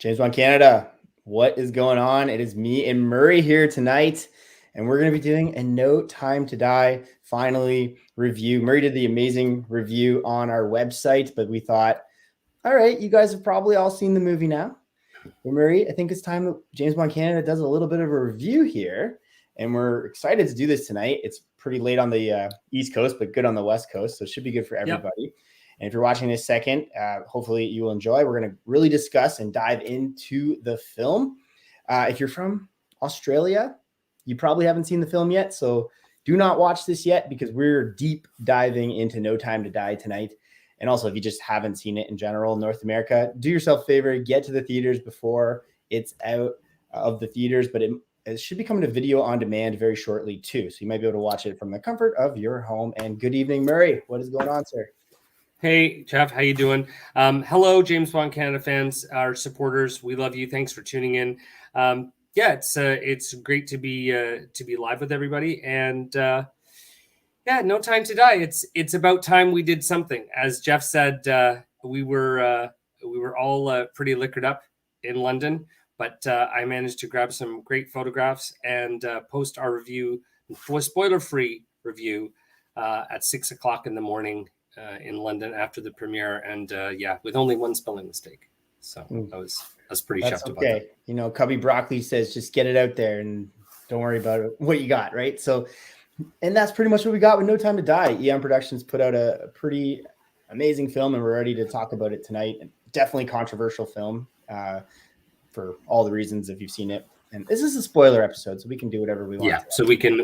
James Bond Canada, what is going on? It is me and Murray here tonight, and we're going to be doing a No Time to Die finally review. Murray did the amazing review on our website, but we thought, all right, you guys have probably all seen the movie now. Well, Murray, I think it's time that James Bond Canada does a little bit of a review here, and we're excited to do this tonight. It's pretty late on the East Coast, but good on the West Coast, so it should be good for everybody. Yep. And if you're watching this second, hopefully you will enjoy. We're going to really discuss and dive into the film. If you're from Australia, you probably haven't seen the film yet, so do not watch this yet because we're deep diving into No Time to Die tonight. And also, if you just haven't seen it in general, North America, do yourself a favor, get to the theaters before it's out of the theaters, but it should be coming to video on demand very shortly too. So you might be able to watch it from the comfort of your home. And good evening, Murray. What is going on, sir? Hey, Jeff, how you doing? Hello, James Bond Canada fans, our supporters. We love you. Thanks for tuning in. It's great to be live with everybody. And No Time to Die. It's about time we did something. As Jeff said, we were all pretty liquored up in London, but I managed to grab some great photographs and post our review, spoiler-free review, at 6 o'clock in the morning. In London after the premiere, and with only one spelling mistake. So I was pretty chuffed about that. You know, Cubby Broccoli says just get it out there and don't worry about it, what you got, right? So, and that's pretty much what we got with No Time to Die. EM Productions put out a pretty amazing film, and we're ready to talk about it tonight. Definitely controversial film for all the reasons if you've seen it. And this is a spoiler episode, so we can do whatever we want. Yeah, so we can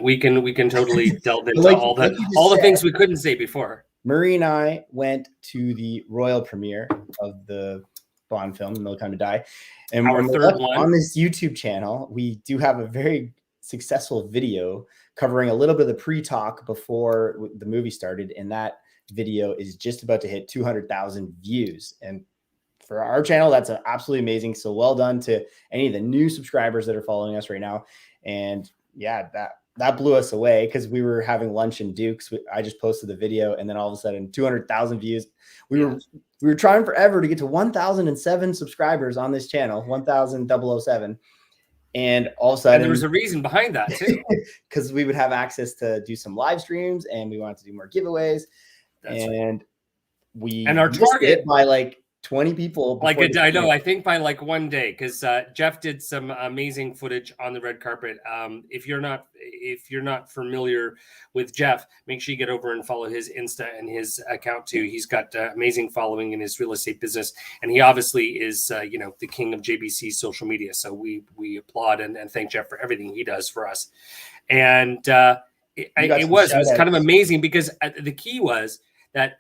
totally delve into all the things we couldn't say before. Murray and I went to the royal premiere of the Bond film, No Time to Die. And on this YouTube channel, we do have a very successful video covering a little bit of the pre-talk before the movie started. And that video is just about to hit 200,000 views. And for our channel, that's absolutely amazing. So well done to any of the new subscribers that are following us right now. And yeah, that blew us away because we were having lunch in Duke's. I just posted the video, and then all of a sudden 200,000 views. We were trying forever to get to 1,007 subscribers on this channel, 1,007. And all of a sudden, and there was a reason behind that too, because we would have access to do some live streams, and we wanted to do more giveaways. And our target by like 20 people. I think by like one day, because Jeff did some amazing footage on the red carpet. If you're not familiar with Jeff, make sure you get over and follow his Insta and his account too. He's got amazing following in his real estate business, and he obviously is the king of JBC social media. So we applaud and thank Jeff for everything he does for us. And it was kind of amazing because the key was that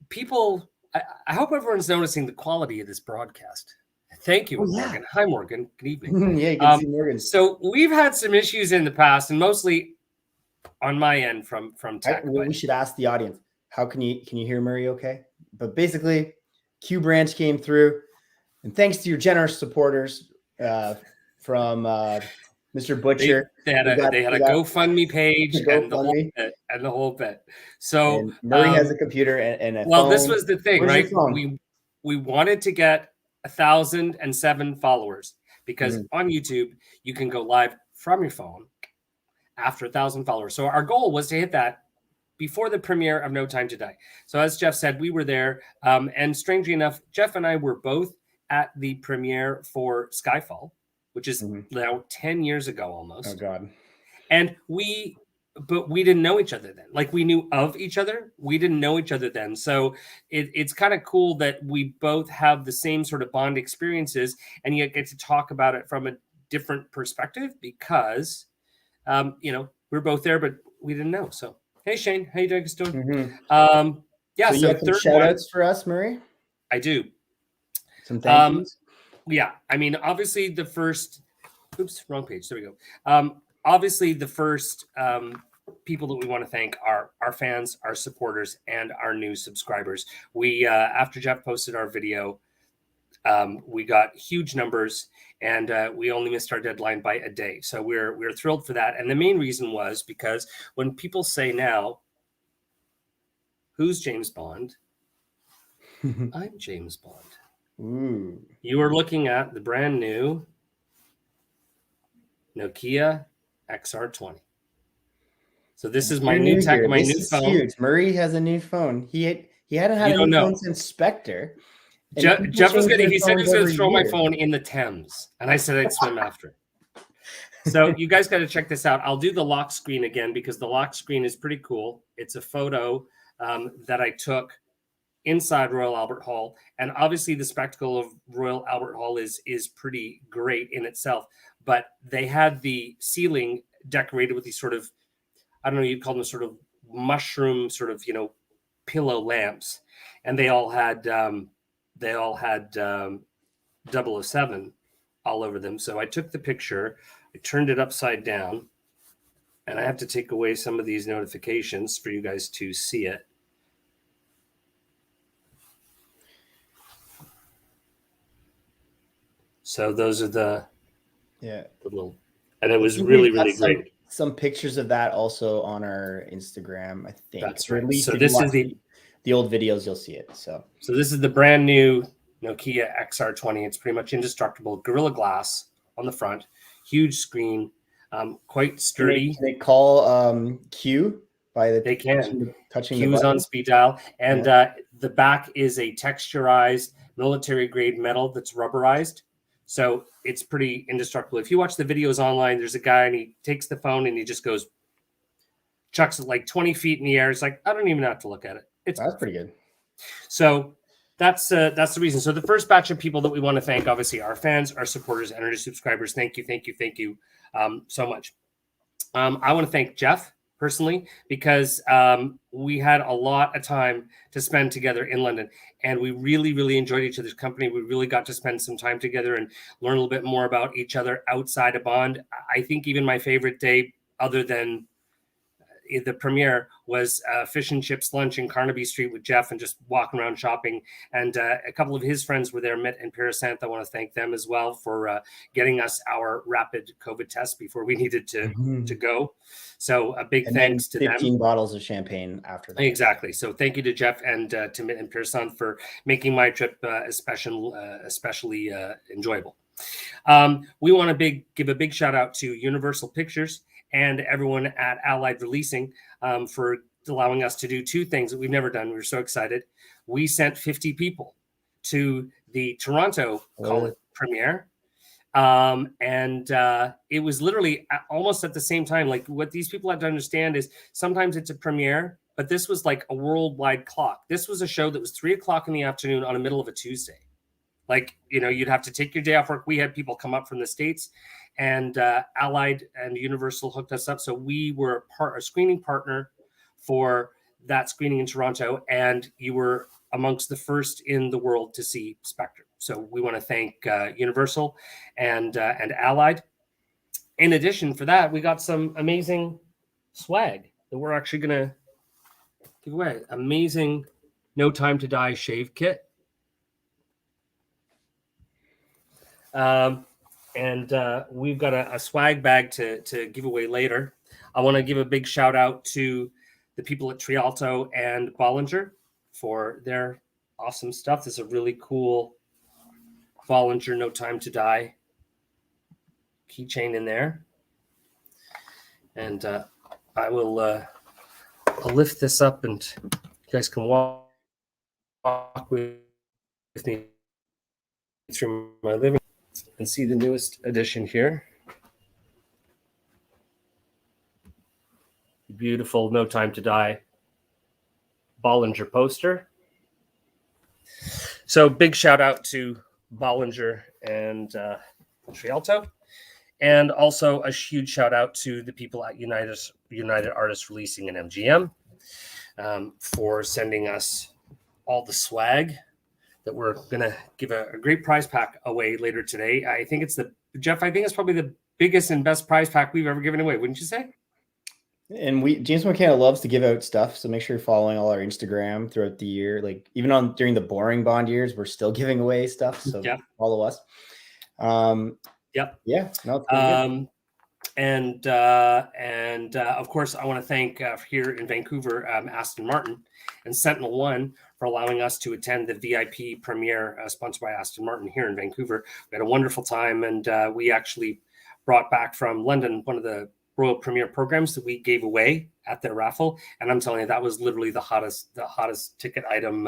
people. I hope everyone's noticing the quality of this broadcast. Thank you, Morgan. Yeah. Hi, Morgan. Good evening. Yeah, you can see Morgan. So we've had some issues in the past, and mostly on my end from tech. We should ask the audience. How can you hear Murray okay? But basically, Q Branch came through, and thanks to your generous supporters from Mr. Butcher. They had a GoFundMe page and the whole bit. So and Murray has a computer and a phone. This was the thing, right? We wanted to get 1,007 followers because on YouTube you can go live from your phone after 1,000 followers. So our goal was to hit that before the premiere of No Time to Die. So as Jeff said, we were there, and strangely enough, Jeff and I were both at the premiere for Skyfall, which is now 10 years ago almost. Oh, God. And but we didn't know each other then. Like, we knew of each other. We didn't know each other then. So it's kind of cool that we both have the same sort of Bond experiences and yet get to talk about it from a different perspective because, we're both there, but we didn't know. So, hey, Shane, how you guys doing? So you have some shout-outs for us, Murray? I do. Some thank yous? Yeah, I mean, obviously the first, wrong page. There we go. Obviously the first people that we want to thank are our fans, our supporters, and our new subscribers. We, after Jeff posted our video, we got huge numbers, and we only missed our deadline by a day. So we're thrilled for that. And the main reason was because when people say now, who's James Bond? I'm James Bond. Ooh. You are looking at the brand new Nokia XR20. So this is my new tech, my This new is phone. huge. Murray has a new phone. He hadn't had You a don't new phone know. since Spectre. And people Jeff was change gonna. their He said he phones was gonna every throw my year. phone in the Thames, and I said I'd swim after it. So you guys got to check this out. I'll do the lock screen again because the lock screen is pretty cool. It's a photo that I took inside Royal Albert Hall, and obviously the spectacle of Royal Albert Hall is pretty great in itself. But they had the ceiling decorated with these sort of, I don't know, you'd call them sort of mushroom sort of, pillow lamps, and they all had 007 all over them. So I took the picture, I turned it upside down, and I have to take away some of these notifications for you guys to see it. So those are the little, and it was really, really great. Some pictures of that also on our Instagram, I think. That's or right. At least So if you this is watch the old videos, you'll see it. So this is the brand new Nokia XR20. It's pretty much indestructible, Gorilla Glass on the front, huge screen, quite sturdy. Can they call Q by the They can touching Q's the button? on speed dial, and the back is a texturized military grade metal that's rubberized, so it's pretty indestructible. If you watch the videos online, there's a guy and he takes the phone and he just goes, chucks it like 20 feet in the air. It's like, I don't even have to look at it. That's pretty good. So that's the reason. So the first batch of people that we want to thank, obviously, our fans, our supporters, and our subscribers. Thank you so much. I want to thank Jeff personally because we had a lot of time to spend together in London, and we really, really enjoyed each other's company. We really got to spend some time together and learn a little bit more about each other outside of Bond. I think even my favorite day, other than the premiere, was fish and chips lunch in Carnaby Street with Jeff and just walking around shopping. And a couple of his friends were there, Mitt and Parasant. I want to thank them as well for getting us our rapid COVID test before we needed to go. So a big thanks to 15 them. bottles of champagn after that. Exactly. So thank you to Jeff and to Mitt and Parasant for making my trip especially enjoyable. We want to give a big shout out to Universal Pictures and everyone at Allied Releasing for allowing us to do two things that we've never done. We were so excited. We sent 50 people to the Toronto premiere. And it was literally almost at the same time. Like, what these people have to understand is sometimes it's a premiere, but this was like a worldwide clock. This was a show that was 3:00 in the afternoon on the middle of a Tuesday. Like, you'd have to take your day off work. We had people come up from the States, and Allied and Universal hooked us up. So we were a screening partner for that screening in Toronto, and you were amongst the first in the world to see Spectre. So we want to thank Universal and Allied. In addition, for that, we got some amazing swag that we're actually going to give away. Amazing No Time to Die shave kit. And we've got a swag bag to give away later. I want to give a big shout out to the people at Trialto and Bollinger for their awesome stuff. This is a really cool Bollinger No Time to Die keychain in there. And I will I'll lift this up and you guys can walk with me through my living room and see the newest edition here. Beautiful No Time to Die Bollinger poster. So big shout out to Bollinger and Trialto. And also a huge shout out to the people at United Artists Releasing and MGM for sending us all the swag that we're going to give a great prize pack away later today. I think it's probably the biggest and best prize pack we've ever given away, wouldn't you say? And James McCann loves to give out stuff, so make sure you're following all our Instagram throughout the year. Like, even during the boring Bond years, we're still giving away stuff, so follow us. Yep. Yeah. No, it's and of course, I want to thank here in Vancouver, Aston Martin and Sentinel One for allowing us to attend the VIP premiere sponsored by Aston Martin here in Vancouver. We had a wonderful time, and we actually brought back from London one of the Royal Premiere programs that we gave away at their raffle. And I'm telling you, that was literally the hottest ticket item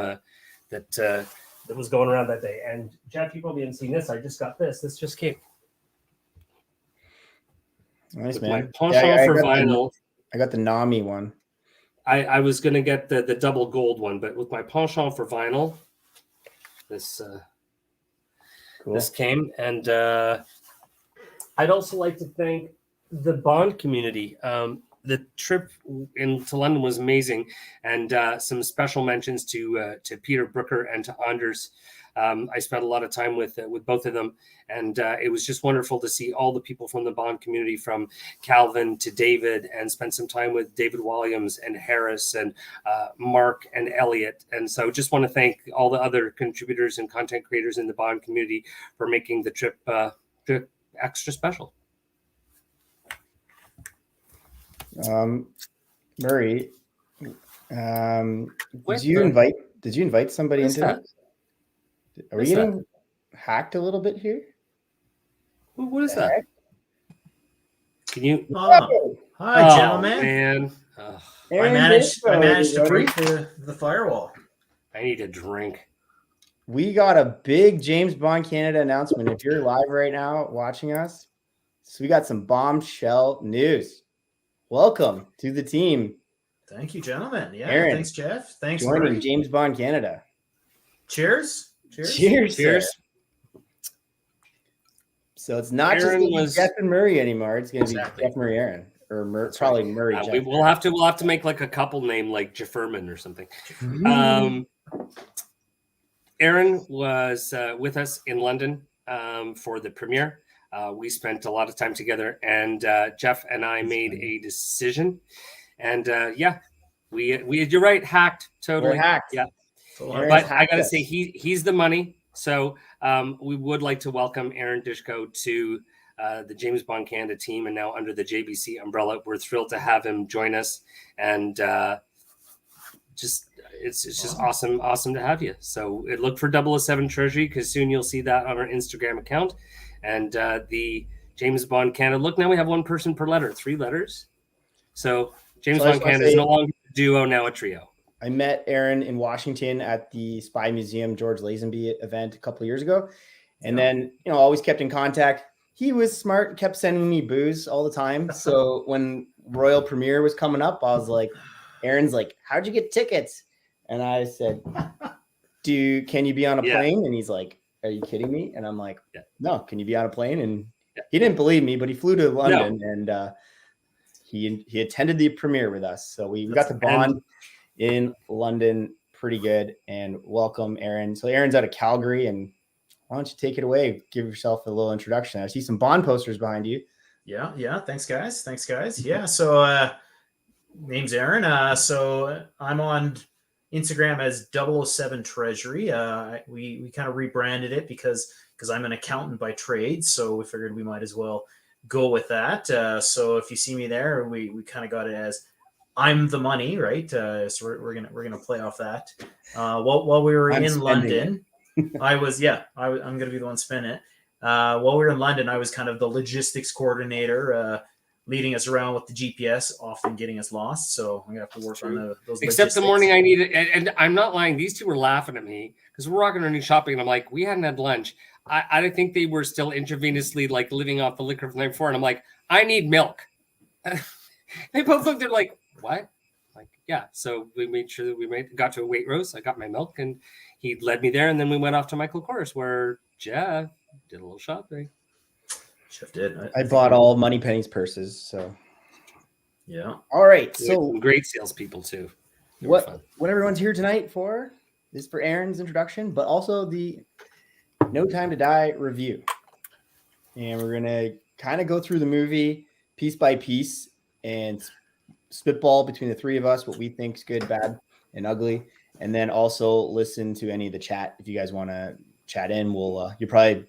that was going around that day. And Jeff, you probably haven't seen this. I just got this. This just came. Nice, with man. my penchant for vinyl. I got the Nami one. I was going to get the double gold one, but with my penchant for vinyl, this Cool. this came. And I'd also like to thank the Bond community. The trip into London was amazing, and some special mentions to Peter Brooker and to Anders. I spent a lot of time with both of them, and it was just wonderful to see all the people from the Bond community, from Calvin to David, and spent some time with David Williams and Harris and Mark and Elliot. And so just want to thank all the other contributors and content creators in the Bond community for making the trip extra special. Murray, did you invite somebody into that? Are we getting hacked a little bit here? What is that? Can you? Hi, gentlemen. Man. I managed to break the firewall. I need a drink. We got a big James Bond Canada announcement. If you're live right now watching us, so we got some bombshell news. Welcome to the team. Thank you, gentlemen. Yeah, Aaron, thanks, Jeff. Thanks, joining Murray. James Bond Canada. Cheers. Cheers. So it's not Aaron just Jeff and Murray anymore. It's going to be Jeff, Murray, Aaron, or probably Murray. Jeff. We'll have to make like a couple name like Jefferman or something. Aaron was with us in London for the premiere. We spent a lot of time together, and Jeff and I made a decision. And you're right, hacked, totally. We're hacked. Yeah. Aaron's But hacked I gotta us. say, he's the money. So we would like to welcome Aaron Dishko to the James Bond Canada team, and now under the JBC umbrella. We're thrilled to have him join us, and it's just awesome to have you. So look for 007 Treasury, because soon you'll see that on our Instagram account. And the James Bond Canada. Look, now we have one person per letter, 3 letters. So James Bond Canada is no longer a duo, now a trio. I met Aaron in Washington at the Spy Museum George Lazenby event a couple of years ago. And then, always kept in contact. He was smart, kept sending me booze all the time. So when Royal Premiere was coming up, I was like, Aaron's like, how'd you get tickets? And I said, can you be on a plane? And he's like, are you kidding me? And I'm like, no, can you be on a plane? And he didn't believe me, but he flew to London and he attended the premiere with us. So we got to bond in London pretty good. And welcome, Aaron. So Aaron's out of Calgary, and why don't you take it away? Give yourself a little introduction. I see some Bond posters behind you. Yeah. Thanks, guys. Yeah. So name's Aaron. So I'm on Instagram as 007 Treasury. We kind of rebranded it because I'm an accountant by trade. So we figured we might as well go with that. So if you see me there, we kind of got it as I'm the money, right? So we're gonna play off that. While we were in London, I'm gonna be the one spending it. While we were in London, I was kind of the logistics coordinator, leading us around with the GPS, often getting us lost. So I'm gonna have to work on those. Except the morning I needed, and I'm not lying. These two were laughing at me because we're walking around shopping, and I'm like, we hadn't had lunch. I think they were still intravenously like living off the liquor from the night before, and I'm like, I need milk. They both looked at like, what? Like, yeah. So we made sure that got to a Waitrose. I got my milk, and he led me there, and then we went off to Michael Kors, where Jeff did a little shopping. Jeff did. I bought all Moneypenny's purses. So yeah. All right. We so had great salespeople too. What everyone's here tonight for is for Aaron's introduction, but also the No Time to Die review. And we're gonna kind of go through the movie piece by piece and spitball between the three of us what we think is good, bad, and ugly, and then also listen to any of the chat. If you guys want to chat in, we'll you probably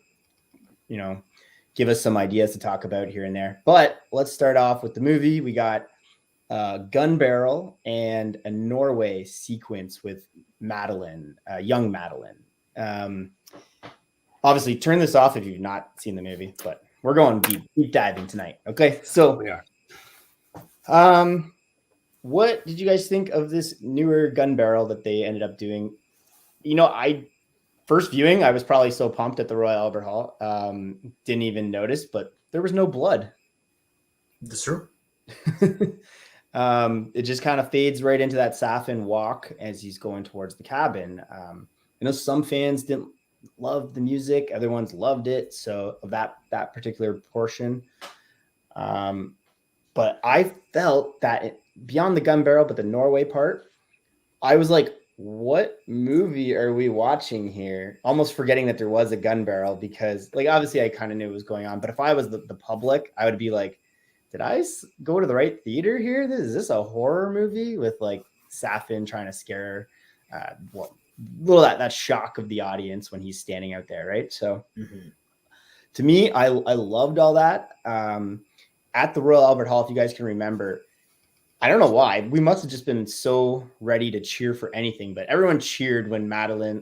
give us some ideas to talk about here and there. But let's start off with the movie. We got gun barrel and a Norway sequence with Madeline, young Madeline. Obviously, turn this off if you've not seen the movie, but we're going deep diving tonight. Okay, so We are. what did you guys think of this newer gun barrel that they ended up doing? First viewing, I was probably so pumped at the Royal Albert Hall. Didn't even notice, but there was no blood. That's true. It just kind of fades right into that Safin walk as he's going towards the cabin. Some fans didn't love the music, other ones loved it. So that particular portion. But I felt that beyond the gun barrel, but the Norway part, I was like, what movie are we watching here? Almost forgetting that there was a gun barrel because, like, obviously I kind of knew what was going on. But if I was the public, I would be like, did I go to the right theater here? Is this a horror movie with like Safin trying to scare that shock of the audience when he's standing out there, right? So to me, I loved all that. At the Royal Albert Hall, if you guys can remember, I don't know why. We must have just been so ready to cheer for anything, but everyone cheered when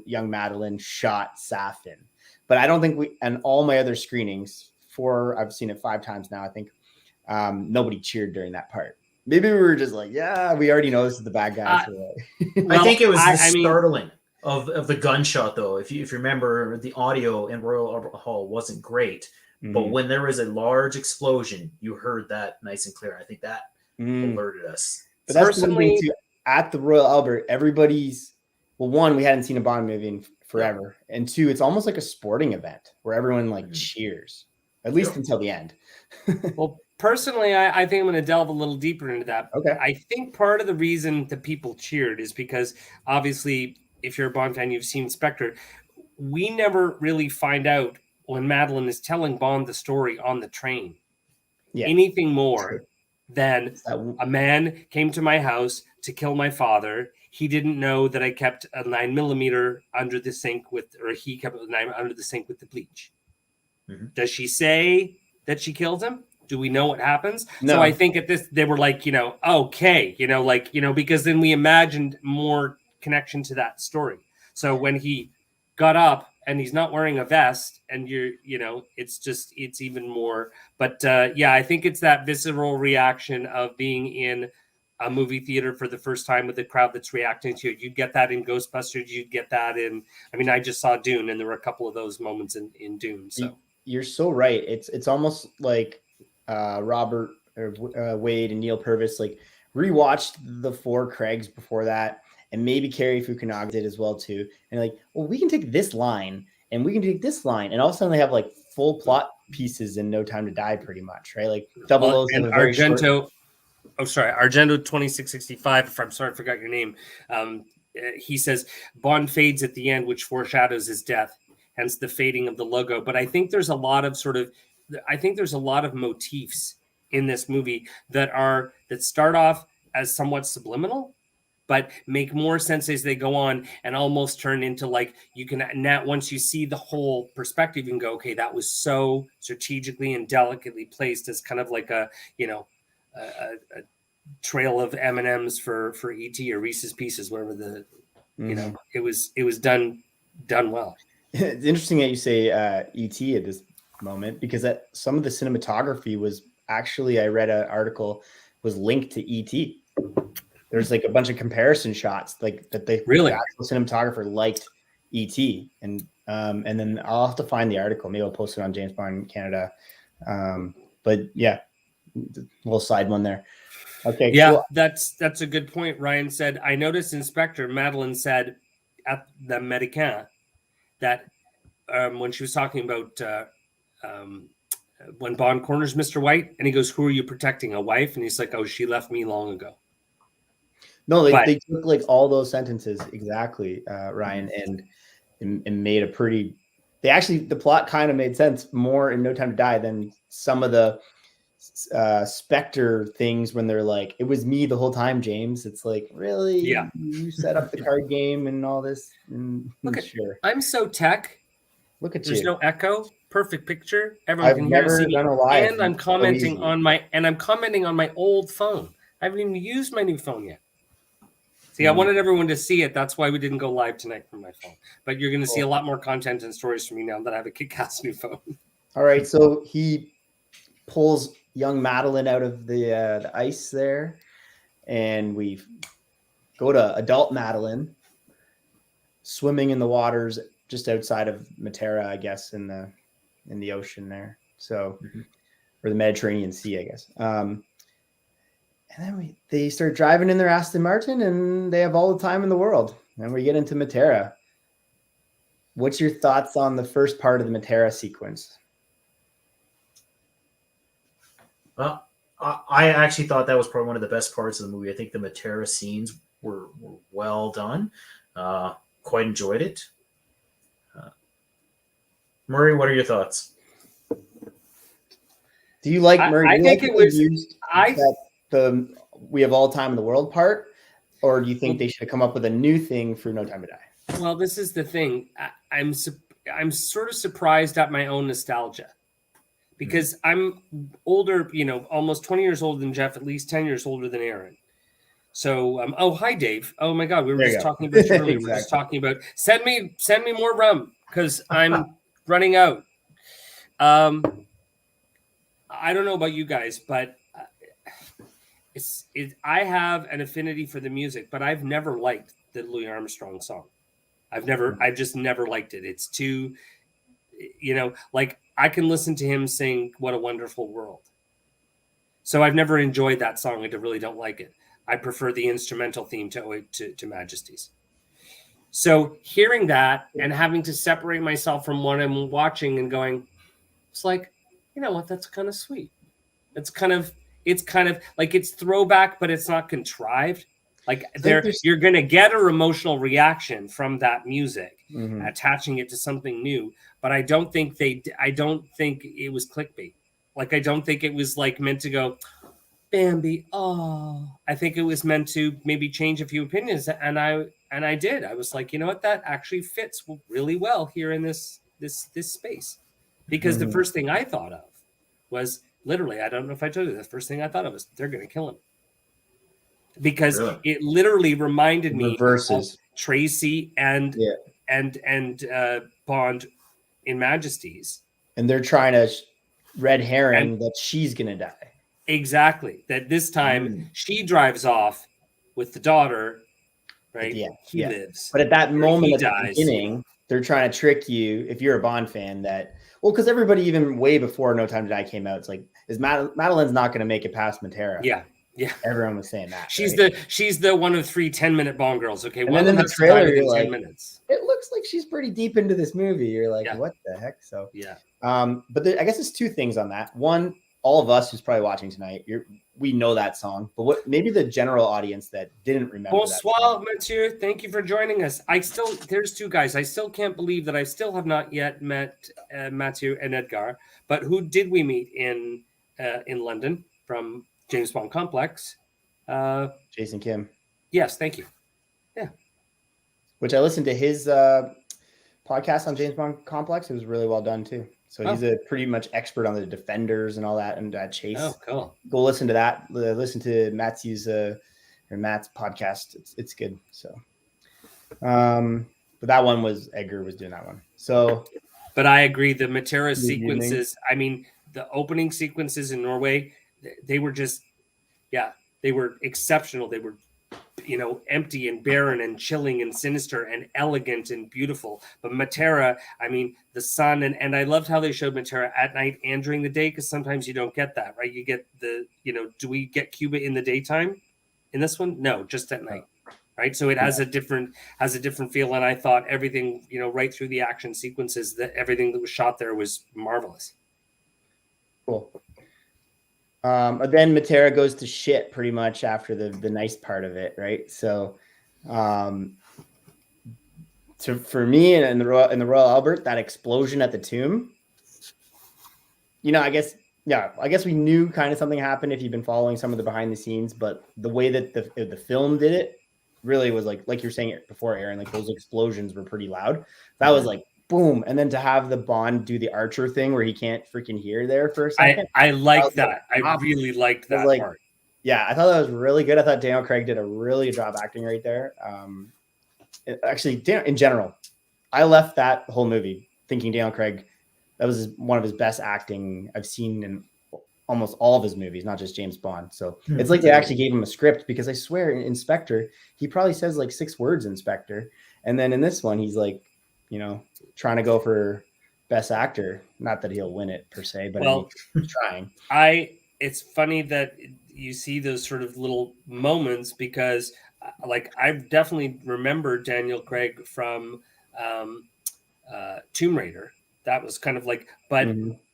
young Madeline shot Safin. But I don't think and all my other screenings, I've seen it 5 times now, I think, nobody cheered during that part. Maybe we were just like, yeah, we already know this is the bad guy. I think it was startling of the gunshot, though. If you remember, the audio in Royal Albert Hall wasn't great, but when there was a large explosion, you heard that nice and clear. I think that alerted us. But that's the thing too. At the Royal Albert, one, we hadn't seen a Bond movie in forever, and 2, it's almost like a sporting event where everyone cheers, at least until the end. Well, personally, I think I'm going to delve a little deeper into that. Okay. I think part of the reason that people cheered is because, obviously, if you're a Bond fan, you've seen Spectre. We never really find out when Madeline is telling Bond the story on the train. Yeah. Anything more than a man came to my house to kill my father. He didn't know that I kept a 9mm under the sink he kept a 9 under the sink with the bleach. Does she say that she killed him? Do we know what happens? No. So I think at this, they were like, okay, because then we imagined more connection to that story. So when he got up and he's not wearing a vest and it's even more, but I think it's that visceral reaction of being in a movie theater for the first time with a crowd that's reacting to it. You'd get that in Ghostbusters. You'd get that I just saw Dune and there were a couple of those moments in Dune. So you're so right. It's almost like Robert or Wade and Neil Purvis rewatched the 4 Craigs before that, and maybe Cary Fukunaga did as well too. And we can take this line and we can take this line, and all of a sudden they have full plot pieces in No Time to Die, pretty much, right? Double O's and Argento. Argento 2665. I'm sorry, I forgot your name. He says Bond fades at the end, which foreshadows his death, hence the fading of the logo. But I think there's a lot of motifs in this movie that start off as somewhat subliminal, but make more sense as they go on and almost turn into you can now, once you see the whole perspective, you can go, okay, that was so strategically and delicately placed as kind of like a trail of M&Ms for E.T. or Reese's Pieces, whatever it was done well. It's interesting that you say E.T. at this moment, because some of the cinematography was actually, I read an article, was linked to E.T. There's a bunch of comparison shots that the actual cinematographer liked E.T. and then I'll have to find the article. Maybe I'll post it on James Bond Canada. But yeah, a little side one there. Okay. Yeah, cool. That's a good point. Ryan said, I noticed in Spectre, Madeline said at the Americain that when she was talking about when Bond corners Mr. White and he goes, who are you protecting, a wife? And he's like, oh, she left me long ago. No, they took all those sentences exactly, Ryan, and made a pretty. The plot kind of made sense more in No Time to Die than some of the Spectre things when they're like, it was me the whole time, James. It's really, you set up the card game and all this. And look sure, I'm so tech. Look at There's you. no echo. Perfect picture. Everyone I've can never hear done a live. And I'm commenting on my old phone. I haven't even used my new phone yet. See, I wanted everyone to see it. That's why we didn't go live tonight from my phone. But you're going to see a lot more content and stories from me now that I have a kick-ass new phone. All right, so he pulls young Madeline out of the ice there, and we go to adult Madeline swimming in the waters just outside of Matera, I guess, in the ocean there. So, or the Mediterranean Sea, I guess. And then they start driving in their Aston Martin, and they have all the time in the world. And we get into Matera. What's your thoughts on the first part of the Matera sequence? Well, I actually thought that was probably one of the best parts of the movie. I think the Matera scenes were well done. Quite enjoyed it. Murray, what are your thoughts? Do you like Murray? I think it was used we have all time in the world part, or do you think they should have come up with a new thing for No Time to Die? Well, this is the thing. I'm sort of surprised at my own nostalgia because I'm older, almost 20 years older than Jeff, at least 10 years older than Aaron. So, oh, hi, Dave. Oh my God, we were just talking about you earlier. Exactly. We were just talking about send me more rum because I'm running out. I don't know about you guys, but I have an affinity for the music, but I've never liked the Louis Armstrong song. I've just never liked it. It's too, like I can listen to him sing "What a Wonderful World." So I've never enjoyed that song. I really don't like it. I prefer the instrumental theme to Majesties. So hearing that and having to separate myself from what I'm watching and going, it's like, you know what? That's kind of sweet. It's kind of like it's throwback, but it's not contrived. Like you're going to get an emotional reaction from that music, attaching it to something new. But I don't think it was clickbait. Like, I don't think it was like meant to go, Bambi. Oh, I think it was meant to maybe change a few opinions. And I did. I was like, you know what? That actually fits really well here in this space. Because the first thing I thought of was literally, I don't know if I told you, the first thing I thought of was they're going to kill him. Because it literally reminded me of Tracy and Bond in Majesties. And they're trying to red herring that she's going to die. Exactly. That this time she drives off with the daughter, right? He lives. But at that moment at the beginning, they're trying to trick you, if you're a Bond fan, because everybody, even way before No Time to Die came out, it's like, Madeline's not going to make it past Matera. Yeah. Everyone was saying that. She's the one of 3 10-minute Bond girls. Okay. And then in the trailer, you're like, 10 minutes. It looks like she's pretty deep into this movie. You're like, what the heck? So, but I guess there's 2 things on that. One, all of us who's probably watching tonight, we know that song, but maybe the general audience that didn't remember Bonsoir, Mathieu. Thank you for joining us. There's 2 guys. I still can't believe that I still have not yet met Mathieu and Edgar, but who did we meet in London from James Bond Complex? Jason Kim. Yes, thank you. Yeah. Which I listened to his podcast on James Bond Complex. It was really well done too. So he's a pretty much expert on the Defenders and all that, and Chase. Oh, cool. Go listen to that. Listen to Matt's podcast. It's good. So, but that one was Edgar was doing that one. So, but I agree. The Matera sequences. I mean, the opening sequences in Norway, they were just, they were exceptional. They were, empty and barren and chilling and sinister and elegant and beautiful. But Matera, I mean, the sun, and I loved how they showed Matera at night and during the day, because sometimes you don't get that, right? You get do we get Cuba in the daytime in this one? No, just at night, right? So it has a different feel. And I thought everything, right through the action sequences, that everything that was shot there was marvelous. Cool. Then Matera goes to shit pretty much after the nice part of it, right? So, for me and in the Royal Albert, that explosion at the tomb, I guess we knew kind of something happened if you've been following some of the behind the scenes, but the way that the film did it really was like you're saying it before, Aaron, like those explosions were pretty loud. That was like boom, and then to have the Bond do the Archer thing where he can't freaking hear there for a second. I like that. I really liked that part. Yeah, I thought that was really good. I thought Daniel Craig did a really good job acting right there. Actually, in general, I left that whole movie thinking Daniel Craig, that was one of his best acting I've seen in almost all of his movies, not just James Bond. So it's like they actually gave him a script, because I swear in Inspector, he probably says like 6 words, Inspector. And then in this one, he's like, trying to go for best actor. Not that he'll win it per se, but Well, he's trying. It's funny that you see those sort of little moments, because like I definitely remember Daniel Craig from Tomb Raider. That was kind of like, but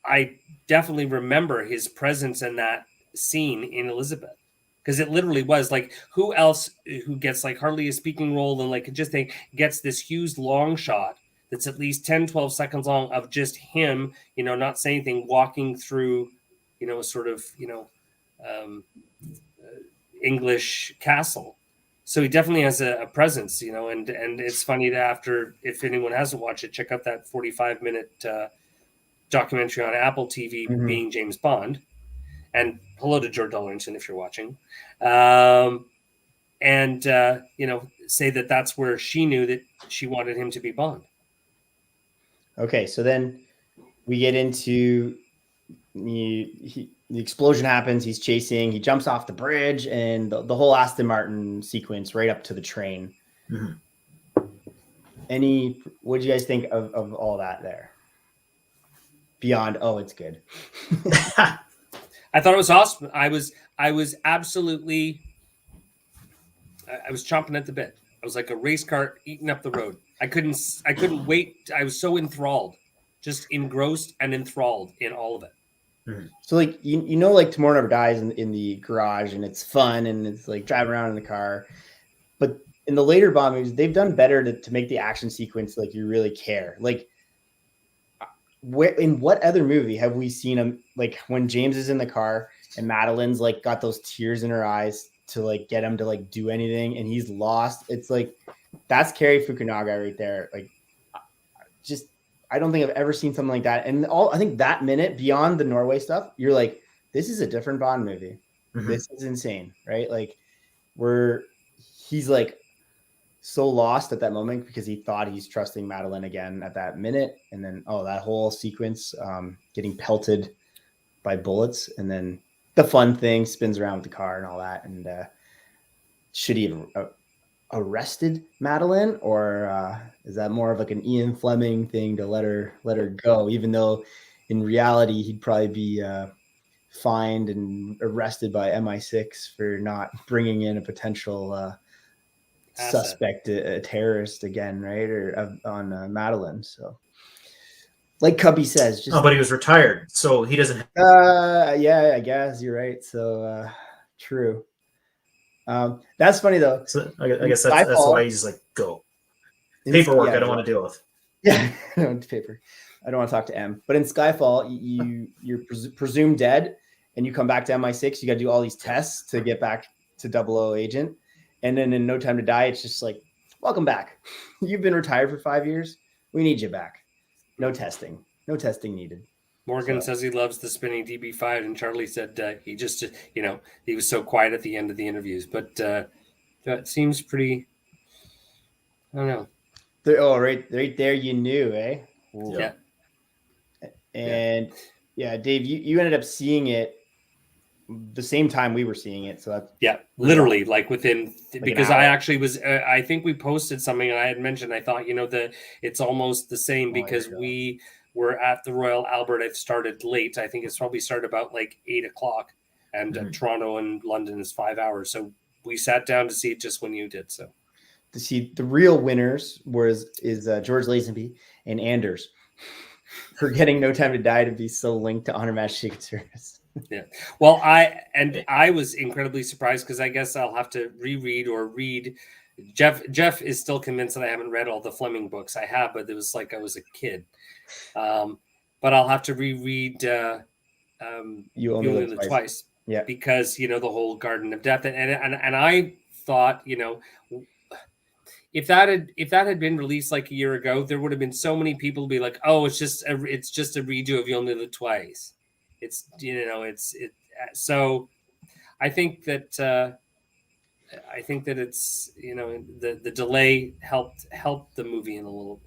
I definitely remember his presence in that scene in Elizabeth, because it literally was like, who else who gets like hardly a speaking role and like just gets this huge long shot that's at least 10-12 seconds long of just him, not saying anything, walking through, a sort of, English castle. So he definitely has a presence, and it's funny that after, if anyone hasn't watched it, check out that 45-minute documentary on Apple TV, Being James Bond. And hello to George Darlington if you're watching. Say that that's where she knew that she wanted him to be Bond. Okay, so then we get into the explosion happens. He's chasing. He jumps off the bridge, and the whole Aston Martin sequence right up to the train. What do you guys think of all that there? Beyond, oh, it's good. I thought it was awesome. I was absolutely. I was chomping at the bit. I was like a race car eating up the road. I couldn't wait. I was so enthralled, just engrossed and enthralled in all of it. So like like Tomorrow Never Dies in the garage, and it's fun, and it's like driving around in the car. But in the later Bond movies, they've done better to make the action sequence like you really care. Like, in what other movie have we seen him, like when James is in the car and Madeline's like got those tears in her eyes to like get him to like do anything, and he's lost? It's like, that's Cary Fukunaga right there. Like, just, I don't think I've ever seen something like that. And I think that minute, beyond the Norway stuff, you're like, this is a different Bond movie. This is insane, right? Like, he's like so lost at that moment because he thought he's trusting Madeline again at that minute. And then, that whole sequence, getting pelted by bullets. And then the fun thing spins around with the car and all that. And should he have arrested Madeline, or is that more of like an Ian Fleming thing to let her go, even though in reality he'd probably be fined and arrested by MI6 for not bringing in a potential suspect, a terrorist again, right? Or on Madeline. So like Cubby says, just but he was retired, so he doesn't yeah, I guess you're right. So true. That's funny though. So I guess that's why he's like, go. Paperwork I don't want to deal with. Yeah, paper. I don't want to talk to M. But in Skyfall, you're presumed dead, and you come back to MI6. You got to do all these tests to get back to 00 agent, and then in No Time to Die, it's just like, welcome back. You've been retired for 5 years. We need you back. No testing. No testing needed. Morgan says he loves the spinning DB5, and Charlie said he just, he was so quiet at the end of the interviews. But that seems pretty, I don't know. Right there, you knew, eh? Ooh. Yeah. And yeah, Dave, you ended up seeing it the same time we were seeing it. So that's literally like within, like because I actually was, I think we posted something and I had mentioned, I thought, it's almost the same because we were at the Royal Albert. It started late. I think it's probably started about like 8 o'clock, and Toronto and London is 5 hours. So we sat down to see it just when you did. So to see the real winners is George Lazenby and Anders for getting No Time to Die to be so linked to Honor Match Secret Service. Yeah. Well, I was incredibly surprised because I guess I'll have to reread or read. Jeff is still convinced that I haven't read all the Fleming books. I have, but it was like I was a kid. But I'll have to reread You Only Live Twice. Yeah. Because, the whole Garden of Death. And I thought, if that had been released like a year ago, there would have been so many people be like, oh, it's just a redo of You Only Live Twice. So I think that it's, the delay helped the movie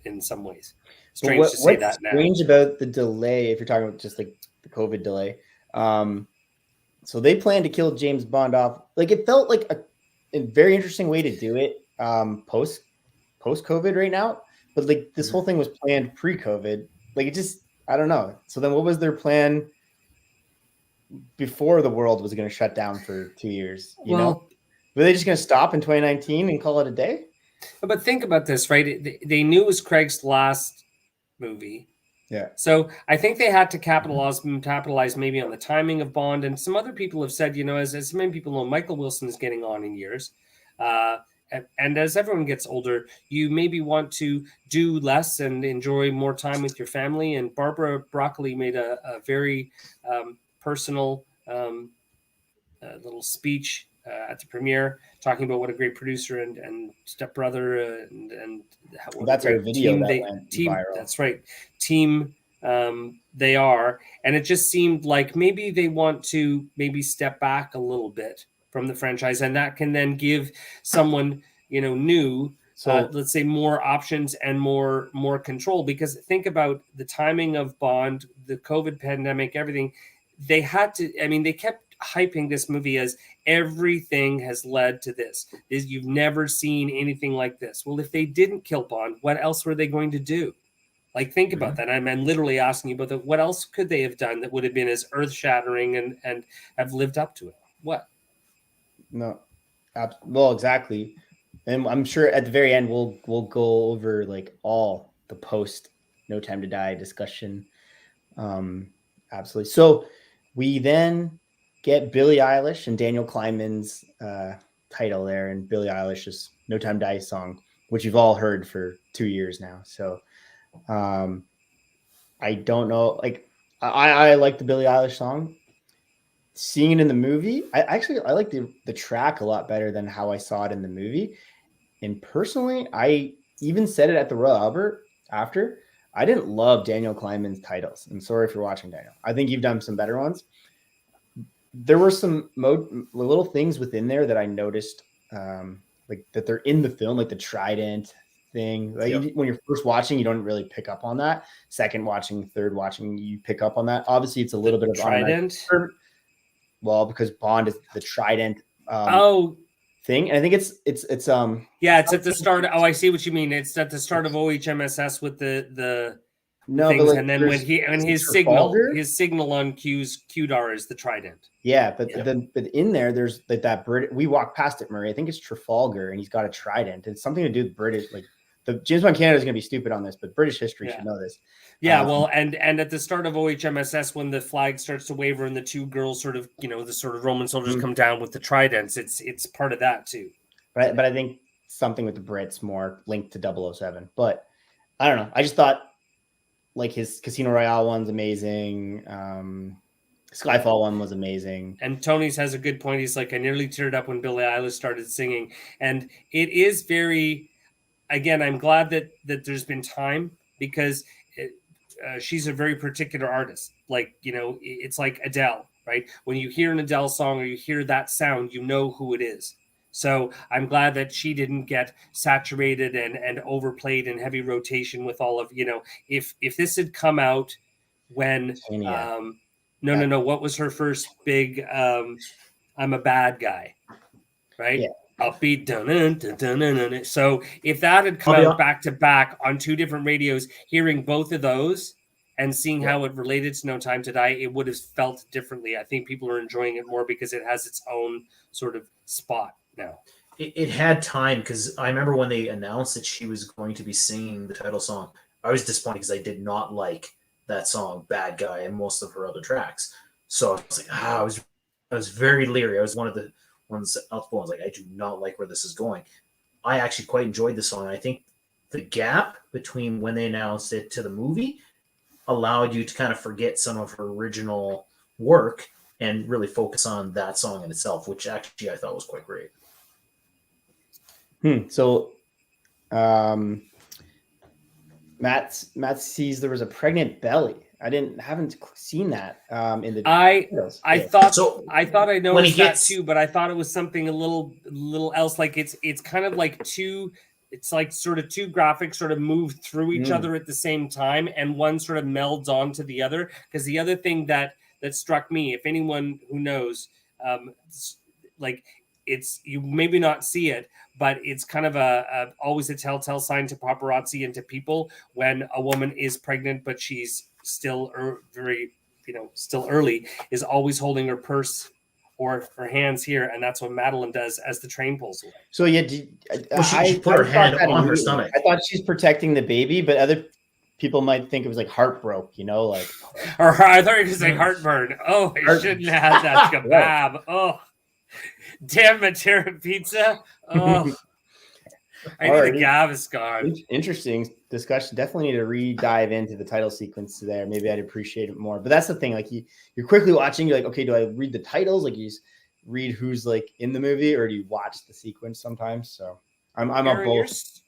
in some ways. Strange to say that now. What's strange about the delay, if you're talking about just like the COVID delay, so they planned to kill James Bond off. Like it felt like a very interesting way to do it post COVID right now. But like this whole thing was planned pre-COVID. Like it just, I don't know. So then what was their plan before the world was going to shut down for 2 years? You know, were they just going to stop in 2019 and call it a day? But think about this, right? They knew it was Craig's last movie. Yeah. So I think they had to capitalize maybe on the timing of Bond. And some other people have said, as many people know, Michael Wilson is getting on in years. And as everyone gets older, you maybe want to do less and enjoy more time with your family. And Barbara Broccoli made a very personal little speech at the premiere, talking about what a great producer and stepbrother and that's our video that went viral. That's right, team they are, and it just seemed like maybe they want to step back a little bit from the franchise, and that can then give someone new. So let's say more options and more control, because think about the timing of Bond, the COVID pandemic, everything. They had to, they kept hyping this movie as everything has led to this. You've never seen anything like this. Well, if they didn't kill Bond, what else were they going to do? Like, think about that. I'm literally asking you about what else could they have done that would have been as earth-shattering and have lived up to it? What? No. Well, exactly. And I'm sure at the very end we'll go over like all the post No Time to Die discussion. Absolutely. So we then get Billie Eilish and Daniel Kleinman's title there, and Billie Eilish's No Time to Die song, which you've all heard for 2 years now. So I don't know. Like I like the Billie Eilish song. Seeing it in the movie, I like the track a lot better than how I saw it in the movie. And personally, I even said it at the Royal Albert after. I didn't love Daniel Kleinman's titles. I'm sorry if you're watching, Daniel. I think you've done some better ones. There were some little things within there that I noticed, like that they're in the film, like the trident thing. Like when you're first watching, you don't really pick up on that. Second watching, third watching, you pick up on that. Obviously, it's a little bit of trident. Well, because Bond is the trident. Thing, and I think it's it's at the start. Oh, I see what you mean. It's at the start of OHMSS with the things, like, and then when his signal on QDAR is the trident. Yeah, but in there, there's like that Brit. We walked past it, Murray. I think it's Trafalgar, and he's got a trident. It's something to do with British. Like the James Bond Canada is going to be stupid on this, but British history should know this. Yeah, well, and at the start of OHMSS, when the flag starts to waver and the two girls sort of, the sort of Roman soldiers come down with the tridents, it's part of that too. But I think something with the Brits more linked to 007. But I don't know. I just thought like his Casino Royale one's amazing. Skyfall one was amazing. And Tony's has a good point. He's like, I nearly teared up when Billie Eilish started singing. And it is very, again, I'm glad that there's been time, because she's a very particular artist. Like, it's like Adele, right? When you hear an Adele song or you hear that sound, you know who it is. So I'm glad that she didn't get saturated and overplayed in heavy rotation with all of, if this had come out when, no, what was her first big, I'm a bad guy, right? Yeah. Upbeat, dun. So if that had come out back to back on two different radios, hearing both of those and seeing how it related to No Time to Die, it would have felt differently. I think people are enjoying it more because it has its own sort of spot now. It had time, because I remember when they announced that she was going to be singing the title song, I was disappointed because I did not like that song, Bad Guy, and most of her other tracks. So I was like, I was very leery. I was one of the ones outspoken. I was like, I do not like where this is going. I actually quite enjoyed the song. I think the gap between when they announced it to the movie allowed you to kind of forget some of her original work and really focus on that song in itself, which actually I thought was quite great. So Matt sees there was a pregnant belly haven't seen that in the I titles. thought So I when he noticed that gets too, but I thought it was something a little else. Like it's kind of like it's like sort of two graphics sort of move through each Mm. other at the same time, and one sort of melds onto the other. Because the other thing that struck me, if anyone who knows, like you maybe not see it, but it's kind of always a telltale sign to paparazzi and to people when a woman is pregnant, but she's still very, still early, is always holding her purse or her hands here, and that's what Madeline does as the train pulls away. So yeah, she put her hand on her stomach. I thought she's protecting the baby, but other people might think it was like heartbroke, like. Or I thought you were saying heartburn. Oh, I shouldn't have had that kebab. Oh, damn Matera pizza. Oh, I need the Gaviscon. Interesting discussion. Definitely need to re-dive into the title sequence there. Maybe I'd appreciate it more. But that's the thing. Like you're quickly watching. You're like, okay, do I read the titles? Like you just read who's like in the movie, or do you watch the sequence sometimes? So I'm Aaron, on both.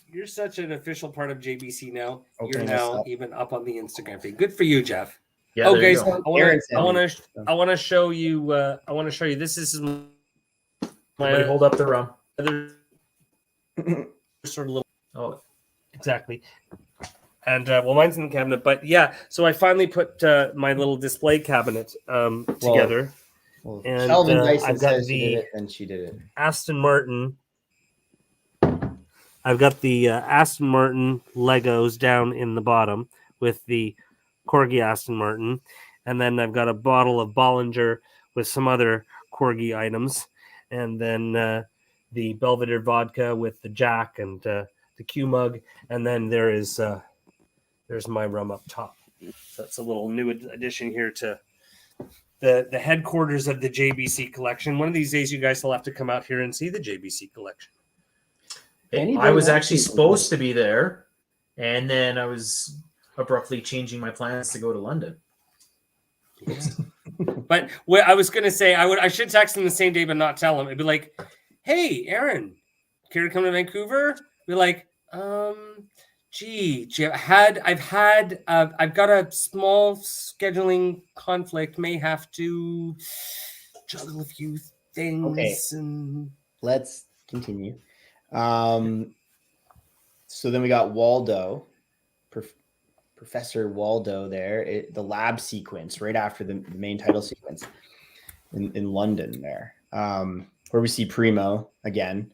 You're such an official part of JBC now. Okay, you're now even up on the Instagram feed. Good for you, Jeff. Yeah, oh, guys, go. I want to show you. I want to show you. This is my hold up the rum. Other sort of little. Oh, exactly. And well, mine's in the cabinet, but yeah. So I finally put my little display cabinet together. Well, and I've got the and she did it. Aston Martin. I've got the Aston Martin Legos down in the bottom with the Corgi Aston Martin. And then I've got a bottle of Bollinger with some other Corgi items. And then the Belvedere vodka with the Jack and the Q mug. And then there's my rum up top. So that's a little new addition here to the headquarters of the JBC collection. One of these days, you guys will have to come out here and see the JBC collection. I was actually supposed to be there, and then I was abruptly changing my plans to go to London. Yeah. But what I was going to say, I should text him the same day, but not tell him. It'd be like, "Hey, Aaron, care to come to Vancouver?" Be like, gee, I've got a small scheduling conflict. May have to juggle a few things. Okay, and let's continue. So then we got Waldo, Professor Waldo there, the lab sequence right after the main title sequence in London there, where we see Primo again.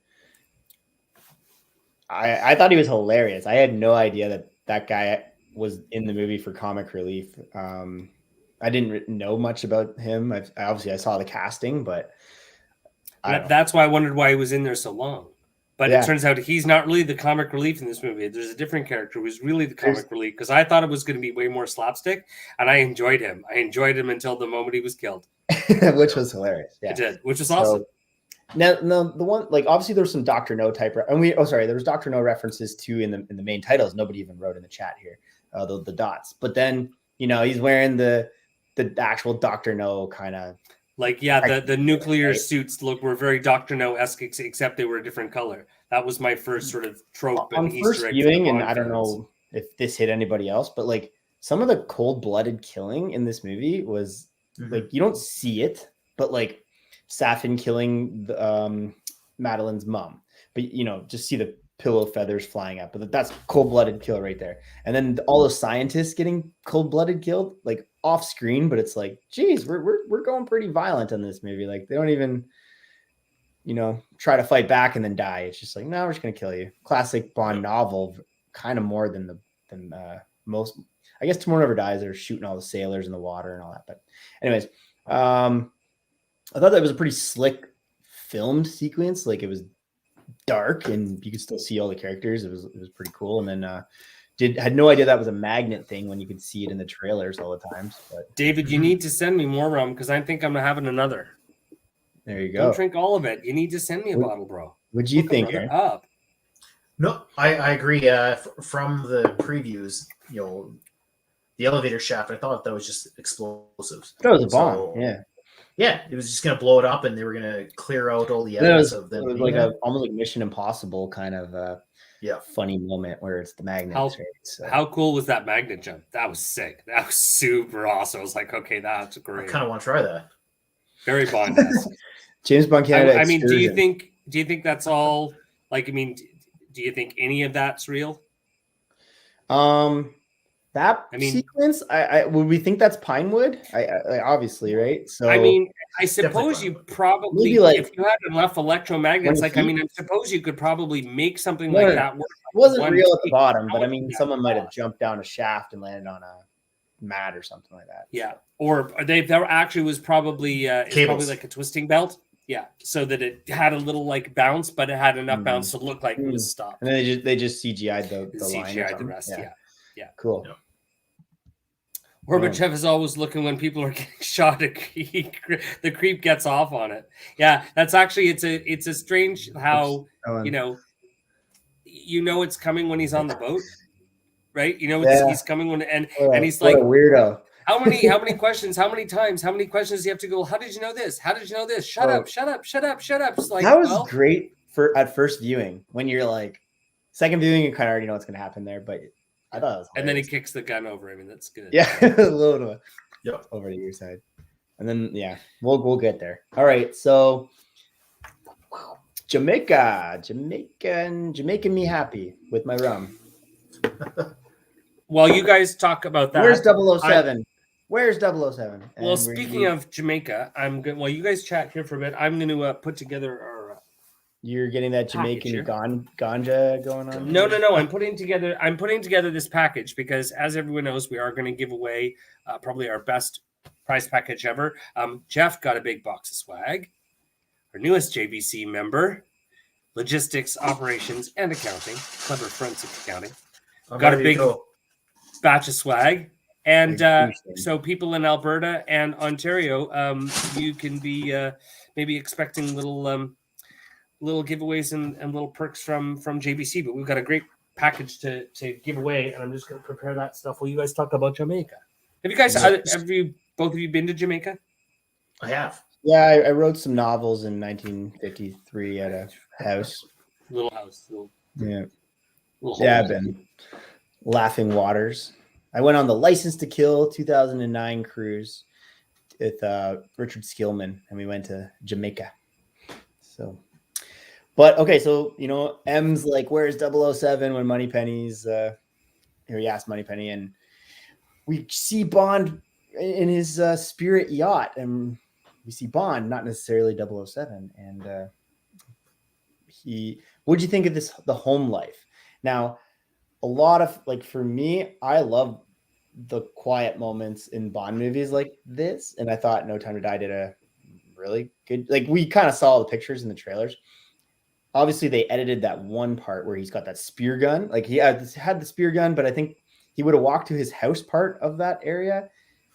I thought he was hilarious. I had no idea that guy was in the movie for comic relief. I didn't know much about him. I saw the casting, but that's why I wondered why he was in there so long. But it turns out he's not really the comic relief in this movie. There's a different character who's really the comic relief, because I thought it was going to be way more slapstick, and I enjoyed him. I enjoyed him until the moment he was killed. Which was hilarious. Yeah. It did, which was awesome. Now, the one, like, obviously there's some Dr. No type, and there was Dr. No references too in the main titles. Nobody even wrote in the chat here, the dots. But then, he's wearing the actual Dr. No kind of. Like, yeah, the nuclear suits were very Dr. No-esque, except they were a different color. That was my first sort of trope. On first viewing, and I don't know if this hit anybody else, but like some of the cold-blooded killing in this movie was like, you don't see it, but like Safin killing Madeline's mom, but just see the pillow feathers flying up. But that's cold-blooded kill right there. And then all the scientists getting cold-blooded killed, like off screen, but it's like, geez, we're going pretty violent in this movie. Like they don't even, try to fight back and then die. It's just like, no, we're just gonna kill you. Classic Bond novel, kind of more than most. I guess Tomorrow Never Dies. They're shooting all the sailors in the water and all that. But anyways, I thought that was a pretty slick filmed sequence. Like it was dark and you could still see all the characters. It was pretty cool. And then had no idea that was a magnet thing when you could see it in the trailers all the times. But David, you need to send me more rum because I think I'm having another. There you go. Don't drink all of it. You need to send me a bottle, bro. What'd you think, Aaron? Up. No, I agree. From the previews, the elevator shaft, I thought that was just explosives. That was a bomb. Yeah, it was just going to blow it up, and they were going to clear out all the evidence of them. It was like almost like Mission Impossible kind of funny moment where it's the magnets. Right? So. How cool was that magnet jump? That was sick. That was super awesome. I was like, okay, that's great. I kind of want to try that. Very Bond-esque. James Bond Canada. I mean, do you think that's all? Like, I mean, do you think any of that's real? That sequence, I would we think that's Pinewood? I obviously, right? So I mean, I suppose you probably maybe like if you had enough electromagnets, like I mean, I suppose you could probably make something like that work. It wasn't real at the bottom, but I mean, someone might have jumped down a shaft and landed on a mat or something like that. Yeah, or there actually was probably it's probably like a twisting belt. Yeah, so that it had a little like bounce, but it had enough bounce to look like it was stopped. And then they just CGI'd the line. CGI'd the rest. Yeah. Cool. Yeah. Gorbachev is always looking when people are getting shot. The creep gets off on it. Yeah, that's actually it's a strange how you know it's coming when he's on the boat, right? You know he's coming when and he's like a weirdo. How many questions? How many times? How many questions do you have to go? How did you know this? How did you know this? Shut up! Shut up! Shut up! Shut up! It's like that was great at first viewing. When you're like second viewing, you kind of already know what's going to happen there, but. I thought it was hilarious. And then he kicks the gun over him, and that's good. Yeah, a little bit over to your side, and then we'll get there. All right, so Jamaica me happy with my rum. While you guys talk about that, where's 007? Where's 007? Well, speaking of Jamaica, I'm good. While you guys chat here for a bit, I'm going to put together our. You're getting that Jamaican ganja going on? No. I'm putting together this package because, as everyone knows, we are going to give away probably our best prize package ever. Jeff got a big box of swag. Our newest JBC member, logistics, operations, and accounting, clever forensic accounting, got a big batch of swag. And so people in Alberta and Ontario, you can be maybe expecting little giveaways and little perks from JBC, but we've got a great package to give away, and I'm just going to prepare that stuff while you guys talk about Jamaica. Have you guys both of you been to Jamaica? I have. Yeah, I wrote some novels in 1953 at a house. Little house. I've been Laughing Waters. I went on the License to Kill 2009 cruise with Richard Skillman, and we went to Jamaica. So. But okay, so M's like, "Where's 007?" when Moneypenny's he asked Moneypenny, and we see Bond in his Spirit yacht, and we see Bond, not necessarily 007. And what'd you think of the home life? Now, a lot of for me, I love the quiet moments in Bond movies like this, and I thought No Time to Die did a really good. We kind of saw the pictures in the trailers. Obviously, they edited that one part where he's got that spear gun. He had the spear gun, but I think he would have walked to his house part of that area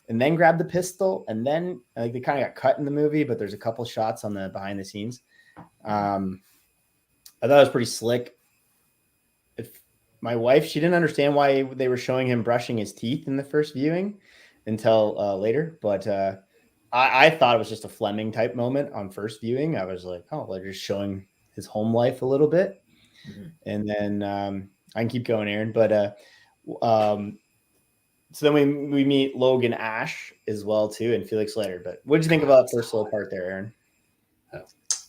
and then grabbed the pistol. And then they kind of got cut in the movie, but there's a couple shots on the behind the scenes. I thought it was pretty slick. My wife, she didn't understand why they were showing him brushing his teeth in the first viewing until later. But I thought it was just a Fleming type moment on first viewing. I was like, oh, they're just showing his home life a little bit. And then I can keep going, Aaron, but so then we meet Logan Ash as well too, and Felix Leiter. But what did you think about the first little part there, Aaron?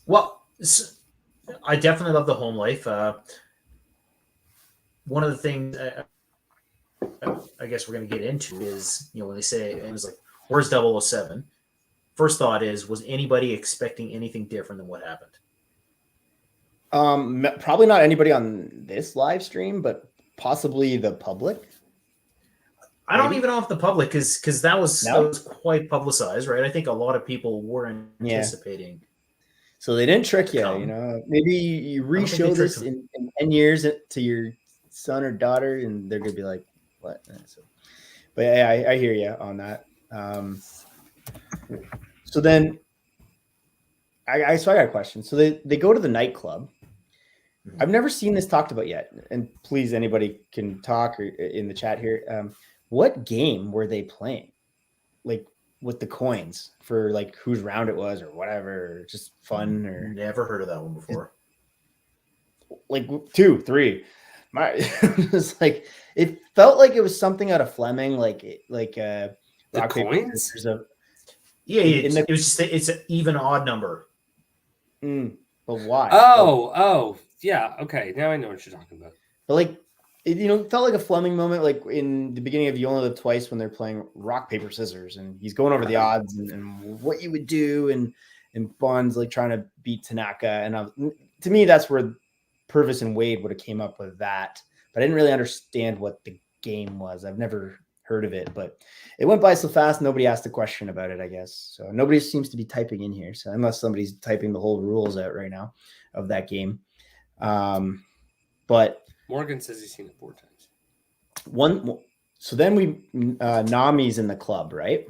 Well, I definitely love the home life. One of the things I guess we're going to get into is when they say it was like, "Where's 007?" First thought was anybody expecting anything different than what happened? Probably not anybody on this live stream, but possibly the public. I don't even know if the public, because that was quite publicized, right? I think a lot of people were anticipating. So they didn't trick you, Maybe you re-show this in 10 years to your son or daughter, and they're gonna be like, "What?" But yeah, I hear you on that. So then, I got a question. So they go to the nightclub. I've never seen this talked about yet, and please, anybody can talk or in the chat here. What game were they playing? With the coins for whose round it was or whatever, or just fun or never heard of that one before. 2, 3. It was like it felt like it was something out of Fleming, like The rock paper coins? scissors of Yeah, in the it was just it's an even odd number. but why? Oh, yeah. Okay, now I know what you're talking about. But like it felt like a Fleming moment, like in the beginning of You Only Live Twice when they're playing rock paper scissors, and he's going over the odds and what you would do, and Bond's like trying to beat Tanaka, and to me that's where Purvis and Wade would have came up with that, but I didn't really understand what the game was. I've never heard of it, but it went by so fast nobody asked a question about it, I guess. So nobody seems to be typing in here, so unless somebody's typing the whole rules out right now of that game. But Morgan says he's seen it 4 times. So then we Nami's in the club, right?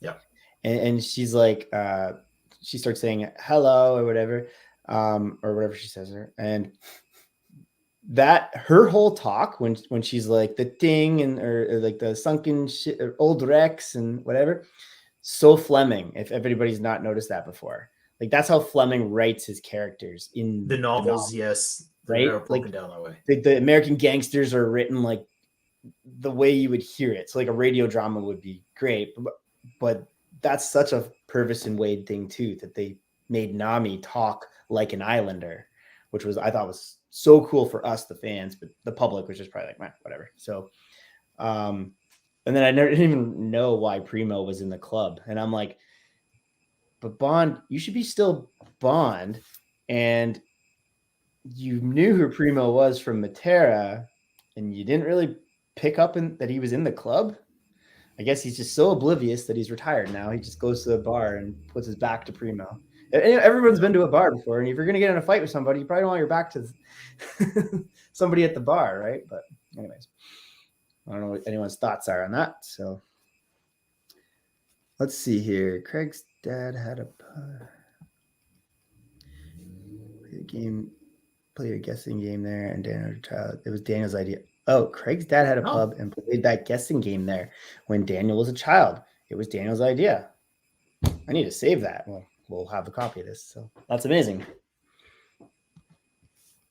Yeah. And she's like she starts saying hello or whatever she says her, and that her whole talk when she's like the thing and or like the sunken shit or old Rex and whatever, so Fleming, if everybody's not noticed that before. Like that's how Fleming writes his characters in The novels, yes, right? they're broken down that way. The American gangsters are written like the way you would hear it. So like a radio drama would be great, but that's such a Purvis and Wade thing too, that they made Nami talk like an Islander, which was I thought was so cool for us, the fans, but the public was just probably like, whatever. So, and then I didn't even know why Primo was in the club, and I'm like, but Bond, you should be still Bond, and you knew who Primo was from Matera, and you didn't really pick up that he was in the club. I guess he's just so oblivious that he's retired now. He just goes to the bar and puts his back to Primo. Everyone's been to a bar before, and if you're going to get in a fight with somebody, you probably don't want your back to somebody at the bar, right? But anyways, I don't know what anyone's thoughts are on that. So let's see here. Craig's dad had a played a guessing game there, and it was Daniel's idea. Oh, Craig's dad had a pub and played that guessing game there when Daniel was a child. It was Daniel's idea. I need to save that. Well, we'll have a copy of this. So that's amazing.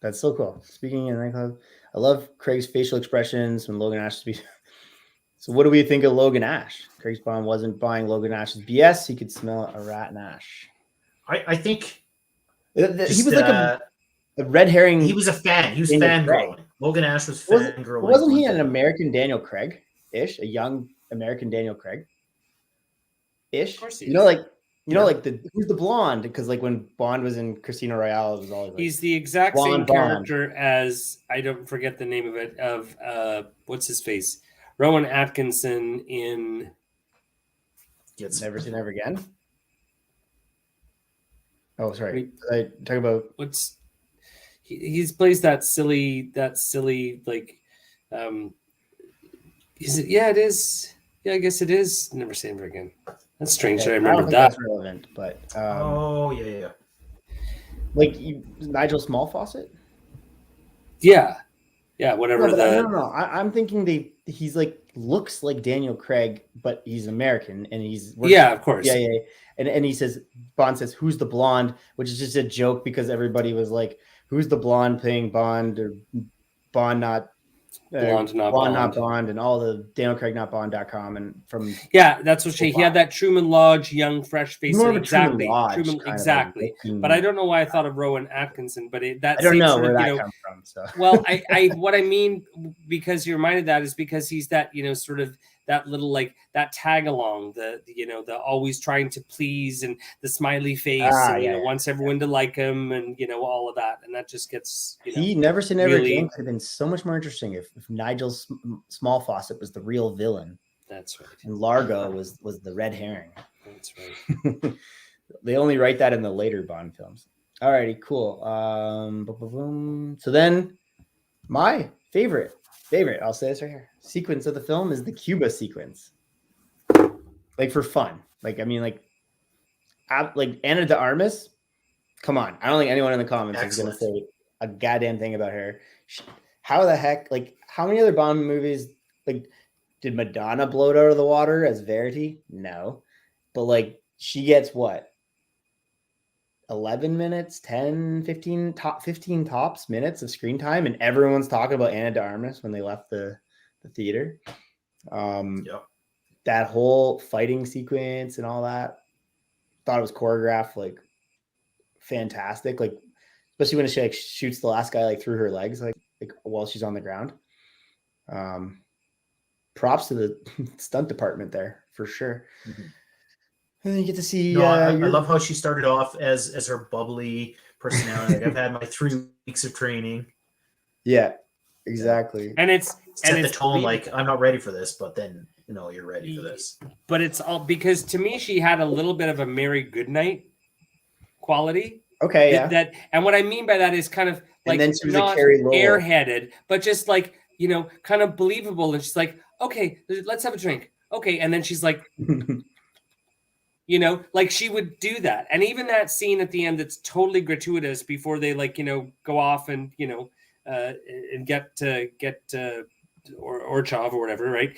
That's so cool. Speaking in nightclub, I love Craig's facial expressions when Logan Ash speaks. So what do we think of Logan Ash? Craig's Bond wasn't buying Logan Ash's BS. He could smell a rat and ash. I think he was like a red herring. He was a fan. He was fangirling. Logan Ash was fangirling. Wasn't he an American Daniel Craig-ish? A young American Daniel Craig-ish? Of course he is. Like who's the blonde? Because like when Bond was in Casino Royale, it was always like he's the exact same character as I don't forget the name of it of what's his face? Rowan Atkinson in Never Say Never Again. Oh, sorry. I talk about he plays that silly like is it? Yeah, it is. Yeah, I guess it is. Never Say Never Again. That's strange. Okay. I remember that. That's relevant, but yeah. Like Nigel Smallfawcet. Yeah, whatever. No. I'm thinking he's like looks like Daniel Craig, but he's American and he's of course. Yeah. And he says Bond says, "Who's the blonde?" Which is just a joke because everybody was like, "Who's the blonde playing Bond?" or Bond not. Blonde, not Bond, and all the Daniel Craig not Bond.com and from that's what he had that Truman Lodge young fresh face. More exactly. Truman exactly. But I don't know why I thought of Rowan Atkinson, but I don't know where that comes from. So well, I what I mean because you reminded that is because he's that sort of that little like that tag along the always trying to please and the smiley face and wants everyone to like him and all of that, and that just gets he Never Say Never Again could have been so much more interesting if Nigel Smallfawcet was the real villain. That's right. And Largo was the red herring. That's right. They only write that in the later Bond films. Alrighty, cool. So then my favorite, I'll say this right here, sequence of the film is the Cuba sequence. Like for fun. Like, I mean, like Ana de Armas, come on. I don't think anyone in the comments is going to say a goddamn thing about her. How the heck, like how many other Bond movies, like did Madonna blow it out of the water as Verity? No. But like she gets what? 11 minutes, 10, 15, top 15 tops minutes of screen time, and everyone's talking about Anna de Armas when they left the theater. That whole fighting sequence and all that, thought it was choreographed like fantastic, like especially when she like shoots the last guy like through her legs, like while she's on the ground. Props to the stunt department there for sure. Mm-hmm. And then you get to see. No, I love how she started off as her bubbly personality. Like, I've had my 3 weeks of training. Yeah, exactly. And it's set the tone like, I'm not ready for this, but then you're ready for this. But it's all because to me she had a little bit of a Mary Goodnight quality. Okay, yeah. That and what I mean by that is kind of like, and then she was not airheaded, but just like, kind of believable. And she's like, okay, let's have a drink. Okay, and then she's like. Like she would do that. And even that scene at the end that's totally gratuitous before they go off and and get Orchov or whatever, right?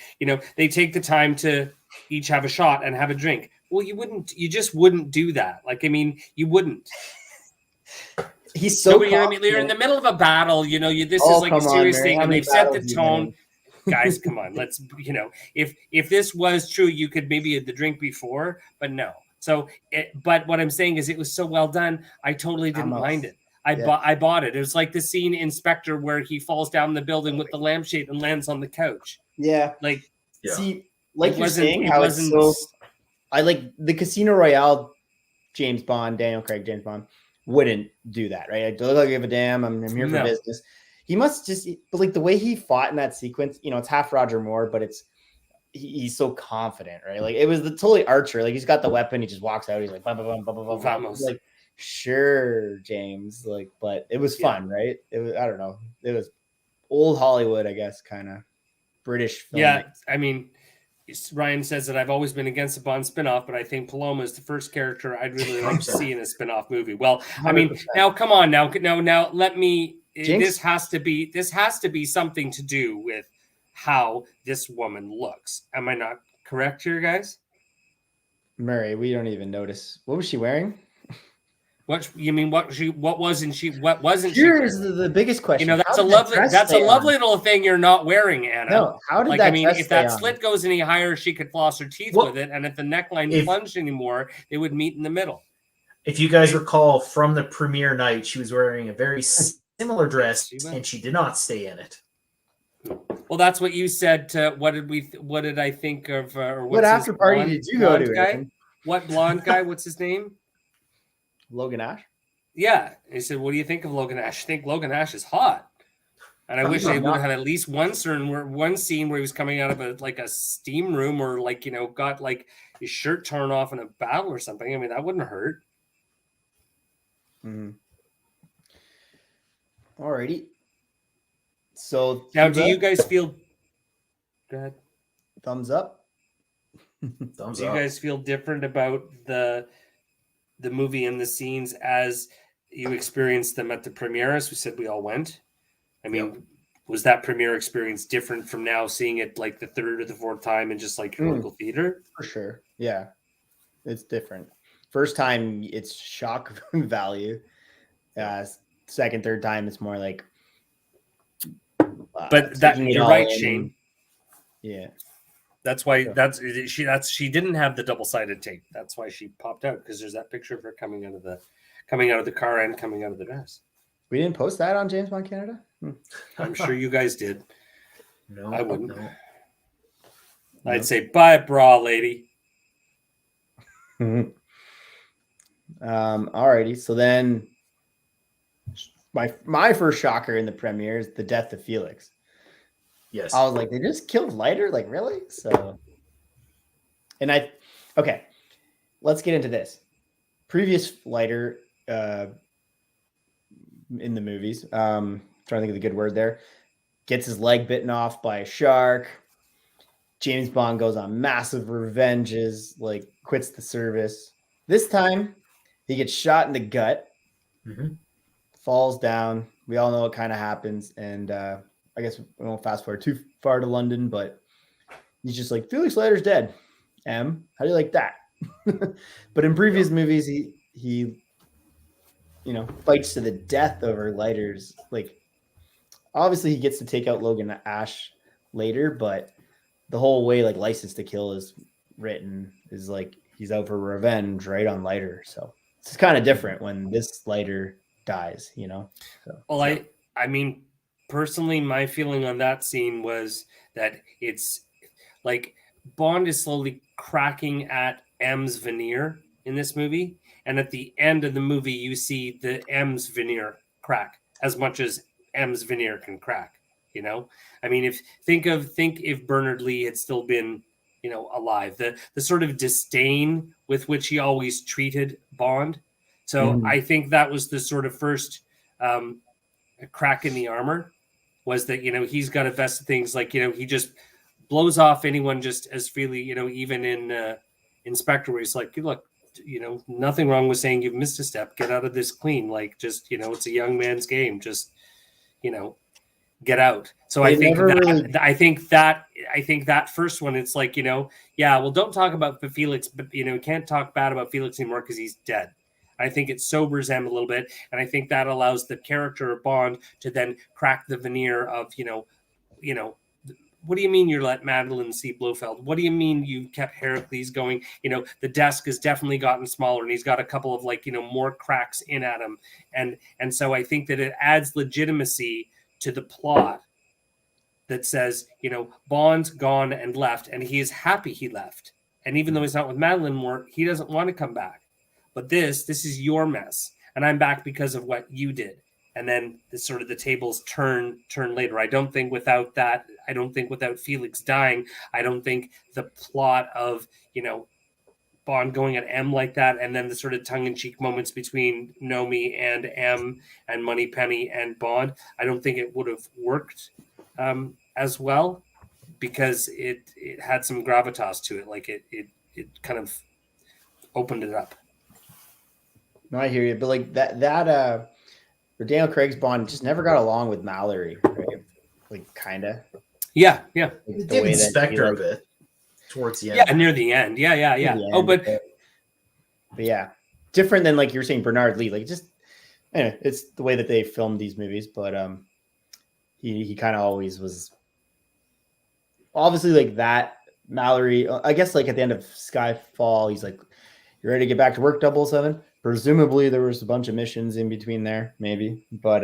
They take the time to each have a shot and have a drink. Well, you just wouldn't do that. Like, I mean, you wouldn't. He's so you're in the middle of a battle, this is like a serious thing, and they've set the tone. Guys, come on, let's if this was true, you could maybe have the drink before, but no. So but what I'm saying is it was so well done, I totally didn't mind it. I bought it. It was like the scene in Spectre where he falls down the building with the lampshade and lands on the couch. Yeah. See, like you're saying, how it's so, I like the Casino Royale James Bond, Daniel Craig James Bond wouldn't do that, right? I don't give a damn. I'm here for business. He must just, but like the way he fought in that sequence, it's half Roger Moore, but he's so confident, right? Like it was totally Archer. Like he's got the weapon, he just walks out. He's like, blah, blah, blah, blah, blah, blah. Like, sure, James. Like, but it was fun, right? It was, I don't know. It was old Hollywood, I guess, kind of British film. Yeah, I mean, Ryan says that I've always been against a Bond spinoff, but I think Paloma is the first character I'd really like to see in a spinoff movie. Well, 100%. I mean, now come on, now let me. Jinx? This has to be something to do with how this woman looks. Am I not correct here, guys? Murray, we don't even notice. What was she wearing? What you mean? What wasn't she? What wasn't she? Here's the biggest question. That's a lovely little thing you're not wearing, Anna. No, how did that? I mean, if that slit goes any higher, she could floss her teeth with it, and if the neckline plunged anymore, they would meet in the middle. If you guys recall from the premiere night, she was wearing a very similar dress, and she did not stay in it. Well, that's what you said. What did I think of? Or what after party did you go to? Guy? What blonde guy? What's his name? Logan Ash. Yeah, he said, "What do you think of Logan Ash?" I think Logan Ash is hot, and I wish they would have had at least one scene where he was coming out of a steam room or got like his shirt torn off in a battle or something. I mean, that wouldn't hurt. Mm-hmm. Alrighty. So now, do you guys feel? Go ahead. Thumbs up. Do you guys feel different about the movie and the scenes as you experienced them at the premiere? As we said, we all went. I mean, was that premiere experience different from now seeing it like the third or the fourth time in just like your local theater? For sure. Yeah, it's different. First time, it's shock value. Second, third time, it's more like. But that you're right, Shane. Yeah. That's why she didn't have the double-sided tape. That's why she popped out, because there's that picture of her coming out of the car and coming out of the dress. We didn't post that on James Bond Canada? I'm sure you guys did. No, I wouldn't. No. I'd say buy a bra, lady. Alrighty. So then my first shocker in the premiere is the death of Felix. Yes. I was like, they just killed Leiter? Like, really? So, okay, let's get into this. Previous Leiter in the movies, trying to think of the good word there, gets his leg bitten off by a shark. James Bond goes on massive revenges, like quits the service. This time, he gets shot in the gut, falls down. We all know what kind of happens, and I guess we won't fast forward too far to London, but he's just like, Felix Leiter's dead. How do you like that? But in previous movies, he fights to the death over Leiter's. Like, obviously he gets to take out Logan Ash later, but the whole way like License to Kill is written is like he's out for revenge, right, on Leiter. So it's kind of different when this Leiter dies, So, Well, I mean, personally, my feeling on that scene was that it's like Bond is slowly cracking at M's veneer in this movie, and at the end of the movie, you see the M's veneer crack as much as M's veneer can crack. I mean, think if Bernard Lee had still been, alive, the sort of disdain with which he always treated Bond. So I think that was the sort of first crack in the armor, was that he's got a vested things, like he just blows off anyone just as freely, even in Inspector, where he's like, look, nothing wrong with saying you've missed a step, get out of this clean, like, just it's a young man's game, just get out. So I think that first one, it's like, yeah, well, don't talk about Felix, but can't talk bad about Felix anymore because he's dead. I think it sobers them a little bit, and I think that allows the character of Bond to then crack the veneer of what do you mean you let Madeline see Blofeld? What do you mean you kept Heracles going? The desk has definitely gotten smaller, and he's got a couple of more cracks in at him, and so I think that it adds legitimacy to the plot that says, Bond's gone and left, and he is happy he left, and even though he's not with Madeline more, he doesn't want to come back. But this is your mess, and I'm back because of what you did. And then the tables turn later. I don't think without Felix dying, I don't think the plot of, Bond going at M like that, and then the sort of tongue-in-cheek moments between Nomi and M and Moneypenny and Bond, I don't think it would have worked as well, because it had some gravitas to it. Like it kind of opened it up. No, I hear you, but like that Daniel Craig's Bond just never got along with Mallory, right? Like, kind of. Yeah. Like, it did Inspector a bit towards the end. Yeah, near the end. Yeah. But yeah, different than, like you were saying, Bernard Lee. Like, just anyway, it's the way that they filmed these movies. But he kind of always was obviously like that. Mallory, I guess, like at the end of Skyfall, he's like, "You ready to get back to work, 007?" Presumably there was a bunch of missions in between there, maybe, but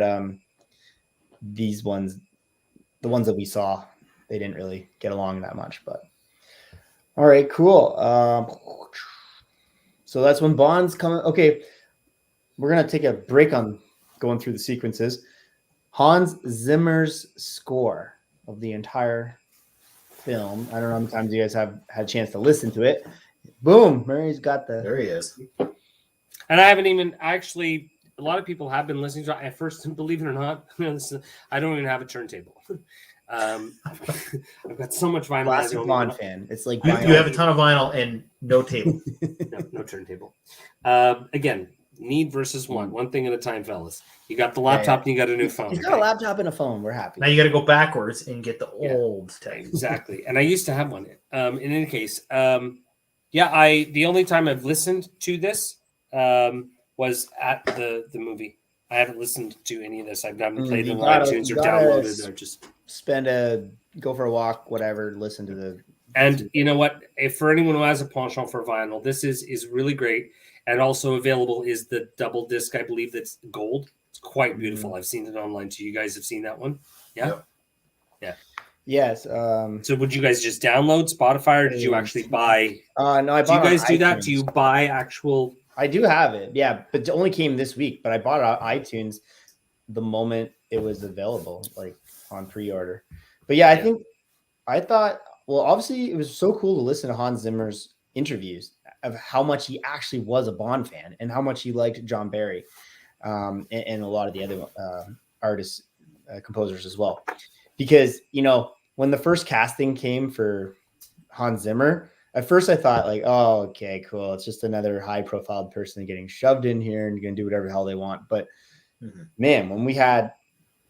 these ones, the ones that we saw, they didn't really get along that much. But all right, cool. So that's when Bond's coming. Okay, we're gonna take a break on going through the sequences. Hans Zimmer's score of the entire film. I don't know how many times you guys have had a chance to listen to it. Boom, Murray's got There he is. And I haven't even actually. A lot of people have been listening to it. At first, believe it or not, I don't even have a turntable. I've got so much vinyl. Classic Bond fan. It's like you have a ton of vinyl and no table. no turntable. Again, need versus want. One thing at a time, fellas. You got the laptop and you got a new phone. He's got a laptop and a phone. We're happy. Now you got to go backwards and get the old tech. Exactly. And I used to have one. In any case, the only time I've listened to this was at the movie. I haven't listened to any of this. I've not played them on iTunes or downloaded. Or just go for a walk, whatever. Listen to the. And you know what? If for anyone who has a penchant for vinyl, this is really great. And also available is the double disc. I believe that's gold. It's quite beautiful. I've seen it online too. You guys have seen that one? Yeah. Yeah. Yes. So would you guys just download Spotify, or did you actually buy? No, I bought. Do you guys do iTunes. that? Do you buy actual? I do have it, yeah, but it only came this week. But I bought it on iTunes the moment it was available, like on pre-order. But yeah, I thought, well, obviously it was so cool to listen to Hans Zimmer's interviews of how much he actually was a Bond fan and how much he liked John Barry, and a lot of the other artists, composers as well. Because, when the first casting came for Hans Zimmer, at first I thought like, oh, okay, cool. It's just another high profile person getting shoved in here and going to do whatever the hell they want. But man, when we had,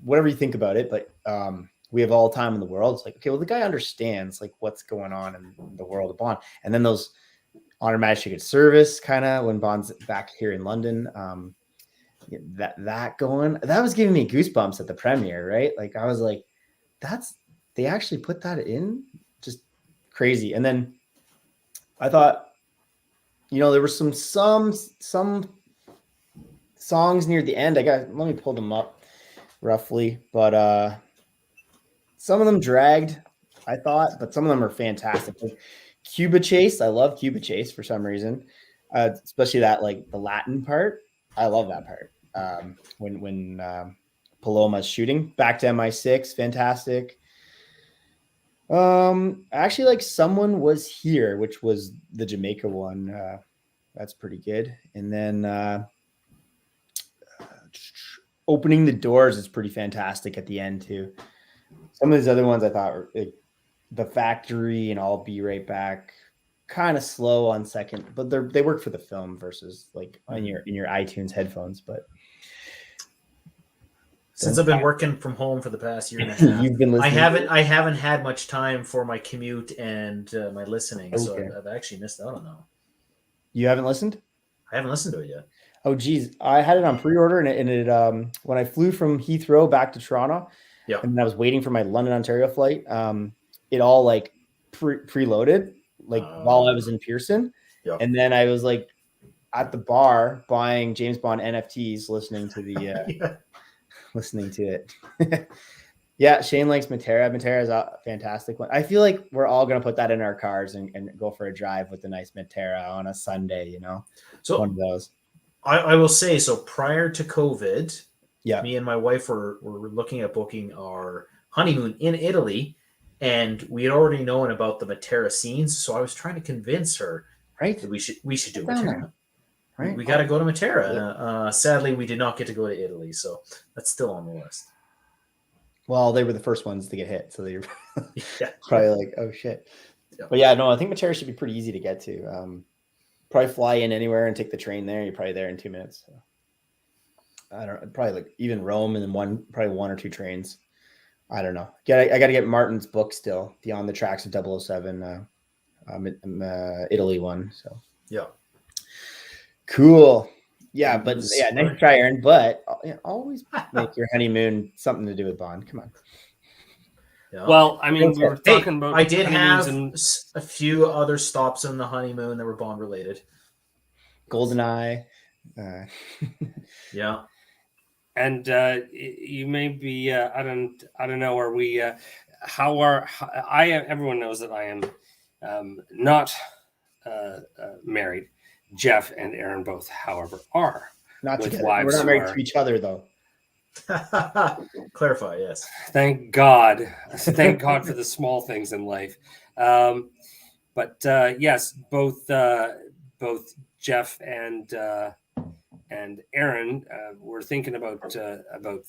whatever you think about it, but we have all time in the world. It's like, okay, well, the guy understands like what's going on in the world of Bond. And then those Honor Magic Secret Service kind of when Bond's back here in London, that going, that was giving me goosebumps at the premiere, right? Like I was like, they actually put that in, just crazy. And then I thought, there were some songs near the end. Let me pull them up roughly, but some of them dragged, I thought, but some of them are fantastic. Like Cuba Chase, I love Cuba Chase for some reason, especially that like the Latin part. I love that part. When Paloma's shooting back to MI6, fantastic. Actually, like Someone Was Here, which was the Jamaica one. That's pretty good. And then Opening the Doors is pretty fantastic at the end too. Some of these other ones I thought were like The Factory and I'll Be Right Back, kind of slow on second, but they work for the film versus like in your iTunes headphones. But since I've been working from home for the past year and a half, you've been listening. I haven't had much time for my commute and my listening, okay. So I've actually missed out on that. You haven't listened? I haven't listened to it yet. Oh geez, I had it on pre-order, and it when I flew from Heathrow back to Toronto, and then I was waiting for my London, Ontario flight, it all like preloaded like while I was in Pearson, and then I was like at the bar buying James Bond NFTs, listening to the listening to it. Yeah, Shane likes Matera. Matera is a fantastic one. I feel like we're all gonna put that in our cars and go for a drive with a nice Matera on a Sunday. So one of those. I will say, so prior to COVID, yeah, me and my wife were looking at booking our honeymoon in Italy, and we had already known about the Matera scenes. So I was trying to convince her, right, that we should do Matera. Right, we got to go to Matera. Sadly, we did not get to go to Italy, so that's still on the list. Well, they were the first ones to get hit, so they were probably like, oh shit. Yeah. But yeah, no, I think Matera should be pretty easy to get to. Probably fly in anywhere and take the train there. You're probably there in 2 minutes. So. I don't know, probably like even Rome and then probably one or two trains. I don't know. I got to get Martin's book still, the On the Tracks of 007, Italy one. So yeah, cool. Yeah, but yeah, nice try, Aaron. But always make your honeymoon something to do with Bond. Come on. Yeah. Well, I mean, we were talking about. I did have a few other stops on the honeymoon that were Bond related. GoldenEye. Yeah. And you may be. I don't know. Are we? Everyone knows that I am not married. Jeff and Aaron both, however, are. Not together. We're not married to each other, though. Clarify, yes. Thank God. Thank God for the small things in life. But yes, both Jeff and Aaron were thinking about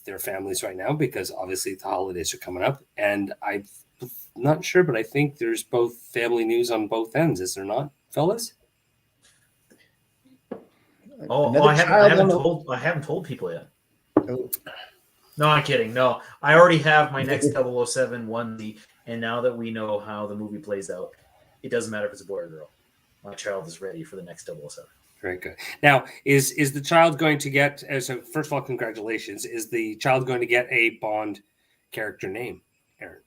their families right now because obviously the holidays are coming up, and I'm not sure, but I think there's both family news on both ends. Is there not, fellas? I haven't told people yet. Oh. No, I'm kidding. No, I already have my next 007 onesie, and now that we know how the movie plays out, it doesn't matter if it's a boy or girl. My child is ready for the next 007. Very good. Now, is the child going to get? So, first of all, congratulations. Is the child going to get a Bond character name, Aaron?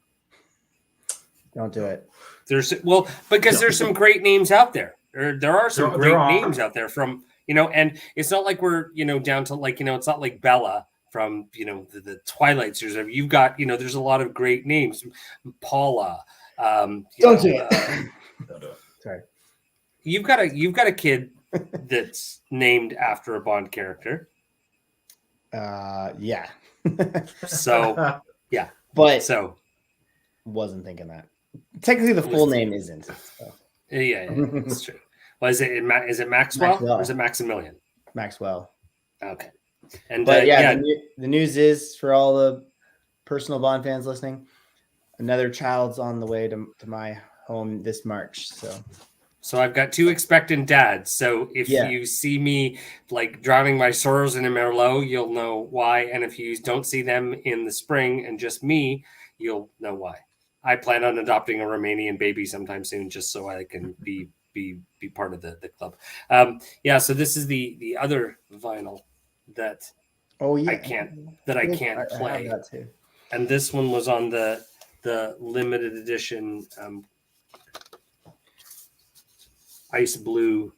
Don't do it. Because there's some great names out there. There are some great names out there from. And it's not like we're, down to like, it's not like Bella from, the Twilight series. You've got, there's a lot of great names. Paula. Don't do it. Sorry. You've got a kid that's named after a Bond character. Yeah. So, yeah. But wasn't thinking that. Technically, the full name isn't. So. Yeah, that's true. Well, is it Maxwell or is it Maximilian? Maxwell. Okay. And the news is for all the personal Bond fans listening, another child's on the way to my home this March. So I've got two expectant dads. So if you see me like drowning my sorrows in a Merlot, you'll know why. And if you don't see them in the spring and just me, you'll know why. I plan on adopting a Romanian baby sometime soon, just so I can be part of the club. So this is the other vinyl that Oh yeah, I can't I think I have play. that too. And this one was on the limited edition ice blue,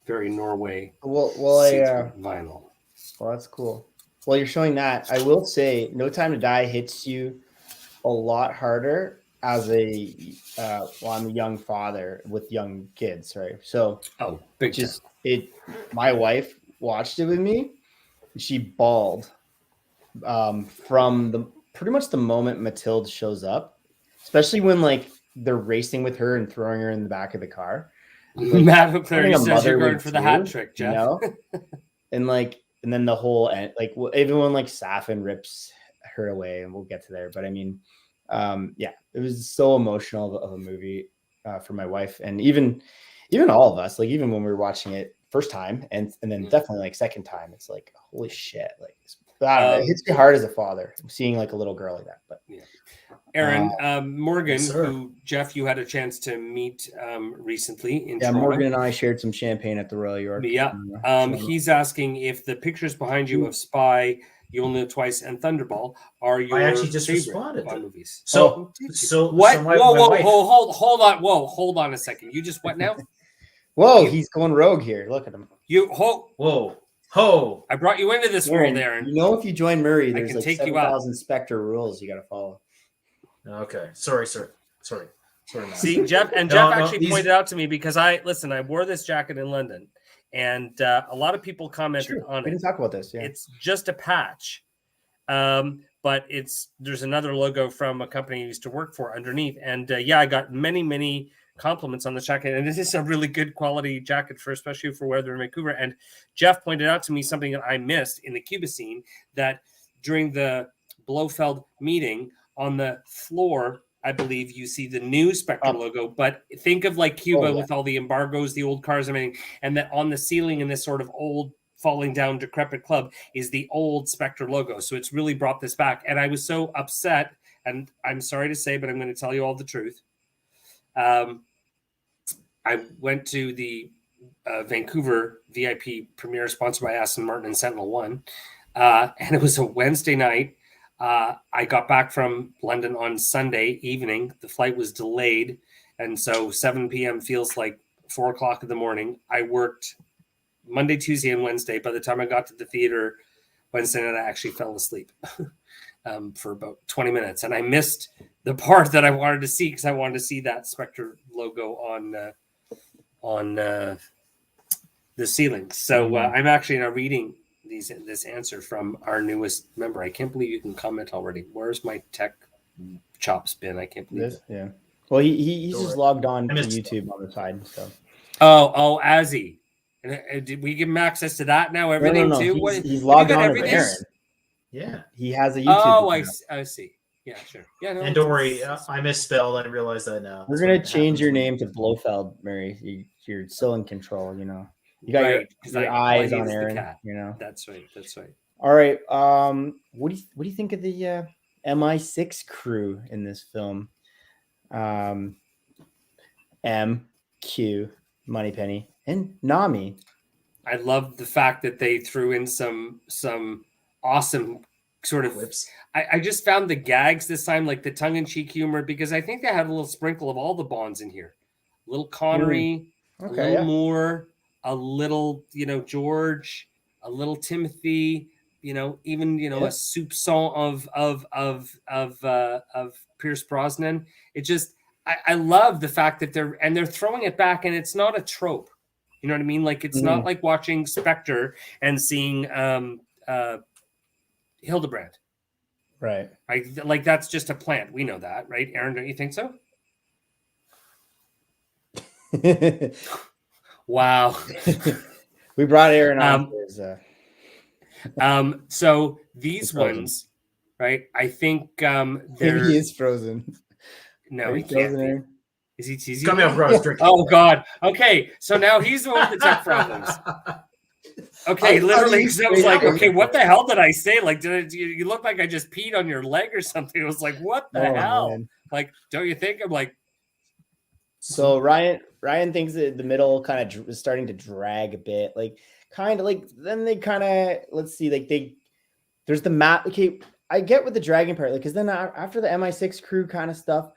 very Norway Well, vinyl. well, that's cool. Well, you're showing that. I will say, No Time to Die hits you a lot harder as well, I'm a young father with young kids, right? So Oh, big just time. my wife watched it with me. She bawled from the pretty much the moment Matilda shows up, especially when like they're racing with her and throwing her in the back of the car. Like, Matt I McClary think a says you're mother going would for the hat too, trick, you Jeff. know? And then the whole end, like everyone like Safin rips her away, and we'll get to there. But I mean, yeah, it was so emotional of a movie for my wife, and even all of us. Like even when we were watching it first time, and then definitely like second time, it's like holy shit! Like I don't know, it hits me hard as a father seeing like a little girl like that. But yeah. Aaron, Morgan, yes, who Jeff, you had a chance to meet recently in yeah, Toronto. Morgan and I shared some champagne at the Royal York. Yeah, he's asking if the pictures behind you of Spy, You Only Live Twice, and Thunderball are your I actually just favorite responded Bond movies. So what? So whoa, wife... hold on, hold on a second. You just what now? Whoa, he's going rogue here. Look at him. Ho! I brought you into this world, Aaron. You know, if you join Murray, there's like take 7,000 Spectre rules you got to follow. Okay, sorry, Matt. See, Jeff actually pointed out to me because I wore this jacket in London, and a lot of people commented on it. We didn't talk about this. Yeah, it's just a patch, but there's another logo from a company I used to work for underneath, and I got many compliments on the jacket, and it is a really good quality jacket especially for weather in Vancouver. And Jeff pointed out to me something that I missed in the Cuba scene, that during the Blofeld meeting on the floor, I believe you see the new Spectre logo, but think of like Cuba with all the embargoes, the old cars, and everything, and that on the ceiling in this sort of old falling down decrepit club is the old Spectre logo. So it's really brought this back. And I was so upset, and I'm sorry to say, but I'm going to tell you all the truth. I went to the Vancouver VIP premiere sponsored by Aston Martin and Sentinel One, and it was a Wednesday night. I got back from London on Sunday evening. The flight was delayed, and so 7 p.m. feels like 4 o'clock in the morning. I worked Monday, Tuesday, and Wednesday. By the time I got to the theater Wednesday night, I actually fell asleep for about 20 minutes, and I missed the part that I wanted to see because I wanted to see that Spectre logo on the ceiling. So I'm actually now reading this answer from our newest member. I can't believe you can comment already. Where's my tech chops been? I can't believe it. Yeah. Well, he's just logged on to YouTube on the side. So. Oh, Azzy. And did we give him access to that now? Everything no. too. He's logged on everything? as Aaron. Yeah, he has a YouTube. Oh, I see. Yeah, sure. Yeah, no, and don't worry, I misspelled. I realize that now. We're gonna change your name to Blofeld, Murray. You're still in control. You know, you got your eyes on Aaron. You know, that's right. All right. What do you think of the MI6 crew in this film? M, Q, Moneypenny, and Nami. I love the fact that they threw in some awesome sort of whips. I just found the gags this time, like the tongue-in-cheek humor, because I think they had a little sprinkle of all the Bonds in here. A little Connery, a little Moore, a little, George, a little Timothy, even a soupçon of Pierce Brosnan. It just I love the fact that they're throwing it back, and it's not a trope. You know what I mean? Like it's not like watching Spectre and seeing Hildebrand. Right. Like that's just a plant. We know that, right? Aaron, don't you think so? Wow. We brought Aaron on. So these ones, right? I think he is frozen. No, he can't be. Is he teasing? Coming up, bro. Oh God. Okay, so now he's the one with the tech problems. Okay, literally, because I was like, okay, what the hell did I say? Like, you look like I just peed on your leg or something? I was like, what the hell? Man. Like, don't you think? I'm like, so Ryan thinks that the middle kind of is starting to drag a bit, like kind of like then they kind of let's see, like they there's the map. Okay, I get with the dragon part, like, because then after the MI6 crew kind of stuff,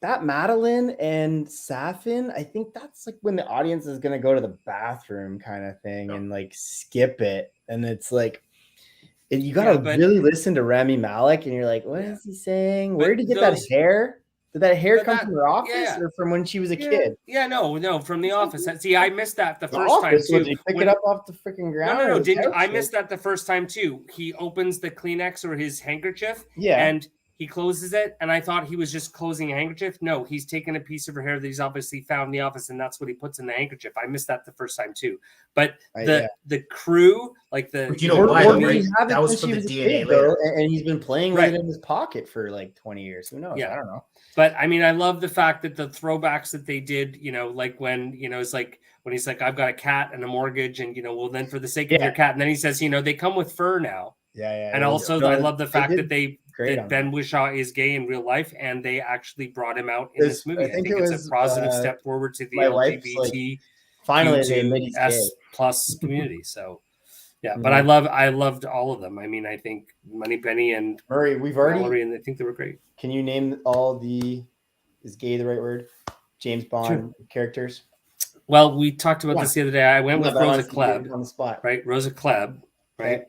that Madeline and Safin, I think that's like when the audience is gonna go to the bathroom kind of thing and like skip it, and it's like you gotta really listen to Rami Malek, and you're like, what is he saying? Where did he get that hair? Did that hair come from her office or from when she was a kid? Yeah, no, from The Office. See, I missed that the first time too. Did you pick it up off the freaking ground? No. Didn't I missed that the first time too? He opens the Kleenex or his handkerchief, and he closes it, and I thought he was just closing a handkerchief. No, he's taken a piece of her hair that he's obviously found in the office, and that's what he puts in the handkerchief. I missed that the first time too. But the crew, like the that was for the DNA later, and he's been playing with it in his pocket for like 20 years. Who knows? I don't know. But I mean, I love the fact that the throwbacks that they did, you know, like when, you know, it's like when he's like, I've got a cat and a mortgage, and, you know, well, then for the sake of your cat. And then he says, you know, they come with fur now. And also, I love the fact that that Ben Whishaw is gay in real life, and they actually brought him out in this movie. I think it's a positive step forward to the LGBT finally plus community. So, but I loved all of them. I mean, I think Moneypenny and Murray, Valerie, and I think they were great. Can you name all is gay the right word? James Bond characters? Well, we talked about this the other day. I went with Rosa Klebb on the spot, right? Rosa Klebb, right?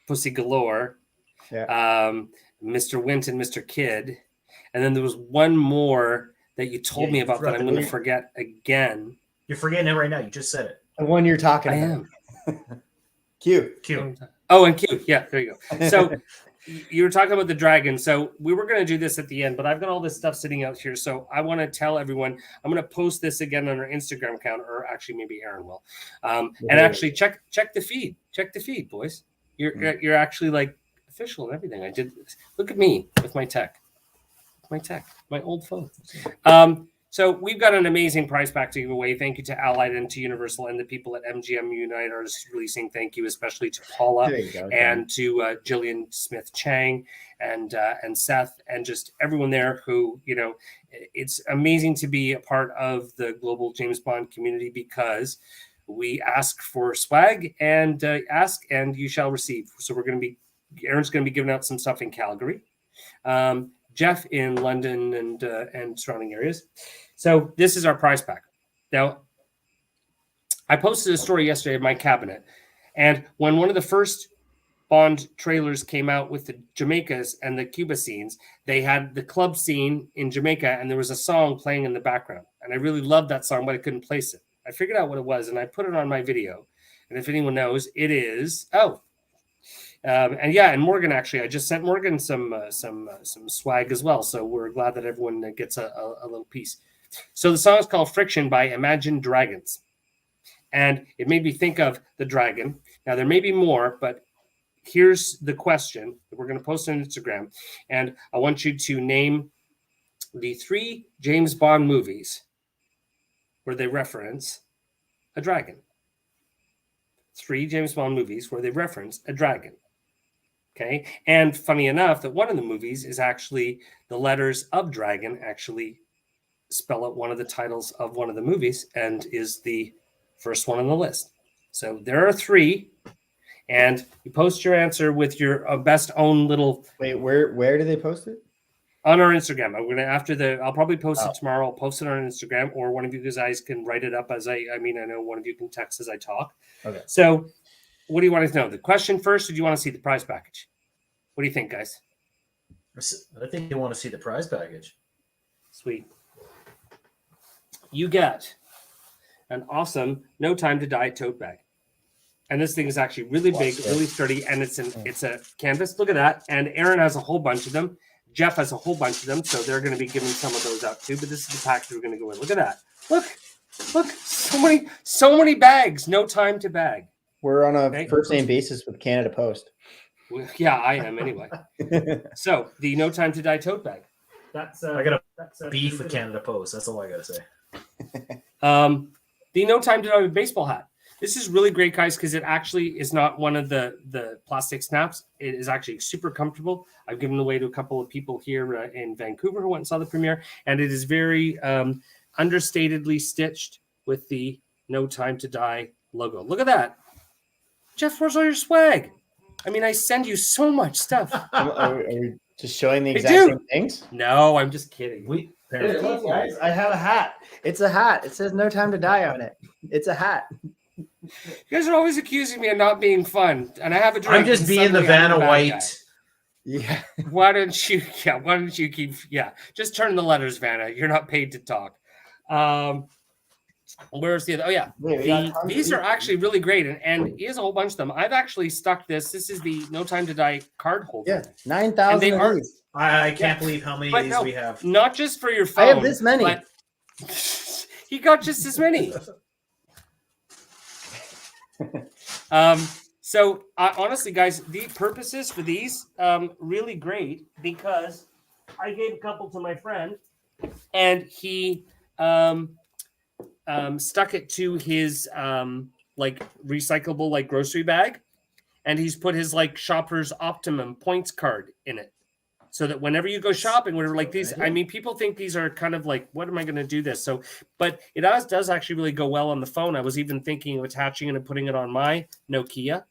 Pussy Galore, Mr. Winton, Mr. Kidd, and then there was one more that you told me about that I'm going to forget again. You're forgetting it right now. You just said it. The one you're talking about. I am. Q. Oh, and Q. Yeah, there you go. So you were talking about the dragon. So we were going to do this at the end, but I've got all this stuff sitting out here. So I want to tell everyone, I'm going to post this again on our Instagram account, or actually maybe Aaron will. And actually check the feed. Check the feed, boys. You're actually like official and everything. I did. Look at me with my tech. My old phone. So we've got an amazing prize pack to give away. Thank you to Allied and to Universal and the people at MGM Unite Artists Releasing. Thank you especially to Paula and to Jillian Smith Chang and Seth and just everyone there who, you know, it's amazing to be a part of the global James Bond community, because we ask for swag and ask and you shall receive. So Aaron's going to be giving out some stuff in Calgary. Jeff in London and surrounding areas. So this is our prize pack. Now, I posted a story yesterday in my cabinet, and when one of the first Bond trailers came out with the Jamaicas and the Cuba scenes, they had the club scene in Jamaica, and there was a song playing in the background. And I really loved that song, but I couldn't place it. I figured out what it was, and I put it on my video. And if anyone knows, it is and Morgan, actually, I just sent Morgan some swag as well. So we're glad that everyone gets a little piece. So the song is called Friction by Imagine Dragons. And it made me think of the dragon. Now, there may be more, but here's the question that we're going to post on Instagram. And I want you to name the 3 James Bond movies where they reference a dragon. 3 James Bond movies where they reference a dragon. Okay. And funny enough, that one of the movies is actually the letters of dragon actually spell out one of the titles of one of the movies and is the first one on the list. So there are 3, and you post your answer with your best own little. Wait, where do they post it? On our Instagram. I'm gonna I'll probably post it tomorrow. I'll post it on Instagram, or one of you guys can write it up as I know one of you can text as I talk. Okay. So what do you want to know? The question first, or do you want to see the prize package? What do you think, guys? I think you want to see the prize package. Sweet. You get an awesome No Time to Die tote bag. And this thing is actually really big, really sturdy, and it's a canvas. Look at that. And Aaron has a whole bunch of them. Jeff has a whole bunch of them, so they're going to be giving some of those out too. But this is the package we're going to go in. Look at that. Look, so many bags. No time to bag. We're on a first name basis with Canada Post. Yeah, I am anyway. So the No Time to Die tote bag. I got a beef with Canada Post. That's all I got to say. The No Time to Die baseball hat. This is really great, guys, because it actually is not one of the plastic snaps. It is actually super comfortable. I've given it away to a couple of people here in Vancouver who went and saw the premiere, and it is very understatedly stitched with the No Time to Die logo. Look at that. Jeff, where's all your swag? I mean, I send you so much stuff. Are we just showing the I exact do. same things? No, I'm just kidding. Here, look, guys, I have a hat. It's a hat. It says "No Time to Die" on it. It's a hat. You guys are always accusing me of not being fun, and I have a drink. I'm just and being the suddenly I'm Vanna bad White. guy. Yeah. Why don't you? Yeah, why don't you keep? Yeah, just turn the letters, Vanna. You're not paid to talk. Where's the other? Oh yeah, these are actually really great, and here's a whole bunch of them. I've actually stuck this. This is the No Time to Die card holder. Yeah, 9,000 of these. I can't believe how many of these we have. Not just for your phone. I have this many. But he got just as many. So honestly, guys, the purposes for these really great because I gave a couple to my friend, and he stuck it to his like recyclable like grocery bag, and he's put his like Shoppers Optimum points card in it. So that whenever you go shopping, whatever, like these, I mean, people think these are kind of like, what am I going to do this? So, but it does actually really go well on the phone. I was even thinking of attaching it and putting it on my Nokia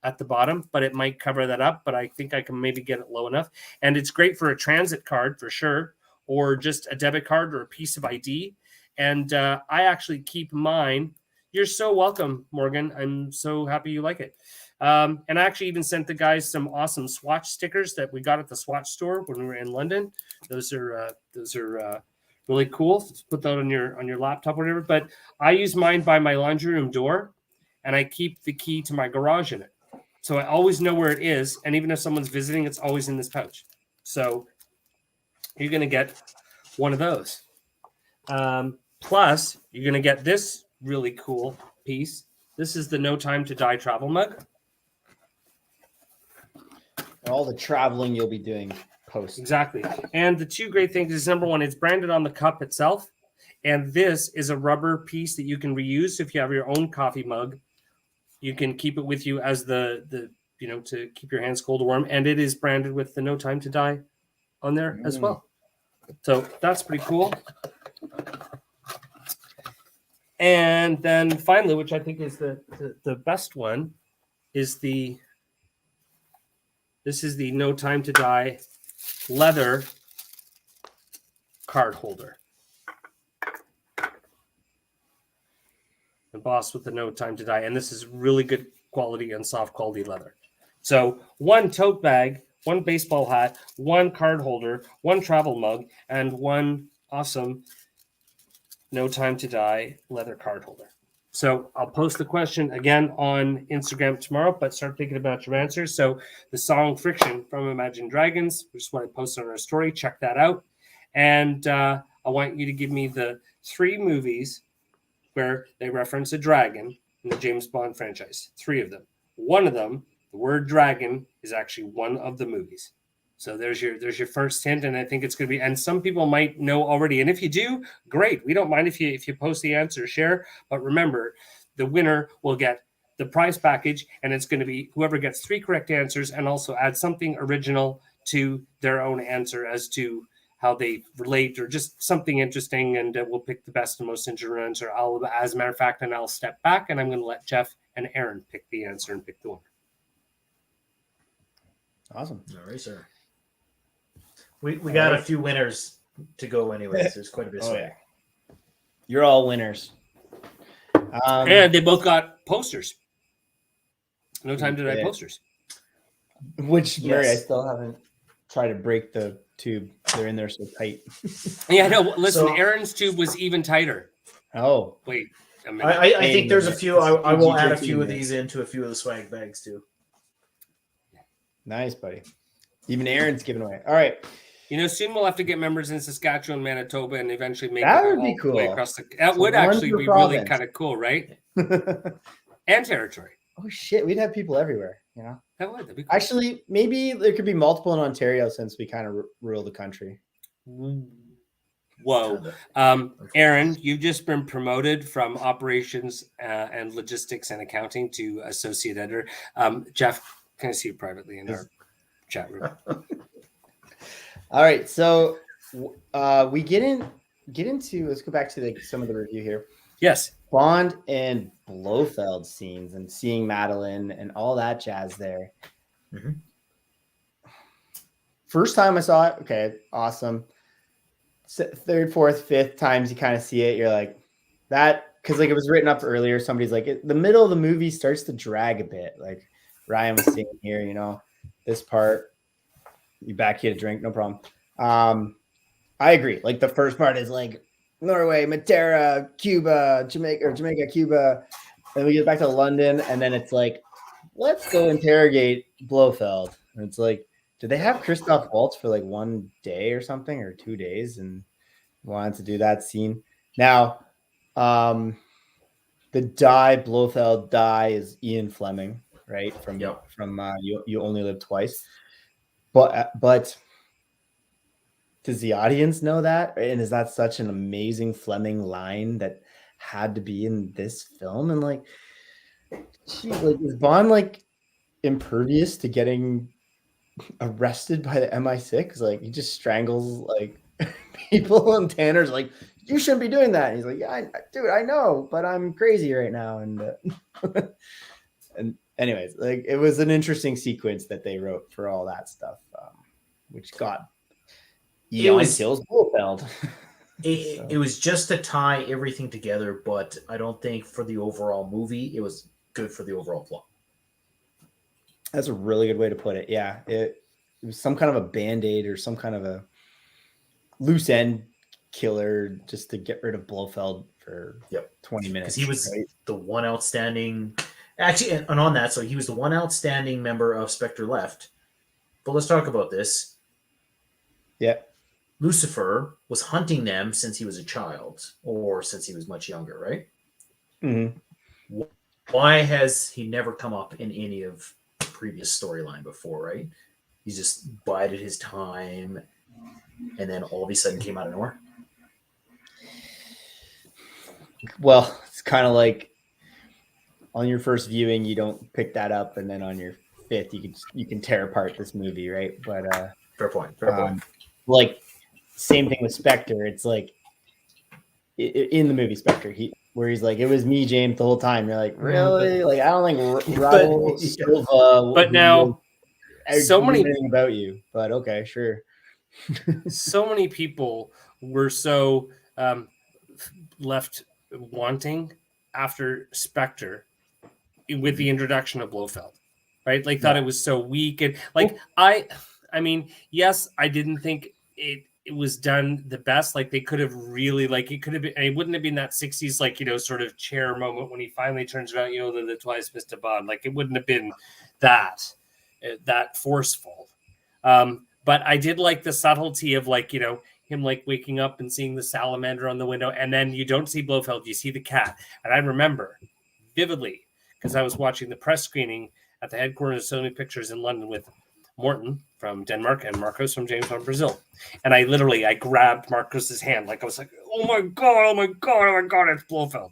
at the bottom, but it might cover that up. But I think I can maybe get it low enough. And it's great for a transit card for sure, or just a debit card or a piece of ID. And I actually keep mine. You're so welcome, Morgan. I'm so happy you like it. And I actually even sent the guys some awesome Swatch stickers that we got at the Swatch store when we were in London. Those are really cool. Just put that on your laptop or whatever. But I use mine by my laundry room door, and I keep the key to my garage in it. So I always know where it is, and even if someone's visiting, it's always in this pouch. So you're gonna get one of those. Plus, you're gonna get this really cool piece. This is the No Time to Die travel mug. All the traveling you'll be doing post. Exactly. And the two great things is number one, it's branded on the cup itself. And this is a rubber piece that you can reuse. If you have your own coffee mug, you can keep it with you as the to keep your hands cold or warm. And it is branded with the No Time to Die on there as well. So that's pretty cool. And then finally, which I think is the best one, is this is the No Time to Die leather card holder. Embossed with the No Time to Die. And this is really good quality and soft quality leather. So one tote bag, one baseball hat, one card holder, one travel mug, and one awesome No Time to Die leather card holder. So I'll post the question again on Instagram tomorrow, but start thinking about your answers. So the song Friction from Imagine Dragons, which is what I posted on our story, check that out. And I want you to give me the 3 movies where they reference a dragon in the James Bond franchise. 3 of them. One of them, the word dragon, is actually one of the movies. So there's your first hint, and I think it's going to be. And some people might know already, and if you do, great. We don't mind if you post the answer, share. But remember, the winner will get the prize package, and it's going to be whoever gets 3 correct answers, and also add something original to their own answer as to how they relate or just something interesting. And we'll pick the best and most interesting answer. As a matter of fact, and I'll step back, and I'm going to let Jeff and Aaron pick the answer and pick the winner. Awesome. All right, sir. We got a few winners to go anyways. There's quite a bit of swag. Yeah. You're all winners. And they both got posters. No Time to Die posters. Which, Murray, I still haven't tried to break the tube. They're in there so tight. Yeah, no, listen, Aaron's tube was even tighter. Oh. Wait a minute. I think there's a few. I will add a few of these into a few of the swag bags too. Nice, buddy. Even Aaron's giving away. All right. Soon we'll have to get members in Saskatchewan, Manitoba, and eventually make that it would be cool. Across that would actually be really kind of cool, right? And territory. Oh shit, we'd have people everywhere. That'd be cool. Actually, maybe there could be multiple in Ontario since we kind of rule the country. Whoa. Aaron, you've just been promoted from operations and logistics and accounting to associate editor. Jeff, can I see you privately in our chat room? All right, so we get into. Let's go back to some of the review here. Yes, Bond and Blofeld scenes and seeing Madeline and all that jazz there. Mhm. First time I saw it, okay, awesome. Third, fourth, fifth times you kind of see it, you're like that, because like it was written up earlier. Somebody's like, the middle of the movie starts to drag a bit. Like Ryan was saying here, you know, this part, you back here to drink, no problem. I agree. Like the first part is like Norway, Matera, Cuba, Jamaica, Cuba. Then we get back to London, and then it's like, let's go interrogate Blofeld. And it's like, did they have Christoph Waltz for like 1 day or something, or 2 days, and wanted to do that scene? Now, the Blofeld is Ian Fleming, right? From You Only Live Twice. But does the audience know that? And is that such an amazing Fleming line that had to be in this film? And like, geez, like is Bond like impervious to getting arrested by the MI6? Like he just strangles like people, and Tanner's like, you shouldn't be doing that. And he's like, yeah, dude, I know, but I'm crazy right now. And and anyways, like it was an interesting sequence that they wrote for all that stuff, which got Eon kills Blofeld. It was just to tie everything together, but I don't think for the overall movie it was good for the overall plot. That's a really good way to put it. Yeah, it was some kind of a band-aid or some kind of a loose end killer just to get rid of Blofeld for 20 minutes. Because he was the one outstanding, actually, and on that, so he was the one outstanding member of Spectre left. But let's talk about this. Yeah. Lucifer was hunting them since he was a child, or since he was much younger, right? Mm-hmm. Why has he never come up in any of the previous storyline before, right? He just bided his time, and then all of a sudden came out of nowhere. Well, it's kind of like on your first viewing, you don't pick that up, and then on your fifth, you can tear apart this movie, right? But fair point. Fair point. Like same thing with Spectre. It's like in the movie Spectre, where he's like, it was me, James, the whole time. You're like, really? Like I don't think Raul Silva. But now, so many anything about you. But okay, sure. So many people were so left wanting after Spectre with the introduction of Blofeld, right? Like thought it was so weak, and like I mean, yes, I didn't think it was done the best. Like they could have really, like it could have been. It wouldn't have been that 60s, like sort of chair moment when he finally turns around. The twice Mr. Bond. Like it wouldn't have been that forceful. But I did like the subtlety of him like waking up and seeing the salamander on the window, and then you don't see Blofeld, you see the cat. And I remember vividly because I was watching the press screening at the headquarters of Sony Pictures in London with Morton from Denmark and Marcos from James Bond Brazil. And I grabbed Marcos's hand. Like I was like, oh my God, it's Blofeld.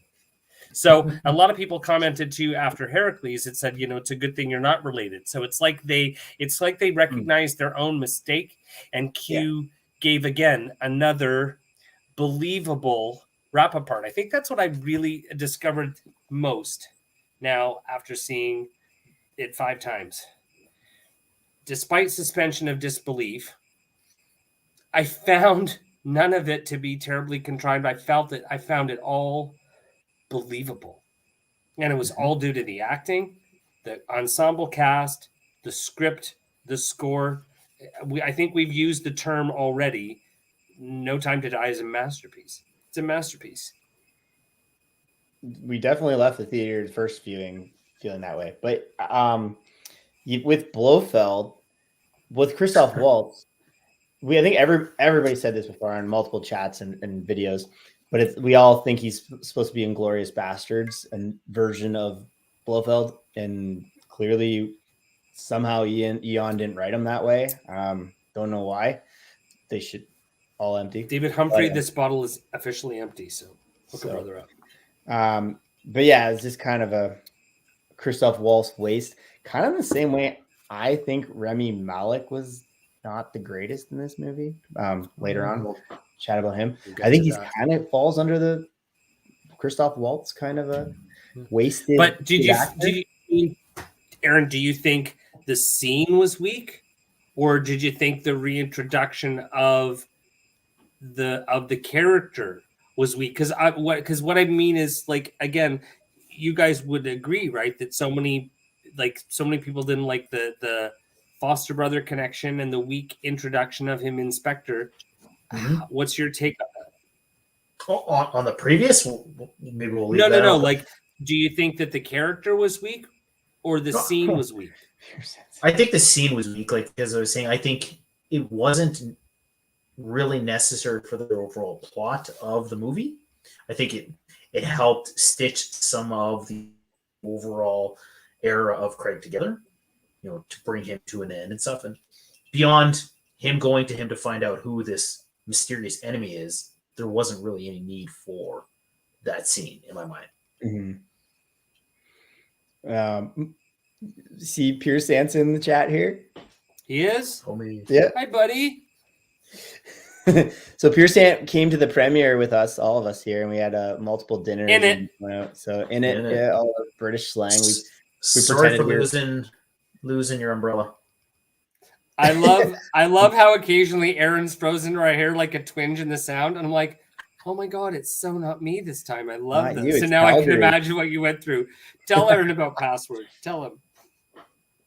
So a lot of people commented too after Heracles. It said, it's a good thing you're not related. So it's like they recognized their own mistake, and Q gave again another believable wrap apart. I think that's what I really discovered most now after seeing it 5 times. Despite suspension of disbelief, I found none of it to be terribly contrived. I found it all believable. And it was all due to the acting, the ensemble cast, the script, the score. I think we've used the term already. No Time to Die is a masterpiece. It's a masterpiece. We definitely left the theater first viewing feeling that way. But with Blofeld, with Christoph Waltz, I think everybody said this before on multiple chats and videos. But we all think he's supposed to be Inglourious Bastards and version of Blofeld, and clearly somehow Eon didn't write him that way. Don't know why. They should all empty. David Humphrey, this bottle is officially empty, so hook a brother up. But yeah, it's just kind of a Christoph Waltz waste, kind of the same way I think Remy Malek was not the greatest in this movie. Later on, we'll chat about him. I think he's kind of falls under the Christoph Waltz kind of a wasted. But Aaron, do you think the scene was weak, or did you think the reintroduction of the character was weak? Because what I mean is, like, again, you guys would agree, right, that so many people didn't like the foster brother connection and the weak introduction of him in Spectre. What's your take on that? On the previous, maybe we'll leave that No. out. Like, do you think that the character was weak or the scene was weak? I think the scene was weak. Like, as I was saying, I think it wasn't really necessary for the overall plot of the movie. I think it helped stitch some of the overall era of Craig together, to bring him to an end and stuff. And beyond him going to him to find out who this mysterious enemy is, there wasn't really any need for that scene in my mind. See Pierce Sanson in the chat here. He is. Yeah. Hi, buddy. So Pierce came to the premiere with us, all of us here, and we had multiple dinners. In it. So in it, yeah, all the British slang. We Sorry for losing your umbrella. I love how occasionally Aaron's frozen right here like a twinge in the sound, and I'm like, oh my god, it's so not me this time. I love this. So now Calgary. I can imagine what you went through. Tell Aaron about password. Tell him.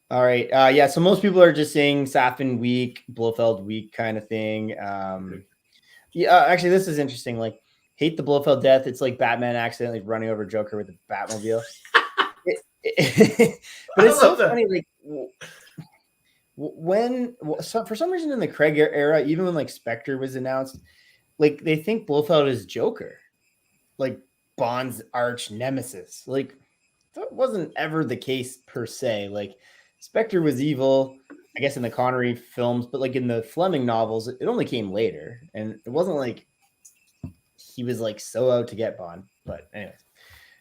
All right. Yeah. So most people are just saying Safin weak, Blofeld weak kind of thing. Yeah. Actually, this is interesting. Like, hate the Blofeld death. It's like Batman accidentally running over Joker with a Batmobile. But it's so funny. Like, for some reason in the Craig era, even when like Spectre was announced, like they think Blofeld is Joker, like Bond's arch nemesis. Like, that wasn't ever the case per se. Like, Spectre was evil, I guess, in the Connery films, but like in the Fleming novels, it only came later, and it wasn't like he was like so out to get Bond. But anyways,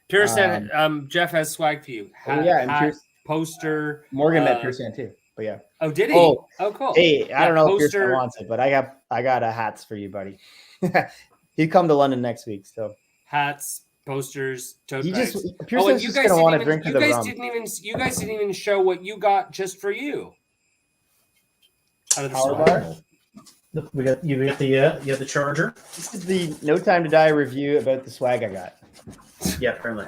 Pierce said, Jeff has swag for you. Hat, poster. Morgan met Pierce too, but yeah. Oh, did he? Oh, cool. Hey, I don't know if Pierce wants it, but I got a hats for you, buddy. He'd come to London next week, so hats. Posters, tote bags. Pierce's just gonna want to drink the rum. You guys didn't even show what you got just for you. Out of the power bar. You got the charger. This is the No Time to Die review about the swag I got. Yeah, apparently.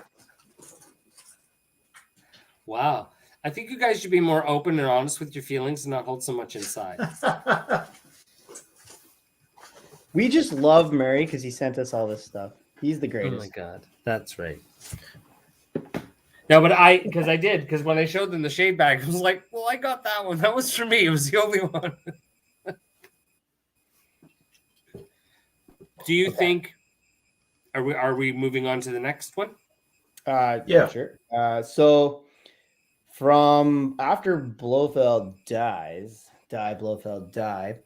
Wow, I think you guys should be more open and honest with your feelings and not hold so much inside. We just love Murray because he sent us all this stuff. He's the greatest. Oh my god, that's right. No, but because when I showed them the shade bag, I was like, well, I got that one. That was for me. It was the only one. Do you think are we moving on to the next one? Yeah, sure. So from after Blofeld Blofeld die,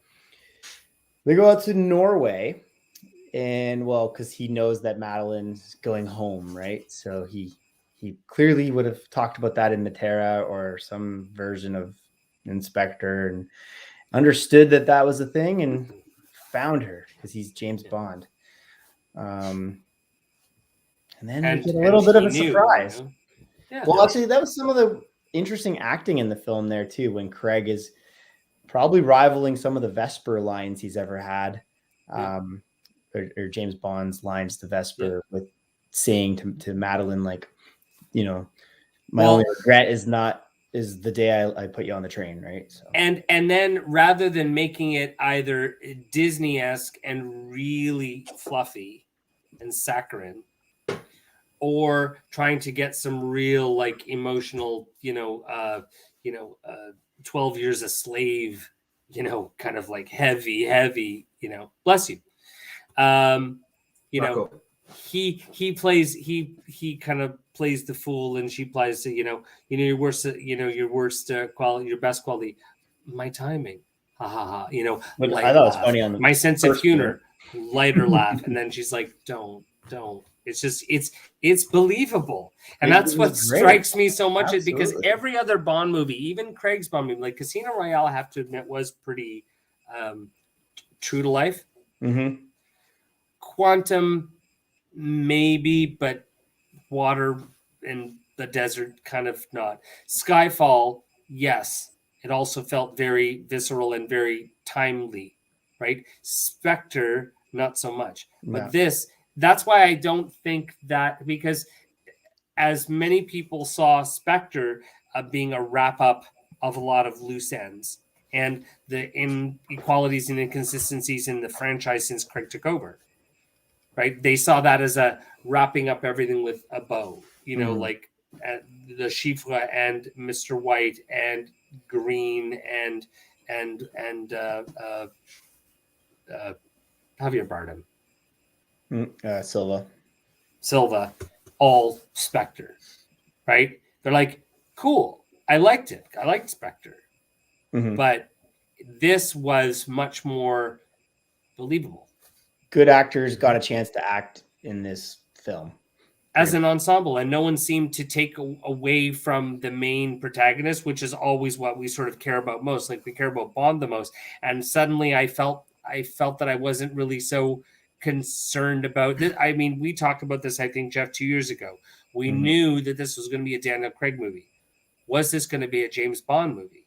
they go out to Norway. And well, because he knows that Madeline's going home, right? So he clearly would have talked about that in Matera or some version of Inspector and understood that was a thing and found her because he's James Bond. And then we get a little bit of a surprise. You know? Yeah. Well, actually, that was some of the interesting acting in the film there too, when Craig is probably rivaling some of the Vesper lines he's ever had. Or James Bond's lines to Vesper with saying to Madeline, like, my only regret is the day I put you on the train, right? So. And then rather than making it either Disney-esque and really fluffy and saccharine, or trying to get some real like emotional, 12 Years a Slave, kind of like heavy, bless you. He kind of plays the fool, and she plays your worst quality, your best quality, my timing, ha ha ha. I thought it was funny on my sense of humor, lighter laugh, and then she's like, don't. It's just it's believable, and that's what strikes me so much. Absolutely. Because every other Bond movie, even Craig's Bond movie, like Casino Royale, I have to admit, was pretty true to life. Mm-hmm. Quantum, maybe, but water and the desert, kind of not. Skyfall, yes, it also felt very visceral and very timely, right? Spectre, not so much. Yeah. But that's why I don't think that, because as many people saw Spectre being a wrap up of a lot of loose ends and the inequalities and inconsistencies in the franchise since Craig took over, right? They saw that as a wrapping up everything with a bow, like the Chiffre and Mr. White and Green and Javier Bardem, Silva, all Spectre, right? They're like, cool. I liked it. I liked Spectre. But this was much more believable. Good actors got a chance to act in this film as an ensemble, and no one seemed to take away from the main protagonist, which is always what we sort of care about most. Like, we care about Bond the most. And suddenly I felt that I wasn't really so concerned about this. I mean, we talked about this, I think, Jeff, 2 years ago. We knew that this was going to be a Daniel Craig movie. Was this going to be a James Bond movie?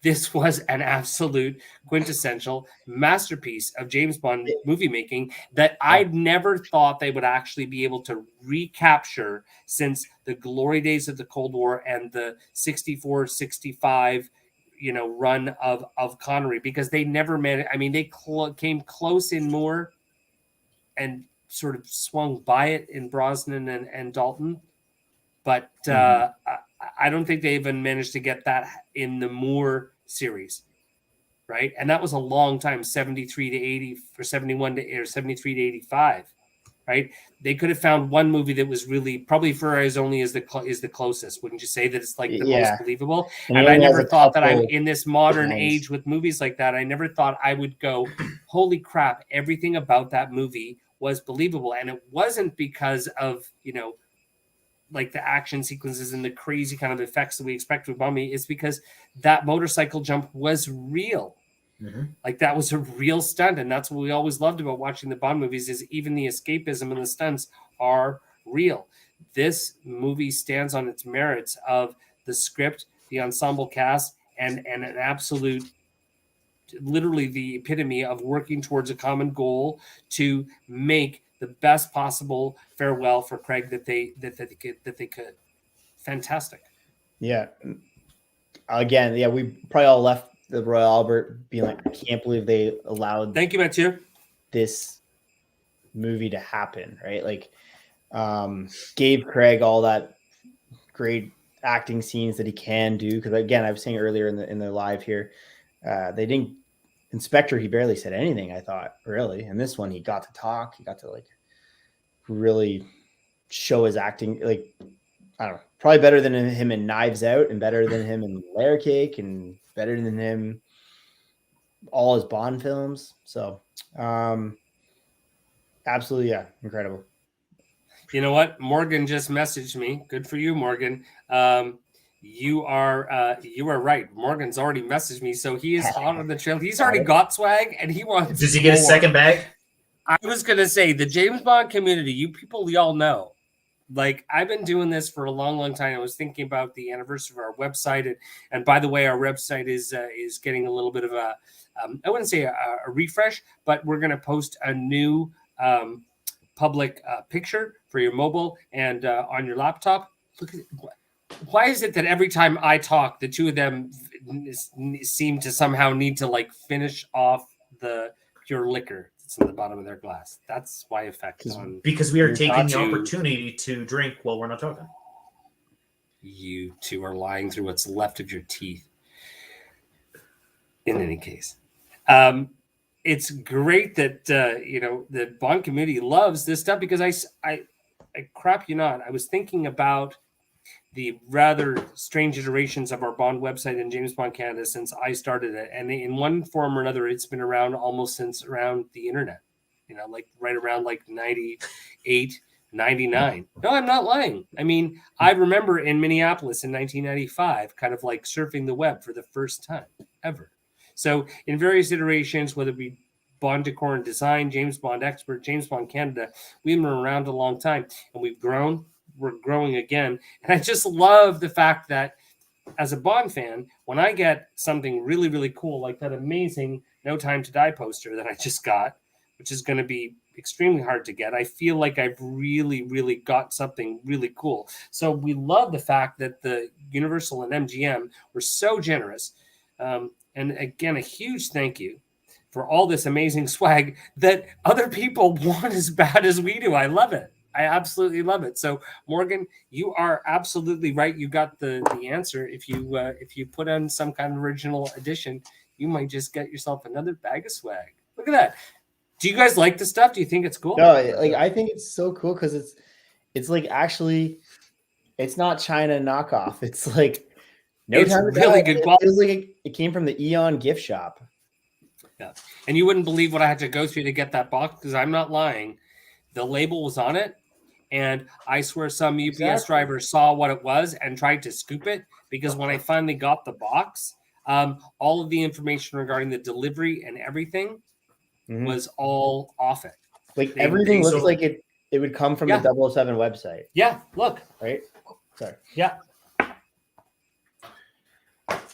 This was an absolute quintessential masterpiece of James Bond movie making that I'd never thought they would actually be able to recapture since the glory days of the Cold War and the 64, 65, run of Connery, because they never managed. I mean, they came close in Moore and sort of swung by it in Brosnan and Dalton. But I don't think they even managed to get that in the Moore series, right? And that was a long time, 73 to 80, or 71 to, or 73 to 85, right? They could have found one movie that was really, probably for as only is the closest. Wouldn't you say that it's like the most believable? And I never thought that in this modern age with movies like that, I never thought I would go, holy crap, everything about that movie was believable. And it wasn't because of, like the action sequences and the crazy kind of effects that we expect with Bummy. Is because that motorcycle jump was real. Like, that was a real stunt. And that's what we always loved about watching the Bond movies, is even the escapism and the stunts are real. This movie stands on its merits of the script, the ensemble cast, and an absolute, literally the epitome of working towards a common goal to make the best possible farewell for Craig that they could. Fantastic. Yeah. Again, we probably all left the Royal Albert being like, I can't believe they allowed. Thank you, Mathieu. This movie to happen, right? Like, gave Craig all that great acting scenes that he can do. Because again, I was saying earlier in the live here, they didn't. Inspector, he barely said anything, I thought, really. And this one, he got to talk. He got to, like, really show his acting. Like, I don't know, probably better than him in Knives Out, and better than him in Layer Cake, and better than him all his Bond films. So, absolutely, yeah, incredible. You know what? Morgan just messaged me. Good for you, Morgan. You are right. Morgan's already messaged me, so he is hot on the trail. He's already got swag, and he wants. Does he get a second bag? I was gonna say, the James Bond community, you people, y'all know. Like, I've been doing this for a long, long time. I was thinking about the anniversary of our website, and by the way, our website is getting a little bit of a, I wouldn't say a refresh, but we're gonna post a new public picture for your mobile and on your laptop. Look at it. Why is it that every time I talk, the two of them seem to somehow need to, like, finish off the pure liquor that's in the bottom of their glass? That's why effect on. Because we are taking the opportunity to drink while we're not talking. You two are lying through what's left of your teeth. In any case, it's great that the Bond community loves this stuff, because I crap you not, I was thinking about the rather strange iterations of our Bond website and James Bond Canada since I started it. And in one form or another, it's been around almost since around the internet, like right around like 98, 99. No, I'm not lying. I mean, I remember in Minneapolis in 1995, kind of like surfing the web for the first time ever. So in various iterations, whether it be Bond Decor and Design, James Bond Expert, James Bond Canada, we've been around a long time, and we've grown. We're growing again. And I just love the fact that as a Bond fan, when I get something really, really cool, like that amazing No Time to Die poster that I just got, which is going to be extremely hard to get, I feel like I've really, really got something really cool. So we love the fact that the Universal and MGM were so generous. And again, a huge thank you for all this amazing swag that other people want as bad as we do. I love it. I absolutely love it. So Morgan, you are absolutely right. You got the answer. If you put on some kind of original edition, you might just get yourself another bag of swag. Look at that. Do you guys like the stuff? Do you think it's cool? No, like I think it's so cool because it's like actually it's not China knockoff. It's like It's really good quality. It was like it came from the Eon gift shop. Yeah. And you wouldn't believe what I had to go through to get that box, because I'm not lying. The label was on it, and I swear some UPS driver saw what it was and tried to scoop it, because when I finally got the box, all of the information regarding the delivery and everything was all off it. Like everything looks like it would come from the 007 website. Yeah, look. Right? Sorry. Yeah.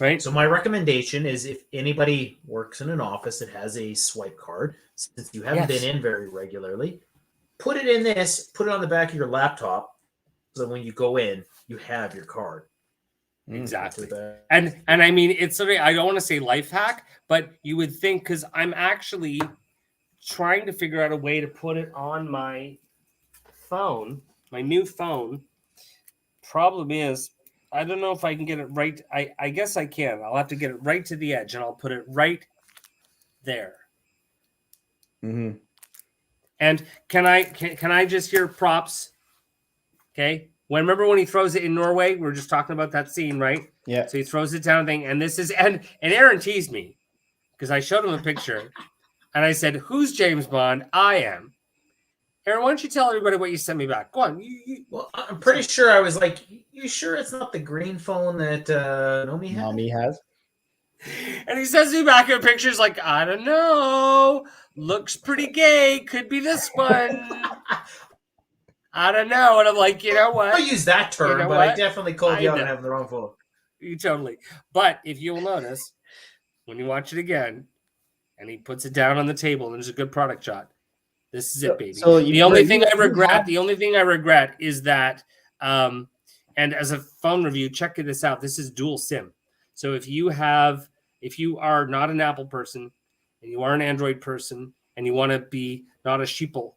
Right. So my recommendation is, if anybody works in an office that has a swipe card, since you haven't been in very regularly, put it in this, put it on the back of your laptop, so that when you go in, you have your card. Exactly. And I mean, it's sort of, I don't want to say life hack, but you would think, because I'm actually trying to figure out a way to put it on my phone, my new phone. Problem is, I don't know if I can get it right. I guess I can. I'll have to get it right to the edge, and I'll put it right there. Mm-hmm. And can I just hear props? Okay. Remember when he throws it in Norway? We were just talking about that scene, right? Yeah. So he throws it down thing, and this is and Aaron teased me because I showed him a picture, and I said, "Who's James Bond? I am." Aaron, why don't you tell everybody what you sent me back? Go on. Well, I'm pretty sure I was like, "You sure it's not the green phone that Nomi has?" Mommy has. And he sends me back a picture. He's like, "I don't know. Looks pretty gay. Could be this one." I don't know. And I'm like, you know what? I use that term, but what? I definitely called you out on having the wrong phone. You totally. But if you'll notice, when you watch it again, and he puts it down on the table, and there's a good product shot. This is it, baby. So the only thing I regret is that, and as a phone review, check this out. This is dual SIM. So if you are not an Apple person, and you are an Android person, and you want to be not a sheeple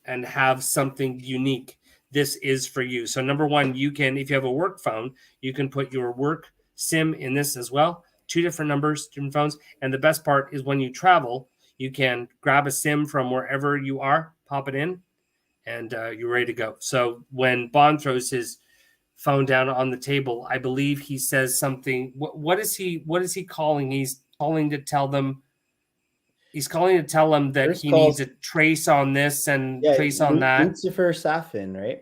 and have something unique, this is for you. So number one, you can, if you have a work phone, you can put your work SIM in this as well. 2 different numbers, different phones. And the best part is when you travel, you can grab a SIM from wherever you are, pop it in, and you're ready to go. So when Bond throws his phone down on the table, I believe he says something. What is he calling? He's calling to tell them. He's calling to tell them that he needs a trace on this and trace on that. Lucifer Safin, right?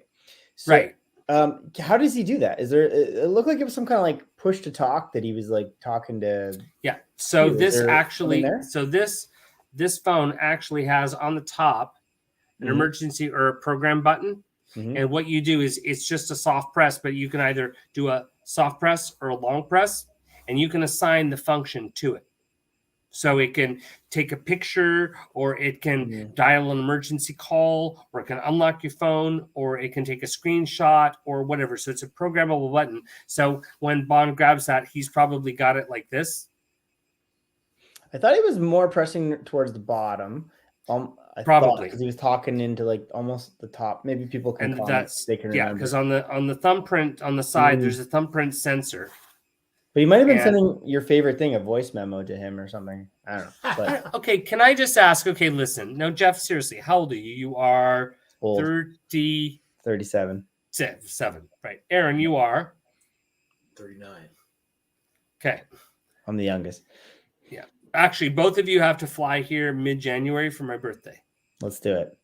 So, right. How does he do that? Is there? It looked like it was some kind of like push to talk that he was like talking to. Yeah. So this actually, this phone actually has on the top an emergency or a program button. Mm-hmm. And what you do is it's just a soft press, but you can either do a soft press or a long press, and you can assign the function to it. So it can take a picture, or it can dial an emergency call, or it can unlock your phone, or it can take a screenshot or whatever. So it's a programmable button. So when Bond grabs that, he's probably got it like this. I thought he was more pressing towards the bottom. Probably because he was talking into like almost the top. Maybe people can comment. They can remember. Because on the thumbprint on the side, there's a thumbprint sensor. But you might have been sending your favorite thing, a voice memo to him or something. I don't know. But. Okay, can I just ask? Okay, listen. No, Jeff, seriously, how old are you? You are old. 37. 7, right. Aaron, you are? 39. Okay. I'm the youngest. Yeah. Actually, both of you have to fly here mid-January for my birthday. Let's do it.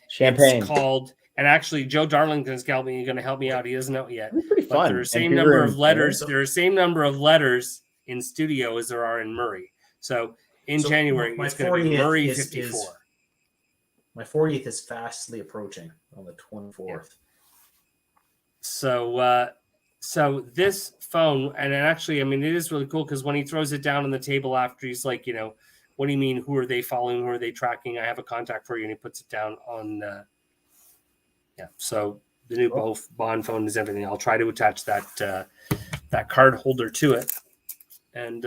Champagne. It's called... And actually, Joe Darlington's going to help me out. He doesn't know it yet. It's pretty fun. There are the same number of letters. There are the same number of letters in studio as there are in Murray. So in January, it's going to be Murray 54. My 40th is fastly approaching on the 24th. Yeah. So this phone, and actually, I mean, it is really cool because when he throws it down on the table after, he's like, what do you mean? Who are they following? Who are they tracking? I have a contact for you, and he puts it down on. So the new Bond phone is everything. I'll try to attach that card holder to it, and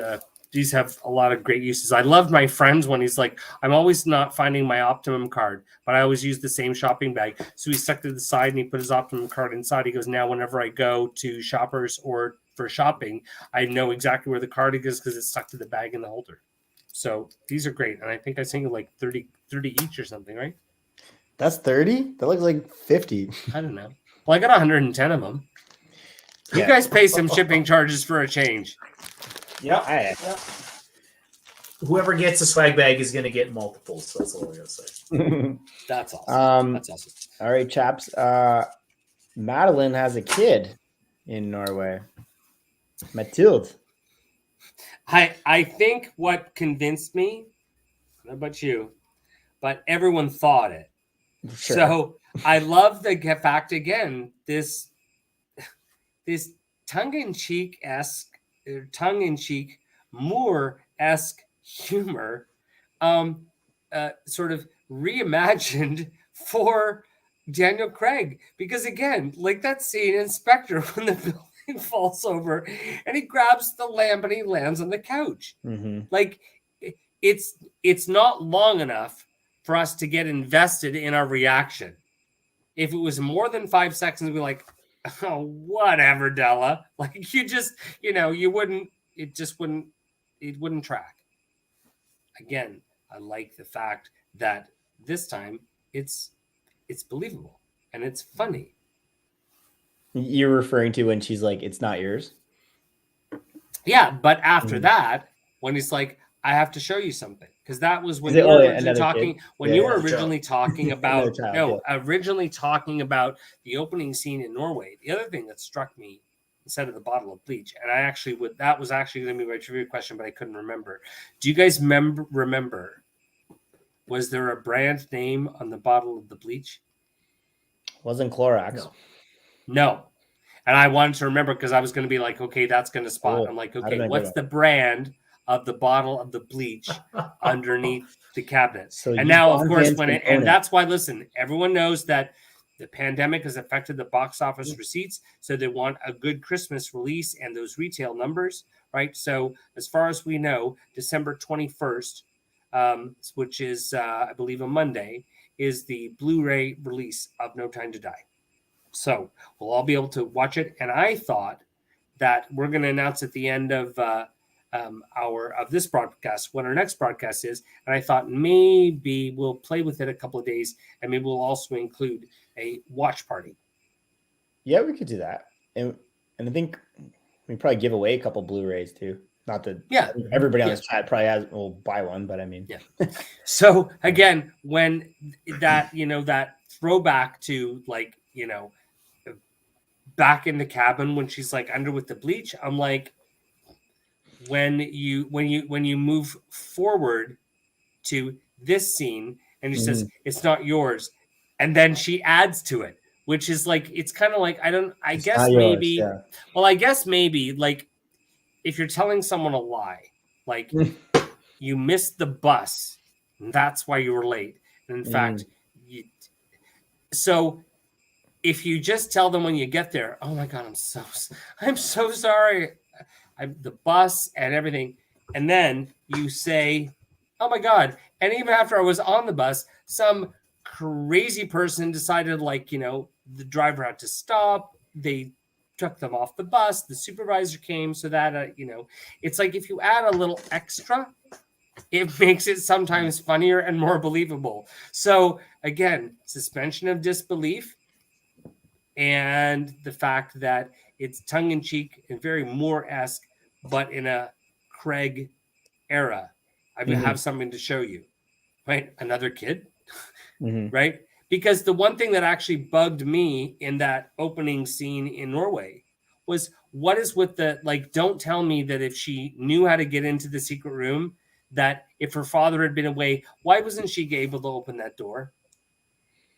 these have a lot of great uses. I love my friends when he's like, I'm always not finding my Optimum card, but I always use the same shopping bag. So he stuck to the side and he put his Optimum card inside. He goes, now whenever I go to Shoppers or for shopping, I know exactly where the card is because it's stuck to the bag in the holder. So these are great. And I think I sent you like 30 each or something, right? That's 30? That looks like 50. I don't know. Well, I got 110 of them. You guys pay some shipping charges for a change. Yep. Whoever gets a swag bag is going to get multiples. So that's all I'm going to say. That's awesome. That's awesome. All right, chaps. Madeline has a kid in Norway. Mathilde. I think what convinced me, I don't know about you, but everyone thought it. Sure. So I love the fact, again, this tongue-in-cheek, Moore-esque humor sort of reimagined for Daniel Craig. Because, again, like that scene in Spectre when the building falls over and he grabs the lamp and he lands on the couch. Mm-hmm. Like, it's not long enough for us to get invested in our reaction. If it was more than 5 seconds, we'd be like, oh, whatever, Della. Like, you just, you wouldn't, it wouldn't track. Again, I like the fact that this time it's believable and it's funny. You're referring to when she's like, it's not yours? Yeah, but after that, when he's like, I have to show you something. Because that was when you were originally talking. When you were originally talking about originally talking about the opening scene in Norway. The other thing that struck me instead of the bottle of bleach, and I actually that was actually going to be my trivia question, but I couldn't remember. Do you guys remember? Was there a brand name on the bottle of the bleach? Wasn't Clorox? No. And I wanted to remember because I was going to be like, okay, that's going to spot. I'm like, okay, what's the brand of the bottle of the bleach underneath the cabinet? So and now, of course, and that's why, listen, everyone knows that the pandemic has affected the box office receipts. So they want a good Christmas release and those retail numbers, right? So as far as we know, December 21st, which is, I believe, a Monday, is the Blu-ray release of No Time to Die. So we'll all be able to watch it. And I thought that we're going to announce at the end of this broadcast what our next broadcast is. And I thought maybe we'll play with it a couple of days, and maybe we'll also include a watch party. Yeah, we could do that. And I think we probably give away a couple Blu-rays too. Not that everybody on this chat probably will buy one, but I mean, So again, when that that throwback to back in the cabin when she's like under with the bleach, I'm like, when you move forward to this scene and she says it's not yours, and then she adds to it, which is like, it's kind of like, I guess maybe like if you're telling someone a lie, like you missed the bus and that's why you were late, and in fact so if you just tell them when you get there, oh my god, I'm so sorry, the bus and everything, and then you say, oh my god, and even after I was on the bus, some crazy person decided the driver had to stop, they took them off the bus, the supervisor came, so that it's like if you add a little extra, it makes it sometimes funnier and more believable. So again, suspension of disbelief, and the fact that it's tongue-in-cheek and very Moore-esque, but in a Craig era. I have something to show you, right? Another kid, right? Because the one thing that actually bugged me in that opening scene in Norway was, what is with don't tell me that if she knew how to get into the secret room, that if her father had been away, why wasn't she able to open that door?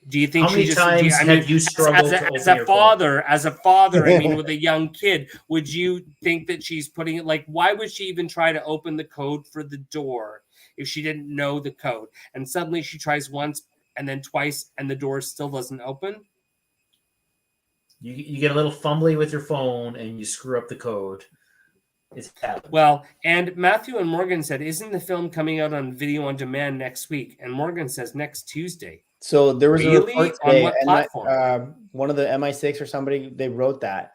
Do you think How many times have you struggled to as open a your father, I mean, with a young kid, would you think that she's putting it like, why would she even try to open the code for the door if she didn't know the code? And suddenly she tries once and then twice and the door still doesn't open. You get a little fumbly with your phone and you screw up the code. It's happened. Well, and Matthew and Morgan said, isn't the film coming out on video on demand next week? And Morgan says next Tuesday. So there was a Really? report On today, what and platform? one of the MI6 or somebody, they wrote that.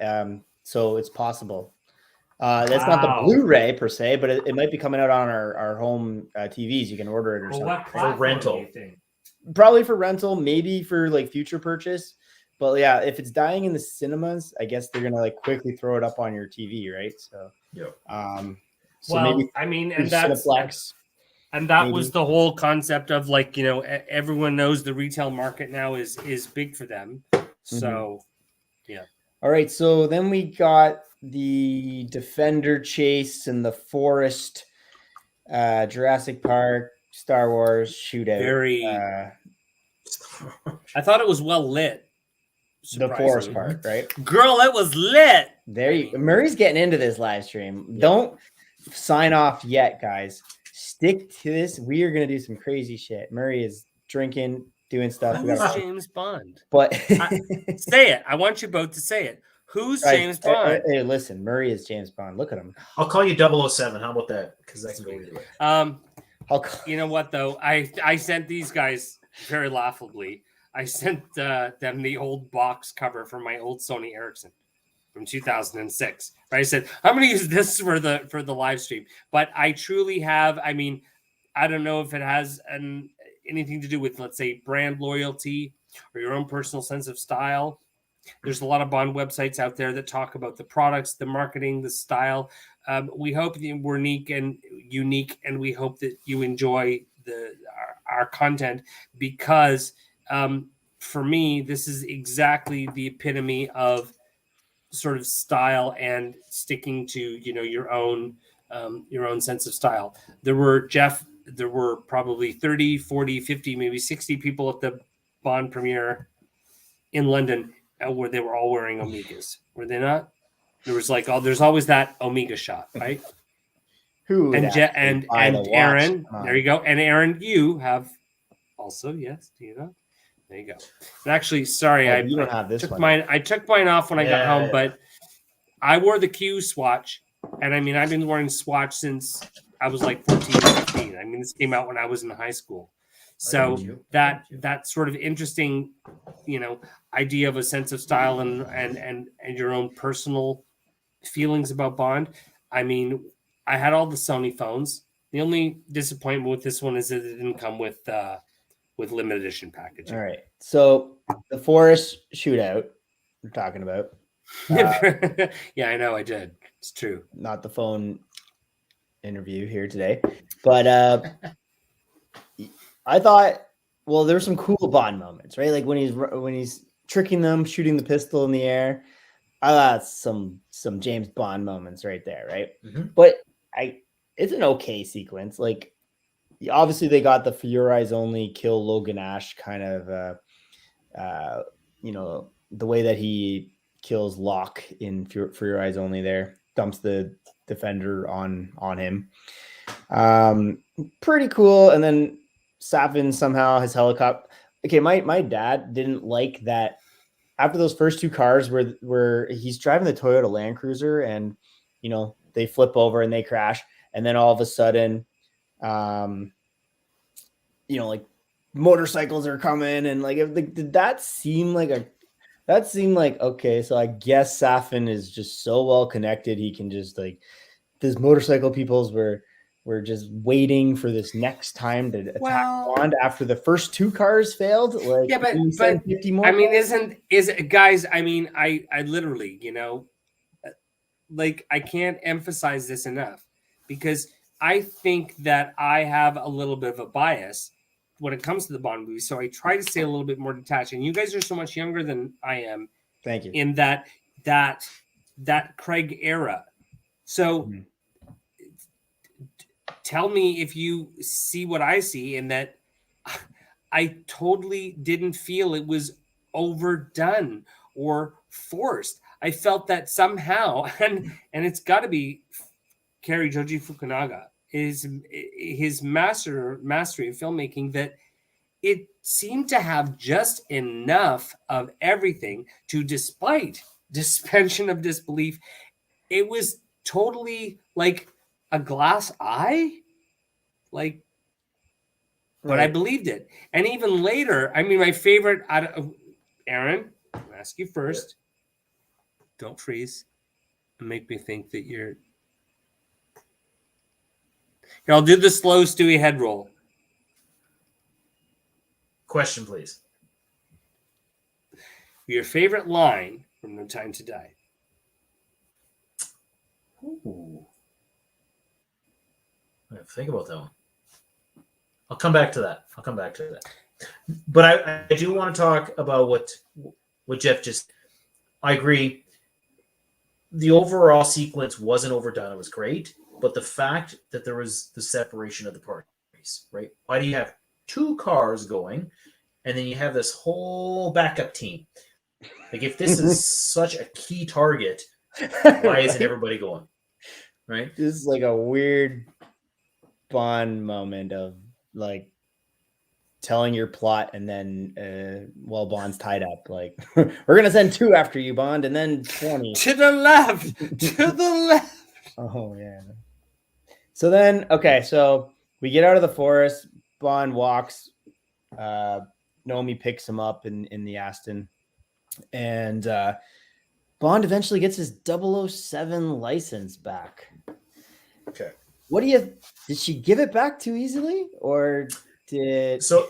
So it's possible. That's not the Wow. Blu-ray per se, but it might be coming out on our home TVs. You can order it or Well, something. what platform For rental. do you think? Probably for rental, maybe for like future purchase. But yeah, if it's dying in the cinemas, I guess they're gonna like quickly throw it up on your TV, right? So, Yep. So Well, maybe I mean, through and that Cineplex. was the whole concept of like, you know, everyone knows the retail market now is big for them. So, yeah. All right, so then we got the Defender chase and the Forest, Jurassic Park, Star Wars shootout. Very. I thought it was well lit. The Forest part, right? Girl, it was lit. There you Murray's getting into this live stream. Yep. Don't sign off yet, guys. Stick to this. We are gonna do some crazy shit. Murray is drinking, doing stuff. Who's James Bond? But say it. I want you both to say it. Who's James Bond? Hey, listen, Murray is James Bond. Look at him. I'll call you 007. How about that? Because that can go either way. You know what though? I sent these guys very laughably. I sent them the old box cover for my old Sony Ericsson from 2006. Right? I said, I'm going to use this for the live stream. But I truly have, I mean, I don't know if it has anything to do with, let's say, brand loyalty or your own personal sense of style. There's a lot of Bond websites out there that talk about the products, the marketing, the style. We hope that we're unique, and we hope that you enjoy our content because for me, this is exactly the epitome of sort of style and sticking to, you know, your own sense of style. There were probably 30, 40, 50, maybe 60 people at the Bond premiere in London where they were all wearing Omegas. Were they not? There was like, there's always that Omega shot, right? Who and Aaron, there you go. And Aaron, you have also, yes, do you know? There you go. And actually, sorry, I took mine off when I got home, but I wore the Q Swatch, and I mean, I've been wearing Swatch since I was like 14 or 15. I mean, this came out when I was in high school. So that sort of interesting, you know, idea of a sense of style and your own personal feelings about Bond. I mean, I had all the Sony phones. The only disappointment with this one is that it didn't come with limited edition packaging. All right. So the Forest shootout we're talking about. Yeah, I know I did. It's true. Not the phone interview here today. But I thought, well, there's some cool Bond moments, right? Like when he's tricking them, shooting the pistol in the air. I thought some James Bond moments right there, right? Mm-hmm. But it's an okay sequence. Like obviously they got the For Your Eyes Only kill Logan Ash kind of you know, the way that he kills Locke in For Your Eyes Only there, dumps the Defender on him. Pretty cool. And then Safin somehow his helicopter. Okay, my dad didn't like that after those first two cars where he's driving the Toyota Land Cruiser and, you know, they flip over and they crash. And then all of a sudden, you know, like motorcycles are coming and like, did that seem like okay, so I guess Safin is just so well connected. He can just like, these motorcycle peoples were just waiting for this next time to attack Bond after the first two cars failed. Like, yeah, but 50 more. I mean, is it guys? I mean, I literally, you know, like I can't emphasize this enough because I think that I have a little bit of a bias when it comes to the Bond movies. So I try to stay a little bit more detached. And you guys are so much younger than I am. Thank you. In that Craig era. So tell me if you see what I see in that I totally didn't feel it was overdone or forced. I felt that somehow, and it's got to be Cary Joji Fukunaga, is his mastery of filmmaking, that it seemed to have just enough of everything to, despite suspension of disbelief, it was totally like a glass eye, like. But I believed it. And even later, I mean, my favorite out of Aaron, I'll ask you first. Don't freeze and make me think that you're. Here, I'll do the slow Stewie head roll. Question, please. Your favorite line from No Time to Die. Ooh. I have to think about that one. I'll come back to that. But I do want to talk about what Jeff just. I agree. The overall sequence wasn't overdone. It was great, but the fact that there was the separation of the parties, right? Why do you have two cars going, and then you have this whole backup team? Like, if this is such a key target, why isn't everybody going? Right? This is like a weird Bond moment of like telling your plot, and then while Bond's tied up, like, we're gonna send 2 after you, Bond, and then 20 to the left, to the left. Oh yeah. So then, okay, so we get out of the forest. Bond walks. Nomi picks him up in the Aston, and Bond eventually gets his 007 license back. Okay. What do you? Did she give it back too easily, or did? So,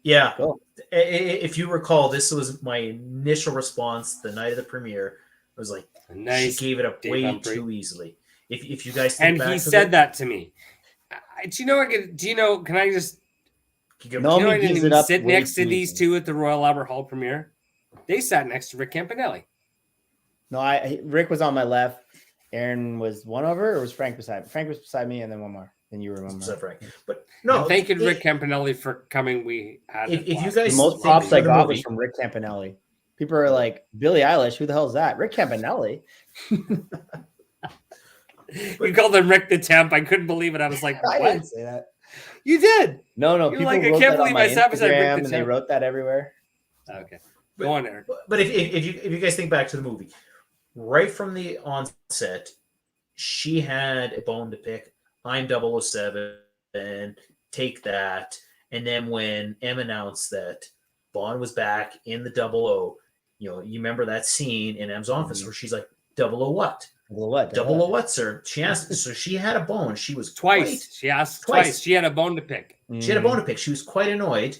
yeah. Cool. If you recall, this was my initial response the night of the premiere. I was like, nice, she gave it up Dave way Humphrey. Too easily. If you guys think and back he to said that to me. Do you know? Do you know? Can I just? No, I didn't even sit next to these two at the Royal Albert Hall premiere. They sat next to Rick Campanelli. No, Rick was on my left. Aaron was one over, or was Frank beside me? Frank was beside me, and then one more. Then you were one more. Frank. But no, and thank you, Rick Campanelli, for coming. We had if you guys, the most props I got was from Rick Campanelli. People are like, Billie Eilish, who the hell is that? Rick Campanelli. You called him Rick the Temp. I couldn't believe it. I was like, what? I didn't say that. You did. No. You're People like, I wrote can't that believe on my I said Rick the Instagram, and they Temp. wrote that everywhere. Okay, go on, Aaron. But if you guys think back to the movie, right from the onset, she had a bone to pick. I'm 007, and take that. And then when M announced that Bond was back in the 00, you remember that scene in M's office where she's like, 00 what? 00 what, sir? She asked. So she had a bone. She was twice. She asked twice. She had a bone to pick. She had a bone to pick. She was quite annoyed.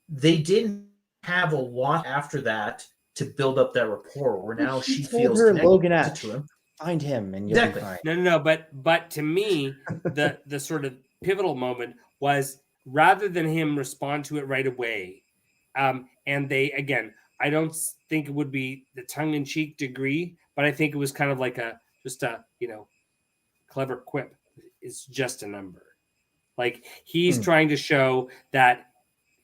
They didn't have a lot after that to build up that rapport where now she feels connected Logan to him. Find him and you'll be fine. No. But to me, the sort of pivotal moment was, rather than him respond to it right away, and they, again, I don't think it would be the tongue-in-cheek degree, but I think it was kind of like just a clever quip. It's just a number. Like, he's trying to show that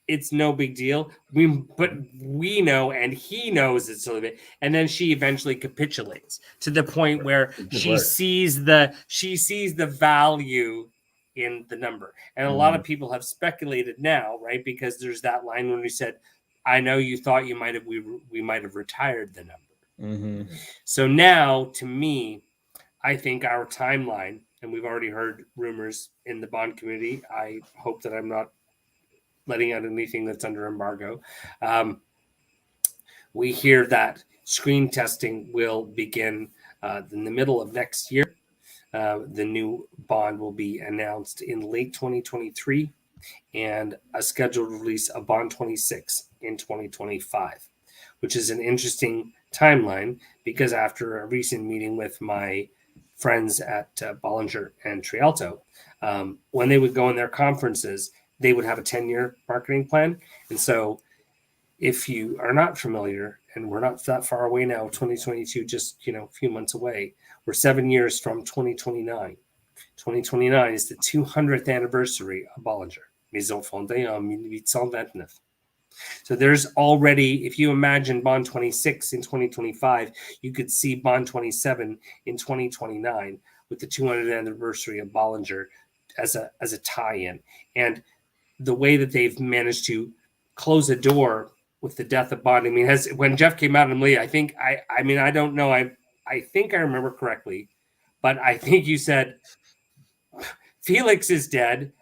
it's no big deal. But we know, and he knows it's a little bit. And then she eventually capitulates to the point where she sees the value in the number. And a lot of people have speculated now, right? Because there's that line when we said, I know you thought we might have retired the number. So now, to me, I think our timeline, and we've already heard rumors in the Bond community. I hope that I'm not letting out anything that's under embargo. We hear that screen testing will begin in the middle of next year. The new Bond will be announced in late 2023, and a scheduled release of Bond 26 in 2025, which is an interesting timeline because after a recent meeting with my friends at Bollinger and Trialto, when they would go in their conferences, they would have a 10-year marketing plan. And so if you are not familiar, and we're not that far away now, 2022, just a few months away, we're 7 years from 2029. 2029 is the 200th anniversary of Bollinger. Mes enfants en 1829. So there's already, if you imagine Bond 26 in 2025, you could see Bond 27 in 2029 with the 200th anniversary of Bollinger as a tie-in. And the way that they've managed to close a door with the death of Bond. I mean, when Jeff came out in Lee, I think I don't know. I think I remember correctly, but I think you said Felix is dead,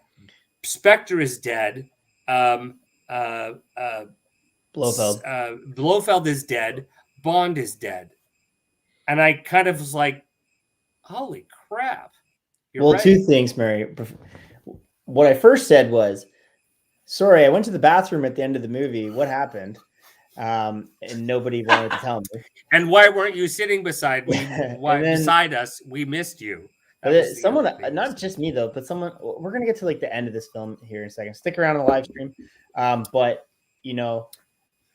Spectre is dead, Blofeld. Blofeld is dead, Bond is dead, and I kind of was like, "Holy crap!" You're right. Two things, Murray. What I first said was, "Sorry, I went to the bathroom at the end of the movie. What happened?" And nobody wanted to tell me. And why weren't you sitting beside me? Beside us? We missed you. Someone, not just me though, but someone. We're gonna get to like the end of this film here in a second. Stick around on the live stream, but we don't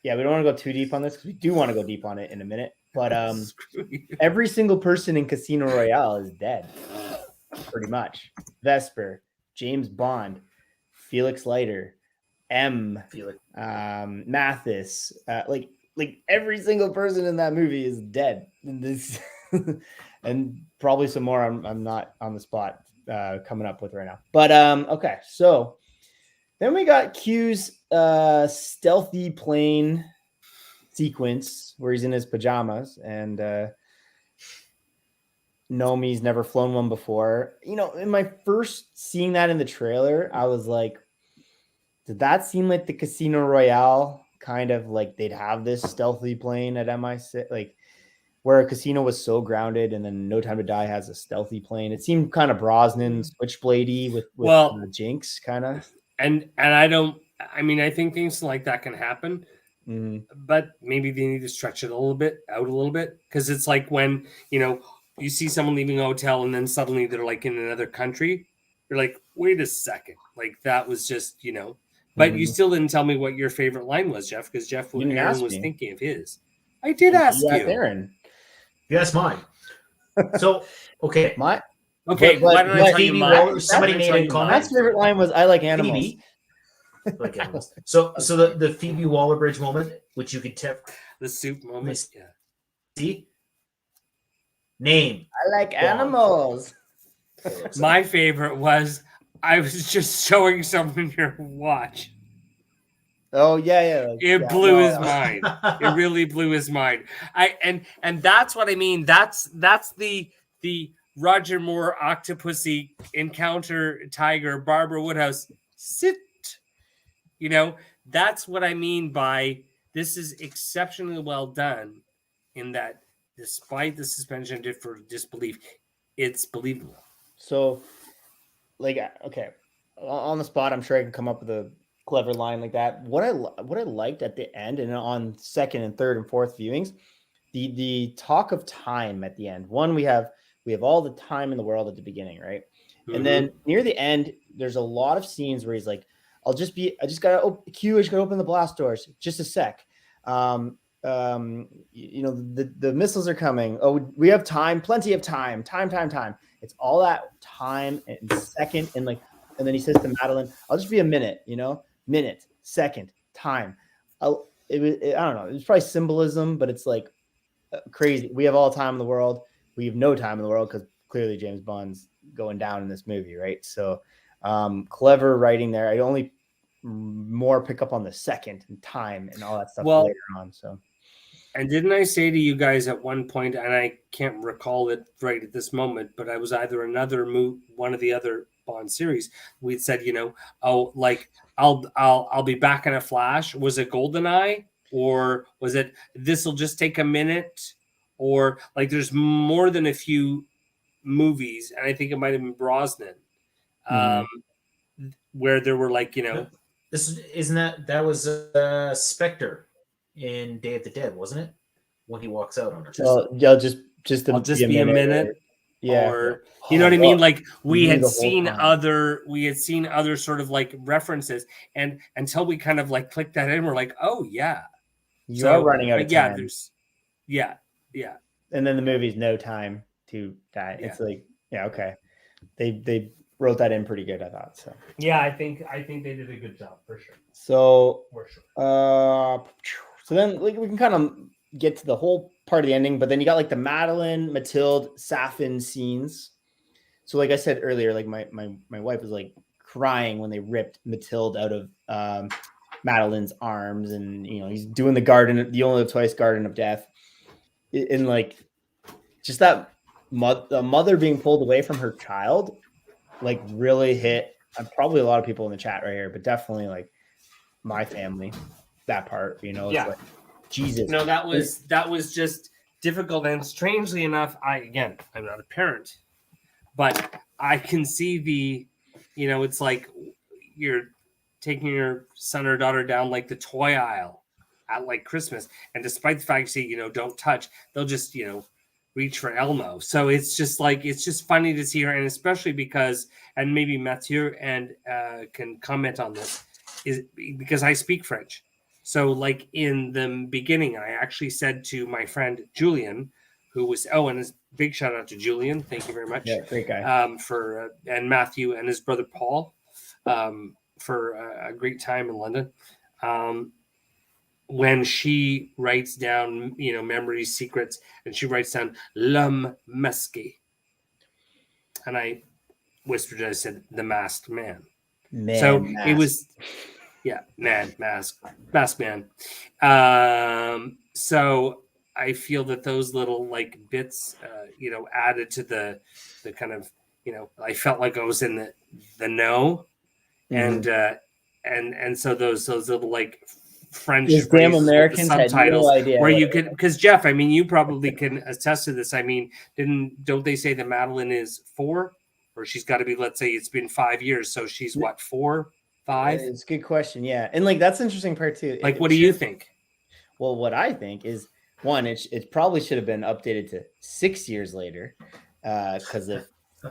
want to go too deep on this because we do want to go deep on it in a minute. But every single person in Casino Royale is dead, pretty much. Vesper, James Bond, Felix Leiter, Mathis, like every single person in that movie is dead. And probably some more I'm not on the spot coming up with right now. But okay, so then we got Q's stealthy plane sequence where he's in his pajamas and Nomi's never flown one before. In my first seeing that in the trailer, I was like, did that seem like the Casino Royale kind of like they'd have this stealthy plane at MI6, like where a casino was so grounded, and then No Time to Die has a stealthy plane. It seemed kind of Brosnan Switchbladey with Jinx kind of. And I think things like that can happen, but maybe they need to stretch it out a little bit, because it's like when you see someone leaving a hotel and then suddenly they're like in another country. You're like, wait a second, like that was just But you still didn't tell me what your favorite line was, Jeff, because Aaron was thinking of his. I did ask you. Aaron. Yes, mine. So, okay. Why don't I tell you mine? Somebody made a comment. My favorite line was, I like animals. Phoebe. Like animals. So the Phoebe Waller-Bridge moment, which you could tell. The soup moment. Yeah. See? Name. I like animals. My favorite was, I was just showing someone your watch. Oh yeah. It blew his mind. It really blew his mind. And that's what I mean. That's the Roger Moore Octopussy encounter tiger Barbara Woodhouse sit. That's what I mean by this is exceptionally well done, in that despite the suspension for disbelief, it's believable. So, okay, on the spot, I'm sure I can come up with a clever line like that. What I liked at the end and on second and third and fourth viewings, the talk of time at the end. One, we have all the time in the world at the beginning, right? Mm-hmm. And then near the end, there's a lot of scenes where he's like, I just gotta open the blast doors. Just a sec. The missiles are coming. Oh, we have time, plenty of time. Time. It's all that time and second and then he says to Madeline, I'll just be a minute, minute, second, time. I don't know. It was probably symbolism, but it's like crazy. We have all the time in the world. We have no time in the world because clearly James Bond's going down in this movie, right? So clever writing there. I'd only more pick up on the second and time and all that stuff later on. So, and didn't I say to you guys at one point, and I can't recall it right at this moment, but I was either one of the other Bond series, we'd said, I'll be back in a flash. Was it GoldenEye, or was it this'll just take a minute, or like there's more than a few movies, and I think it might have been Brosnan, where there were that was Spectre in Day of the Dead, wasn't it? When he walks out on her. I'll just be a minute. Yeah. Or you know what I mean? Like we had seen other sort of like references, and until we kind of like clicked that in, we're like, oh yeah. You're running out of time. Yeah. And then the movie's No Time to Die. Yeah. It's like, yeah, okay. They wrote that in pretty good, I thought. So Yeah, I think they did a good job for sure. So, For sure. So then like we can kind of get to the whole part of the ending, but then you got like the Madeline, Mathilde, Safin scenes. So like I said earlier, like my wife was like crying when they ripped Mathilde out of Madeline's arms, and he's doing the only twice garden of death, and like just that the mother being pulled away from her child, like really hit probably a lot of people in the chat right here, but definitely like my family, that part, it's like Jesus. No, that was just difficult, and strangely enough, I'm not a parent, but I can see it's like you're taking your son or daughter down like the toy aisle at like Christmas, and despite the fact you say don't touch, they'll just reach for Elmo. So it's just funny to see her, and especially because, and maybe Mathieu and can comment on this, is because I speak French. So like in the beginning, I actually said to my friend Julian, who was and his big shout out to Julian, thank you very much. Yeah, great guy. For and Matthew and his brother Paul, for a great time in London. When she writes down, memories, secrets, and she writes down l'homme masqué, and I whispered, I said, the masked man. So mask. it was, mask man. So I feel that those little like bits, added to the kind of, I felt like I was in the know, Mm-hmm. and so those little like French Those damn phrases Americans with the subtitles, had no idea where you could, because Jeff, I mean, you probably can attest to this. I mean, don't they say that Madeline is 4, or she's got to be? Let's say it's been 5 years, so she's what, 4, 5? It's a good question, yeah, and like that's an interesting part too. Like, what do you think? Well, what I think is one, it probably should have been updated to 6 years later, because if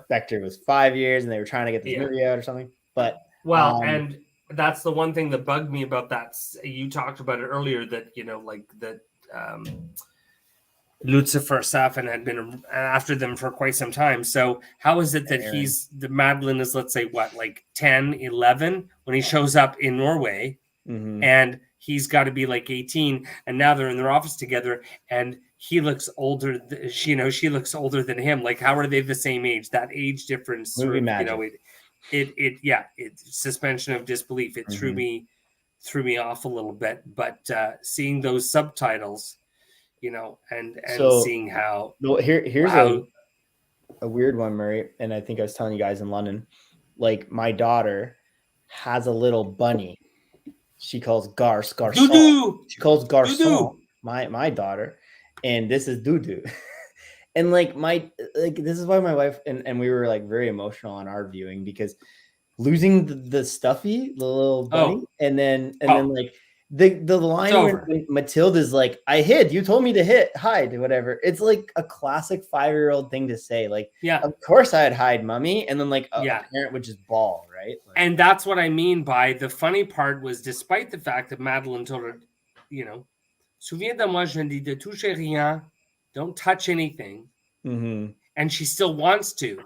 Spectre was 5 years and they were trying to get this movie out or something, but and that's the one thing that bugged me about that. You talked about it earlier that Lucifer Safin had been after them for quite some time. So how is it that the Madeline is, let's say, what, like 10, 11 when he shows up in Norway, and he's got to be like 18, and now they're in their office together, and he looks older. She looks older than him. Like, how are they the same age? That age difference, movie magic. It's suspension of disbelief. It threw me off a little bit, but seeing those subtitles, and seeing how. Well, here's a weird one, Murray, and I think I was telling you guys in London, like my daughter has a little bunny. She calls Garçon. Dudu! She calls Garçon. Dudu! My daughter, and this is Dudu. And like this is why my wife and we were like very emotional on our viewing, because losing the stuffy, the little bunny, and then like the line when Mathilde is like, I hid, you told me to hide, whatever. It's like a classic 5-year-old thing to say. Like, of course I'd hide, mommy. And then like a parent would just bawl, right? Like, and that's what I mean by the funny part was, despite the fact that Madeline told her, souviens de moi, je ne dis de toucher rien, don't touch anything. And she still wants to,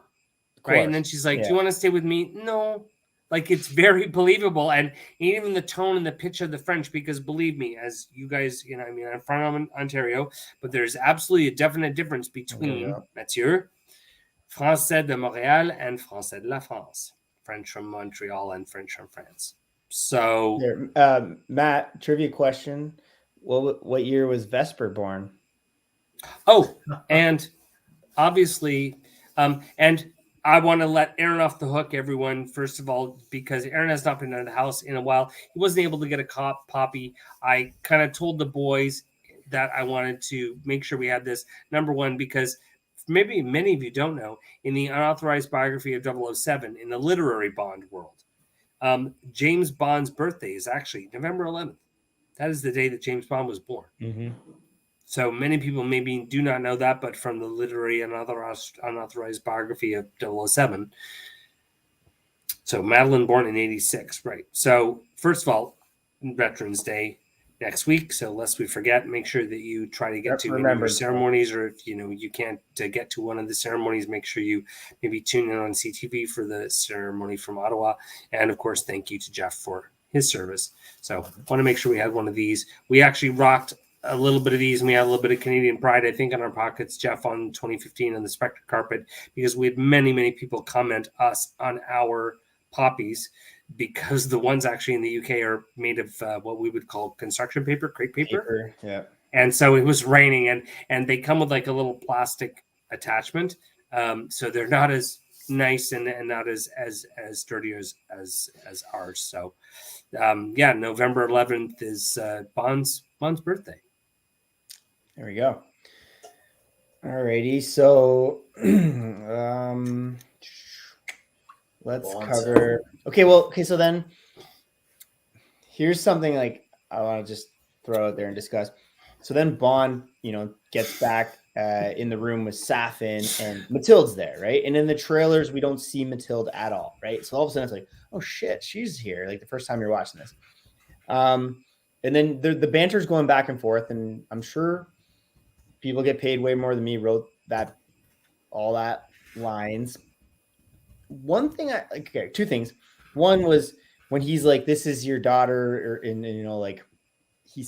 right? And then she's like, do you want to stay with me? No. Like, it's very believable. And even the tone and the pitch of the French, because believe me, as you guys, I'm from Ontario, but there's absolutely a definite difference between Mathieu, Français de Montréal, and Français de la France, French from Montreal and French from France. So, Matt, trivia question. What year was Vesper born? Oh, and obviously, and I want to let Aaron off the hook, everyone, first of all, because Aaron has not been in the house in a while. He wasn't able to get a poppy. I kind of told the boys that I wanted to make sure we had this. Number one, because maybe many of you don't know, in the unauthorized biography of 007, in the literary Bond world, James Bond's birthday is actually November 11th. That is the day that James Bond was born. So many people maybe do not know that, but from the literary unauthorized biography of 007. So Madeline born in 86, right? So first of all, Veterans Day, next week. So lest we forget, make sure that you try to get to any of Remember your ceremonies, or if you can't get to one of the ceremonies, make sure you maybe tune in on CTV for the ceremony from Ottawa. And of course, thank you to Jeff for his service. So want to make sure we had one of these. We actually rocked a little bit of these, and we had a little bit of Canadian pride, I think, on our pockets, Jeff, on 2015 on the Spectre carpet, because we had many people comment us on our poppies, because the ones actually in the UK are made of what we would call construction paper, crepe paper. Yeah. And so it was raining, and they come with like a little plastic attachment, so they're not as nice and not as sturdy as ours. So November 11th is Bond's birthday. There we go. Alrighty, so let's cover. Okay, so then here's something like I want to just throw out there and discuss. So then Bond, gets back in the room with Safin, and Matilda's there, right? And in the trailers, we don't see Matilda at all, right? So all of a sudden, it's like, oh shit, she's here. Like the first time you're watching this. And then the banter's going back and forth, and I'm sure people get paid way more than me wrote all that lines. One thing two things. One was when he's like, "This is your daughter," and like he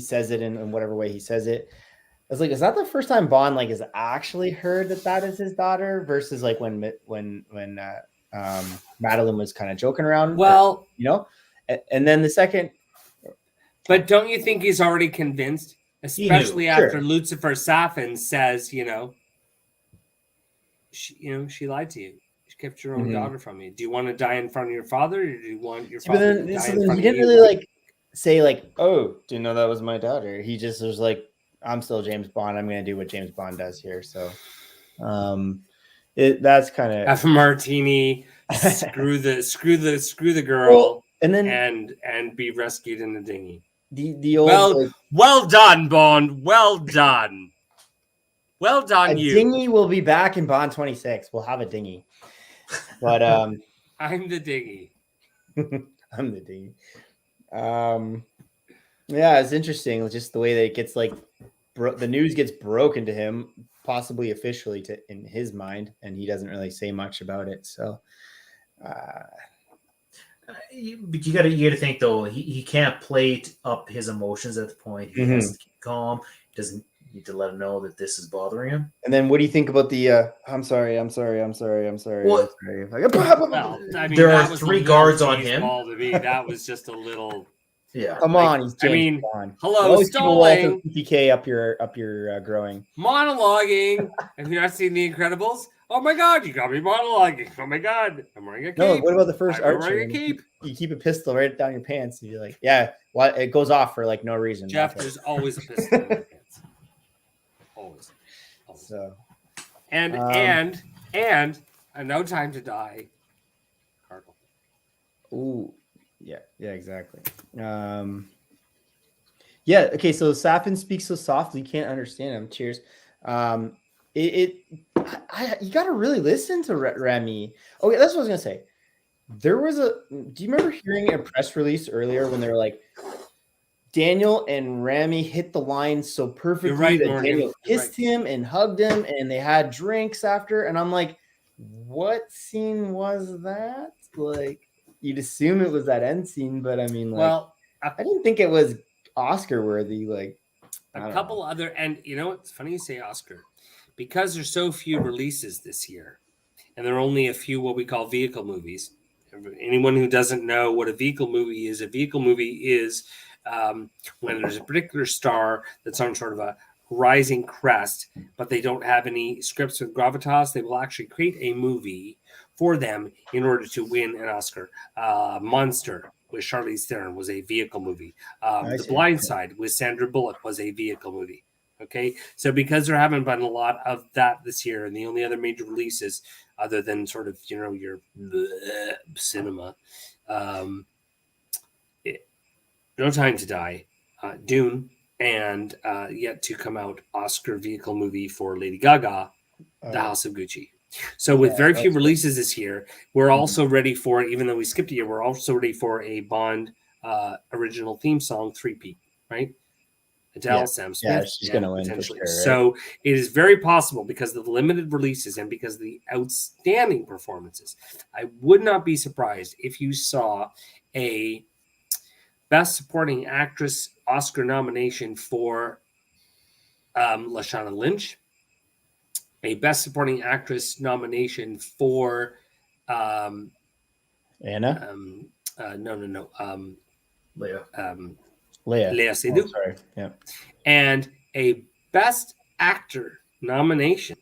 says it in whatever way he says it. I was like, is that the first time Bond like has actually heard that is his daughter, versus like when Madeline was kind of joking around? Well, and then the second. But don't you think he's already convinced, especially after Lucifer Safin says, she lied to you. She kept your own daughter from you. Do you want to die in front of your father, or do you want your father to die in front of you? He didn't really like say like, "Oh, do you know that was my daughter?" He just was like, "I'm still James Bond. I'm going to do what James Bond does here." So, that's kind of F martini. screw the girl, and then and be rescued in the dinghy. The old well done, Bond. Well done. Well done, you. Dinghy will be back in Bond 26. We'll have a dinghy. But I'm the dinghy. I'm the dinghy. Yeah, it's interesting. Just the way that it gets like the news gets broken to him, possibly officially in his mind, and he doesn't really say much about it. So but you got to think though, he can't plate up his emotions at the point. He has to keep calm. He doesn't need to let him know that this is bothering him. And then what do you think about the I'm sorry. Well, there are 3 guards on him. To me. That was just a little. Yeah, come on, he's James Bond. Hello, stalling. 50K up your growing. Monologuing. Have you not seen The Incredibles? Oh my God, you got me monologuing. Oh my God, I'm wearing a cape. No, what about the first I'm wearing a cape. You keep a pistol right down your pants, and you're like, yeah, it goes off for like no reason. Jeff, there's always a pistol in your pants. Always. So, and No Time to Die. Cardinal. Ooh. Yeah, exactly. Yeah, okay, so Safin speaks so softly, you can't understand him. Cheers. You got to really listen to Remy. Okay, that's what I was going to say. Do you remember hearing a press release earlier when they were like, Daniel and Remy hit the line so perfectly that Daniel kissed him and hugged him, and they had drinks after, and I'm like, what scene was that? Like, you'd assume it was that end scene, but I mean, like, I didn't think it was Oscar worthy. Like, a couple other, and it's funny you say Oscar, because there's so few releases this year, and there are only a few what we call vehicle movies. Anyone who doesn't know what a vehicle movie is when there's a particular star that's on sort of a rising crest, but they don't have any scripts with gravitas. They will actually create a movie for them in order to win an Oscar. Monster with Charlize Theron was a vehicle movie. The Blind Side with Sandra Bullock was a vehicle movie. Okay, so because there haven't been a lot of that this year, and the only other major releases other than sort of your cinema, No Time to Die, Dune, and yet to come out Oscar vehicle movie for Lady Gaga, The House of Gucci. So with very few releases this year, we're also ready for, even though we skipped a year, we're also ready for a Bond original theme song, 3-peat, right? Adele, Sam Smith, she's going to win for potentially. sure. Right? So it is very possible, because of the limited releases and because of the outstanding performances, I would not be surprised if you saw a Best Supporting Actress Oscar nomination for Lashana Lynch, a Best Supporting Actress nomination for Anna? No. Leah. Lea Seydoux. Sorry. Yeah. And a Best Actor nomination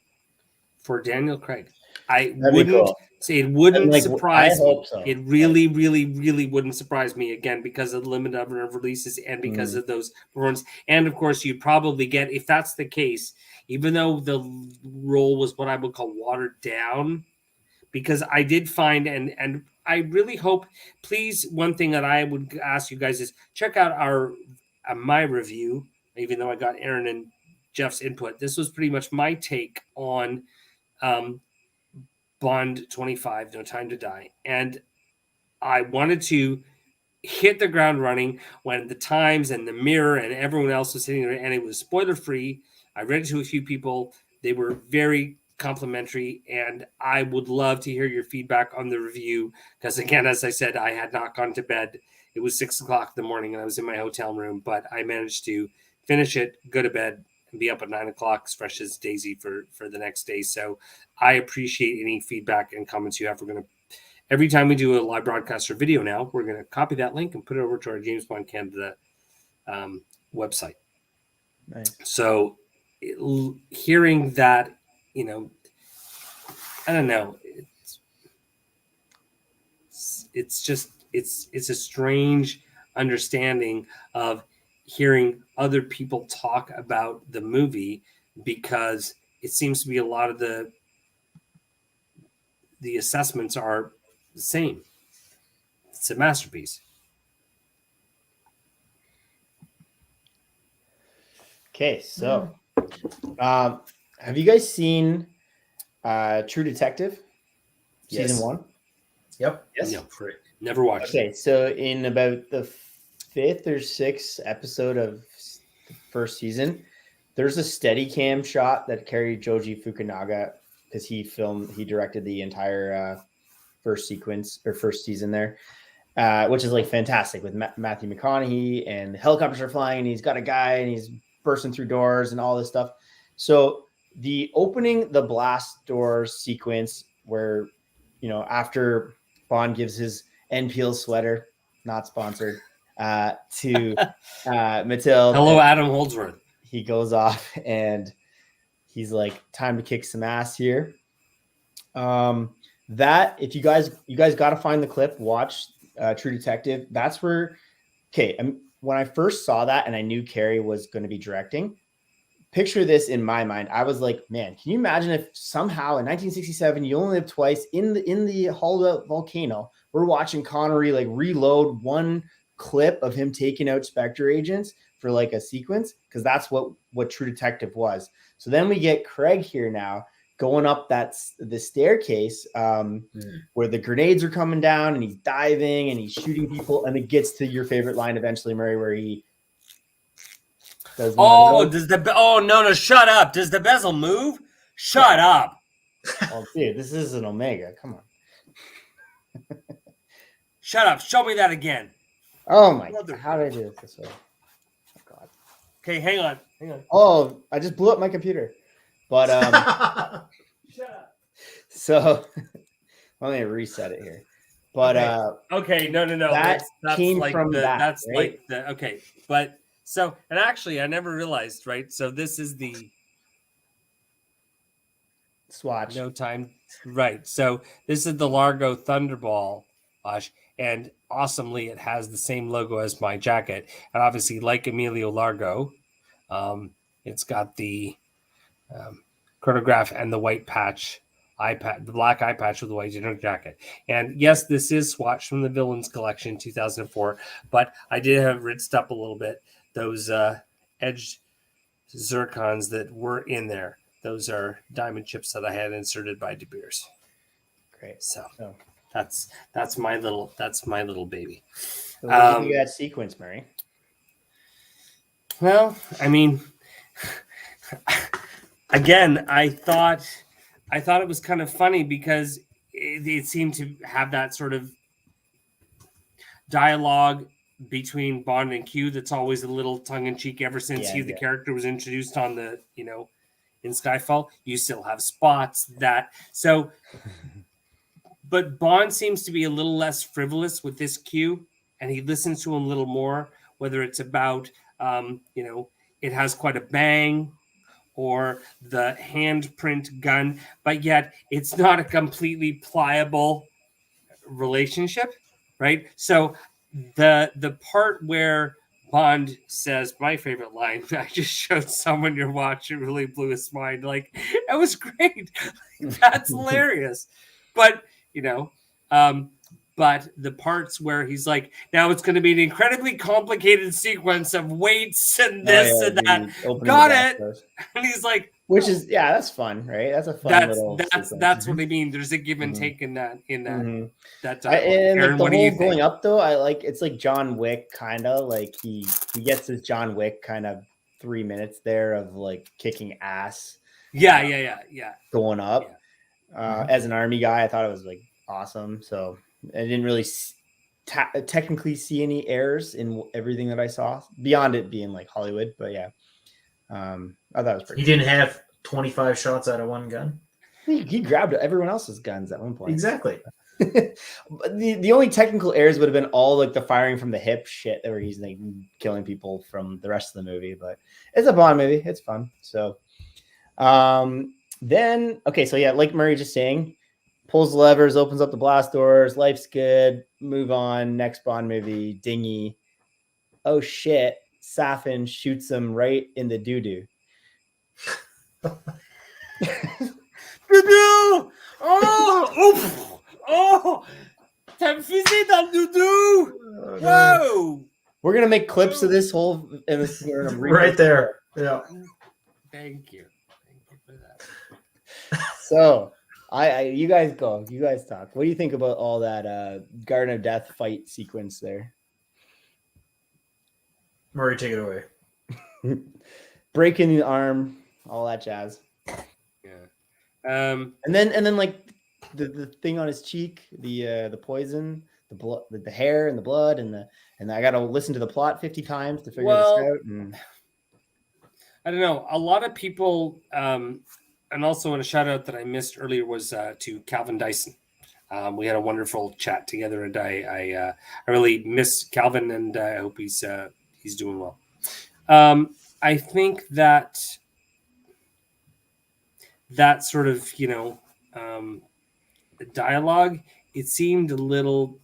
for Daniel Craig. I wouldn't say it wouldn't surprise me. Hope so. It really, really, really wouldn't surprise me, again, because of the limited number of releases and because of those performances. And of course, you'd probably get, if that's the case, even though the role was what I would call watered down, because I did find, and I really hope, please, one thing that I would ask you guys is check out my review, even though I got Aaron and Jeff's input. This was pretty much my take on Bond 25, No Time to Die. And I wanted to hit the ground running when the Times and the Mirror and everyone else was sitting there, and it was spoiler free. I read it to a few people. They were very complimentary, and I would love to hear your feedback on the review, because again, as I said, I had not gone to bed. It was 6 o'clock in the morning and I was in my hotel room, but I managed to finish it, go to bed, and be up at 9 o'clock as fresh as Daisy for the next day. So I appreciate any feedback and comments you have. We're going to, every time we do a live broadcast or video now, we're going to copy that link and put it over to our James Bond Canada website. Nice. So hearing that, I don't know, it's just, it's a strange understanding of hearing other people talk about the movie, because it seems to be a lot of the assessments are the same. It's a masterpiece. Okay, so have you guys seen True Detective season 1? Yep. Yes. No, never watched it. Okay, so in about the 5th or 6th episode of the first season, there's a Steadicam shot that carried Joji Fukunaga, because he directed the entire first season there, which is like fantastic, with Matthew McConaughey, and the helicopters are flying and he's got a guy and he's bursting through doors and all this stuff. So the opening the blast doors sequence where, after Bond gives his NPL sweater, not sponsored, to Matilda. Hello, Adam Holdsworth. He goes off and he's like, time to kick some ass here. That, if you guys got to find the clip, watch True Detective. That's where, when I first saw that and I knew Carrie was going to be directing, picture this in my mind. I was like, man, can you imagine if somehow in 1967 you only live twice, in the Hollow volcano, we're watching Connery like reload one clip of him taking out Spectre agents for like a sequence, because that's what True Detective was. So then we get Craig here now going up the staircase where the grenades are coming down, and he's diving and he's shooting people, and it gets to your favorite line eventually, Murray, where he does no, shut up. Does the bezel move? Shut up. Oh, dude, this is an Omega. Come on. Shut up. Show me that again. Oh my God. How did I do this way? Oh God. Okay, hang on. Oh, I just blew up my computer. But shut up. So let me reset it here. But okay, no. That's came like from the, that. that's right? like the okay, but so, and actually I never realized, right? So this is the swatch. No Time, right? So this is the Largo Thunderball watch, and awesomely it has the same logo as my jacket, and obviously, like Emilio Largo, it's got the chronograph and the white patch the black eye patch with the white dinner jacket. And yes, this is swatched from the Villains Collection 2004, but I did have rinsed up a little bit those edged zircons that were in there. Those are diamond chips that I had inserted by De Beers. Great. So that's my little baby. So what do you think of that sequence, Murray? Well, I mean, again, I thought it was kind of funny because it seemed to have that sort of dialogue between Bond and Q that's always a little tongue in cheek ever since Yeah, Hugh, the yeah. character, was introduced on the, in Skyfall. You still have spots that so, but Bond seems to be a little less frivolous with this Q, and he listens to him a little more. Whether it's about, it has quite a bang, or the handprint gun, but yet it's not a completely pliable relationship, right? So the part where Bond says, my favorite line, I just showed someone your watch, it really blew his mind. Like, it was great. That's hilarious. But, but the parts where he's like, now it's going to be an incredibly complicated sequence of weights and this and that. Got it. And he's like, which is that's fun, right? That's a fun little sequence. That's what I mean. There's a give and take in that that dialogue. And Aaron, like the what do whole you going think? up though, I like it's like John Wick kind of like he gets his John Wick kind of 3 minutes there of like kicking ass. Yeah. Going up. As an army guy, I thought it was like awesome. So I didn't really technically see any errors in everything that I saw beyond it being like Hollywood. But yeah, I thought it was pretty. He didn't have 25 shots out of one gun. He grabbed everyone else's guns at one point. Exactly. the only technical errors would have been all like the firing from the hip shit that were he's like killing people from the rest of the movie. But it's a Bond movie. It's fun. So then, okay, so yeah, like Murray just saying, pulls the levers, opens up the blast doors, life's good, move on, next Bond movie, dinghy. Oh shit, Safin shoots him right in the doo-doo. Doudou! Oh! T'as me fusé dans le doudou! Whoa! We're gonna make clips of this whole and this right there. Yeah. Thank you for that. So you guys go. You guys talk. What do you think about all that Garden of Death fight sequence there? Murray, take it away. Breaking the arm, all that jazz. Yeah. And then like the thing on his cheek, the poison, the blood, the hair and the blood, and I got to listen to the plot 50 times to figure this out. I don't know. A lot of people, and also in a shout out that I missed earlier was to Calvin Dyson. We had a wonderful chat together, and I really miss Calvin, and I hope he's doing well. I think that sort of dialogue, it seemed a little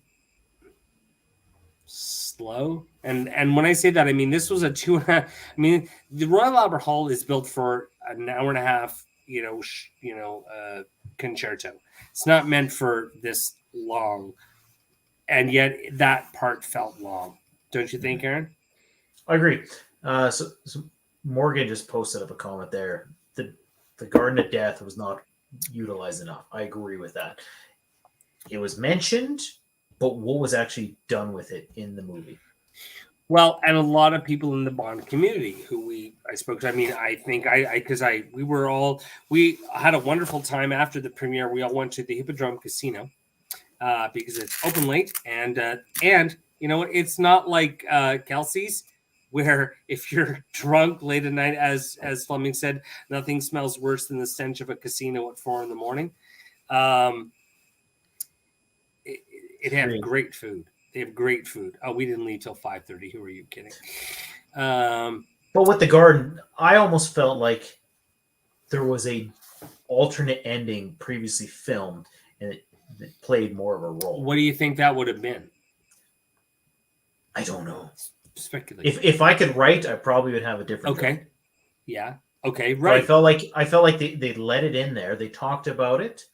slow, and when I say that, I mean this was a 2.5. I mean, the Royal Albert Hall is built for an hour and a half. Concerto. It's not meant for this long, and yet that part felt long. Don't you think, Aaron? I agree. So Morgan just posted up a comment there. The Garden of Death was not utilized enough. I agree with that. It was mentioned, but what was actually done with it in the movie? Well, and a lot of people in the Bond community who I spoke to. I mean, I think we had a wonderful time after the premiere. We all went to the Hippodrome Casino because it's open late, and you know what? It's not like Kelsey's, where if you're drunk late at night, as Fleming said, nothing smells worse than the stench of a casino at 4 a.m. It had great food. They have great food. Oh, we didn't leave till 5:30. Who are you kidding? But with the Garden, I almost felt like there was a alternate ending previously filmed, and it played more of a role. What do you think that would have been? I don't know. Speculate. If I could write, I probably would have a different. Okay. Ending. Yeah. Okay. Right. But I felt like they let it in there. They talked about it,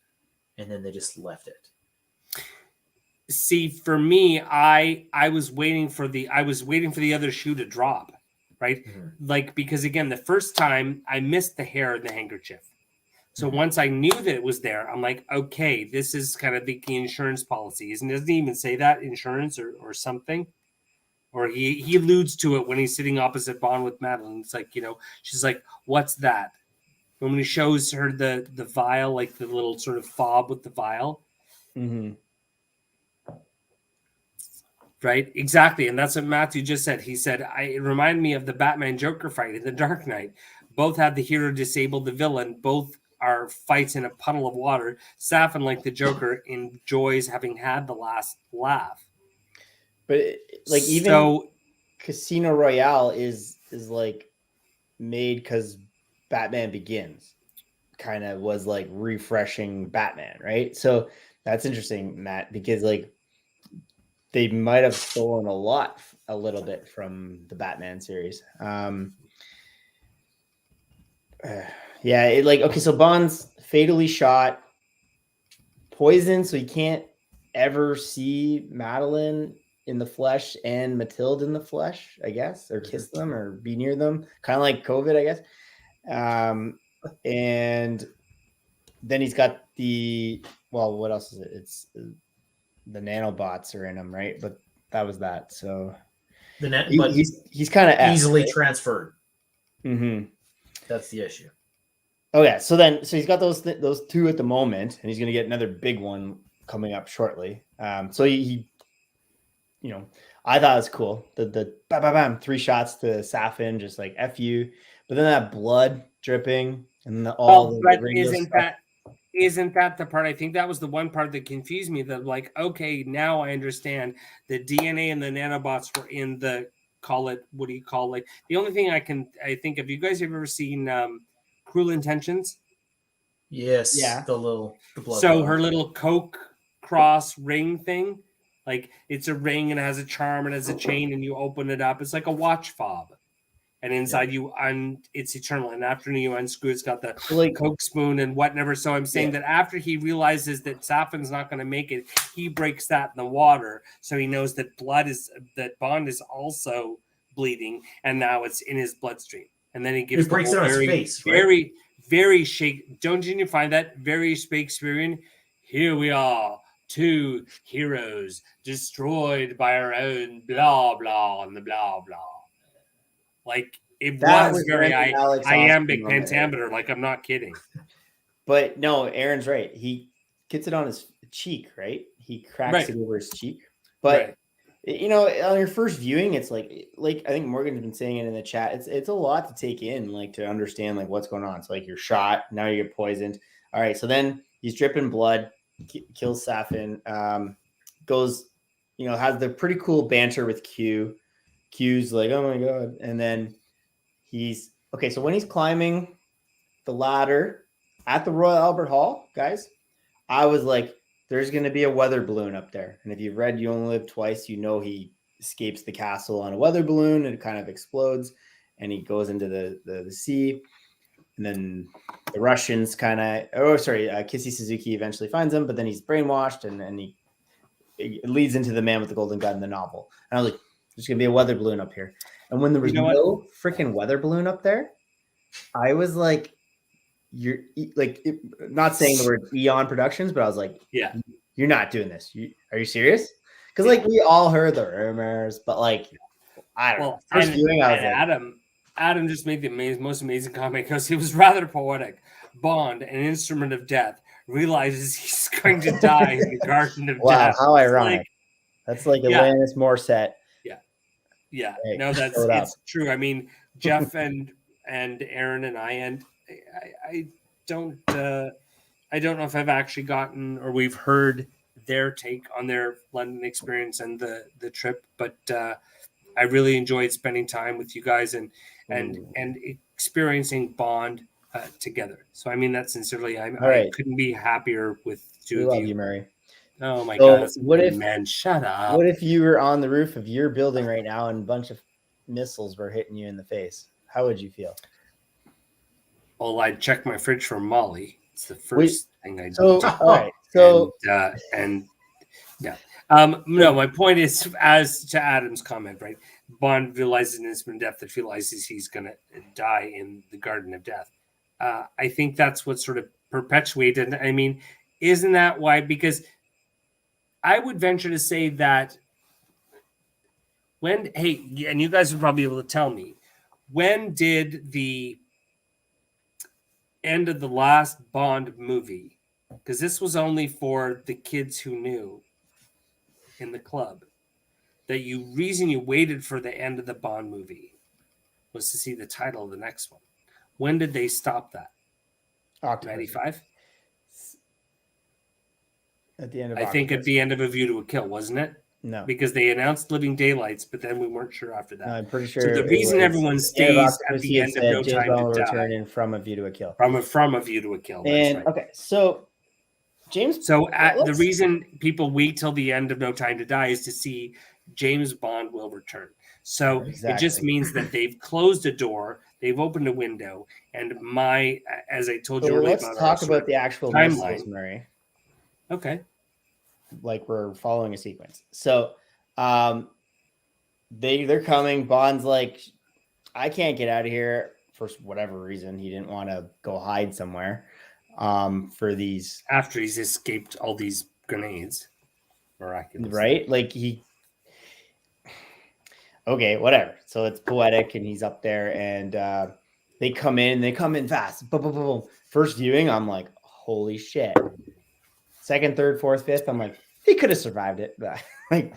and then they just left it. See, for me, I was waiting for the other shoe to drop, right? Mm-hmm. Like, because again, the first time I missed the hair and the handkerchief. So once I knew that it was there, I'm like, okay, this is kind of the insurance policy. It doesn't even say that insurance or something. or he alludes to it when he's sitting opposite Bond with Madeline. It's like, she's like, "What's that?" When he shows her the vial, like the little sort of fob with the vial. Mm-hmm. Right, exactly, and that's what Matthew just said. He said, "It reminded me of the Batman Joker fight in The Dark Knight. Both had the hero disable the villain. Both are fights in a puddle of water. Safin, like the Joker, enjoys having had the last laugh." But like even Casino Royale is like made because Batman Begins kind of was like refreshing Batman, right? So that's interesting, Matt, because like they might have stolen a little bit from the Batman series. Yeah, okay, so Bond's fatally shot, poisoned, so he can't ever see Madeline in the flesh and Matilda in the flesh, I guess, or kiss them or be near them, kind of like COVID, I guess. And then he's got what else is it? It's the nanobots are in him, right? But that was that. So he's kind of easily transferred. Mm-hmm. That's the issue. Oh yeah. So he's got those two at the moment, and he's going to get another big one coming up shortly. So he I thought it was cool. The bam, bam, bam, 3 shots to Safin, just like F you. But then that blood dripping and isn't that the part? I think that was the one part that confused me. That like, okay, now I understand the DNA and the nanobots were in the like the only thing I think of. You guys have ever seen Cruel Intentions? Yes. Yeah. The blood. So her little Coke cross ring thing, like it's a ring and it has a charm and has a chain, and you open it up. It's like a watch fob. And inside it's eternal. And after you unscrew, it's got the Coke spoon and whatever. So I'm saying that after he realizes that Safin's not going to make it, he breaks that in the water. So he knows that Bond is also bleeding, and now it's in his bloodstream. And then he gives breaks it on his face, right? very, very Don't you find that very Shakespearean? Here we are, 2 heroes destroyed by our own blah blah and the blah blah. Like it was very iambic pentameter. Like I'm not kidding. But no, Aaron's right. He gets it on his cheek, right? He cracks it over his cheek. But on your first viewing, it's like I think Morgan's been saying it in the chat. It's a lot to take in, like to understand like what's going on. So like you're shot, now you get poisoned. All right, so then he's dripping blood, kills Safin, goes, has the pretty cool banter with Q. Q's like, oh my god, and then he's okay. So when he's climbing the ladder at the Royal Albert Hall, guys, I was like, there's going to be a weather balloon up there. And if you've read You Only Live Twice, he escapes the castle on a weather balloon and it kind of explodes and he goes into the sea. And then the Russians Kissy Suzuki eventually finds him, but then he's brainwashed and it leads into the Man with the Golden Gun in the novel. And I was like, there's going to be a weather balloon up here. And when there was no freaking weather balloon up there, I was like, you're like, not saying the word Eon Productions, but I was like, yeah, you're not doing this. Are you serious? Because like we all heard the rumors, but like I don't know. First viewing, I was like, Adam just made the most amazing comment because he was rather poetic. Bond, an instrument of death, realizes he's going to die in the Garden of Death. Wow, how ironic! That's like Alanis Morissette. Yeah. Hey, no, it's true. I mean, Jeff and Aaron and I don't know if I've actually gotten or we've heard their take on their London experience and the trip, but I really enjoyed spending time with you guys and experiencing Bond together. So I mean that sincerely. I couldn't be happier with two of you. You, Murray. Oh my God! Shut up. What if you were on the roof of your building right now and a bunch of missiles were hitting you in the face? How would you feel? Well, I'd check my fridge for Molly. It's the first thing I do. All right. So no, my point is, as to Adam's comment, right? Bond realizes in instant death that realizes he's going to die in the Garden of Death. I think that's what sort of perpetuated. I mean, isn't that why? Because I would venture to say that Hey, and you guys would probably be able to tell me, when did the end of the last Bond movie, because this was only for the kids who knew in the club, reason you waited for the end of the Bond movie was to see the title of the next one. When did they stop that? Octopussy. 95? At the end of I think at the end of A View to a Kill, wasn't it? No. Because they announced Living Daylights, but then we weren't sure after that. No, I'm pretty sure. So the reason everyone stays at the end of No James Time Bond will to return Die in From a View to a Kill. From a View to a Kill. That's And right. okay, so James. So the reason people wait till the end of No Time to Die is to see James Bond will return. So It just means that they've closed a door, they've opened a window, and as I told you earlier, let's talk about the actual timeline, Murray. Okay. Like we're following a sequence. So they're coming. Bond's like, I can't get out of here for whatever reason. He didn't want to go hide somewhere for these. After he's escaped all these grenades. Miraculously. Right? Like okay, whatever. So it's poetic and he's up there and they come in fast. Boom, boom, boom, boom. First viewing, I'm like, holy shit. Second, third, fourth, fifth, I'm like, he could have survived it. But like,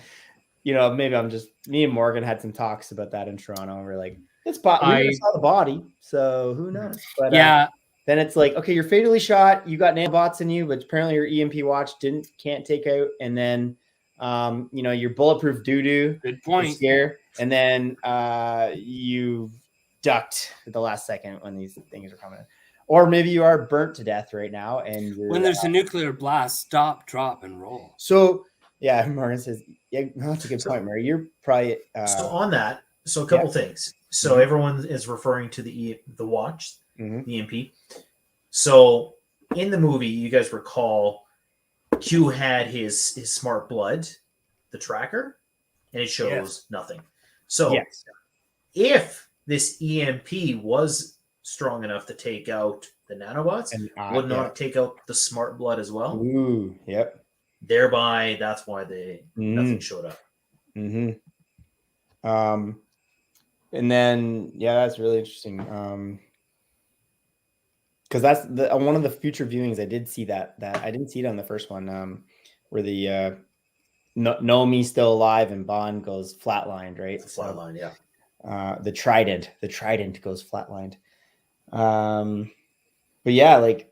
maybe me and Morgan had some talks about that in Toronto. And we're like, we never saw the body, so who knows? But yeah. Then it's like, okay, you're fatally shot. You got nanobots in you, but apparently your EMP watch can't take out. And then, your bulletproof doo-doo. Good point. Here, and then you ducked at the last second when these things are coming in. Or maybe you are burnt to death right now. And when there's a nuclear blast, stop, drop, and roll. So, yeah, Morgan says, yeah, that's a good point, Murray. You're probably... so on that, a couple things. So everyone is referring to the watch, the EMP. So in the movie, you guys recall, Q had his smart blood, the tracker, and it shows nothing. So if this EMP was strong enough to take out the nanobots, would not take out the smart blood as well? Ooh, yep. Thereby, that's why nothing showed up. Mm-hmm. And then, that's really interesting. Because that's one of the future viewings. I did see that I didn't see it on the first one. Where the Naomi's still alive and Bond goes flatlined, right? Flatlined, yeah. The trident goes flatlined. But yeah, like,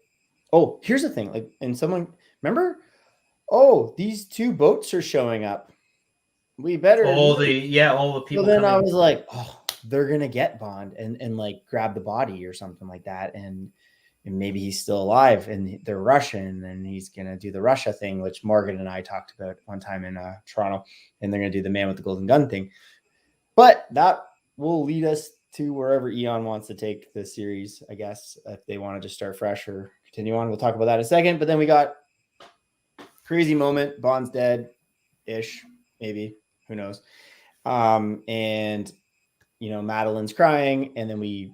oh, here's the thing. Like, and someone remember, these two boats are showing up. We better all the people. So then I was like, they're gonna get Bond and like grab the body or something like that, and maybe he's still alive and they're Russian and he's gonna do the Russia thing, which Morgan and I talked about one time in Toronto, and they're gonna do the man with the golden gun thing. But that will lead us to wherever Eon wants to take the series, I guess, if they want to just start fresh or continue on. We'll talk about that in a second. But then we got crazy moment. Bond's dead-ish, maybe. Who knows? And, Madeline's crying. And then we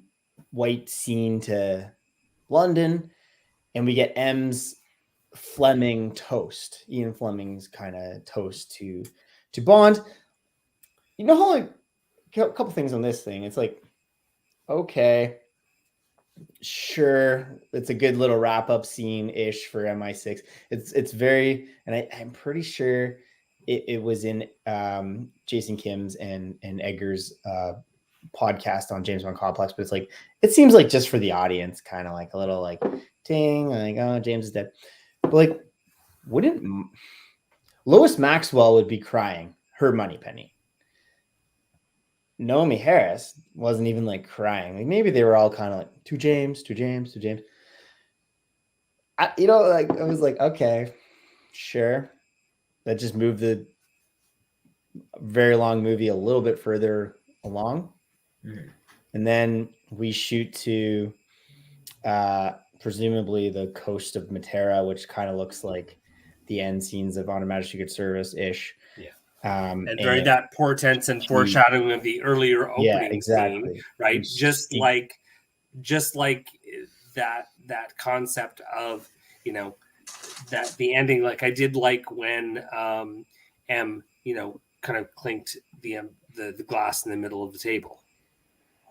white scene to London. And we get M's Fleming toast. Ian Fleming's kind of toast to Bond. You know how, like, a couple things on this thing. It's like, okay, sure, it's a good little wrap-up scene-ish for MI6. It's very, and I'm pretty sure it was in Jason Kim's and Edgar's podcast on James Bond Complex, but it's like, it seems like just for the audience, kind of like a little like ding, like, oh, James is dead. But like, wouldn't Lois Maxwell would be crying her money penny? Naomi Harris wasn't even like crying. Like, maybe they were all kind of like to James. I was like, okay, sure. That just moved the very long movie a little bit further along. Mm-hmm. And then we shoot to presumably the coast of Matera, which kind of looks like the end scenes of On Her Majesty's Secret Service-ish. Yeah. And very that portents and foreshadowing of the earlier opening scene, right? Just like that concept of, that the ending. Like, I did like when M, kind of clinked the the glass in the middle of the table.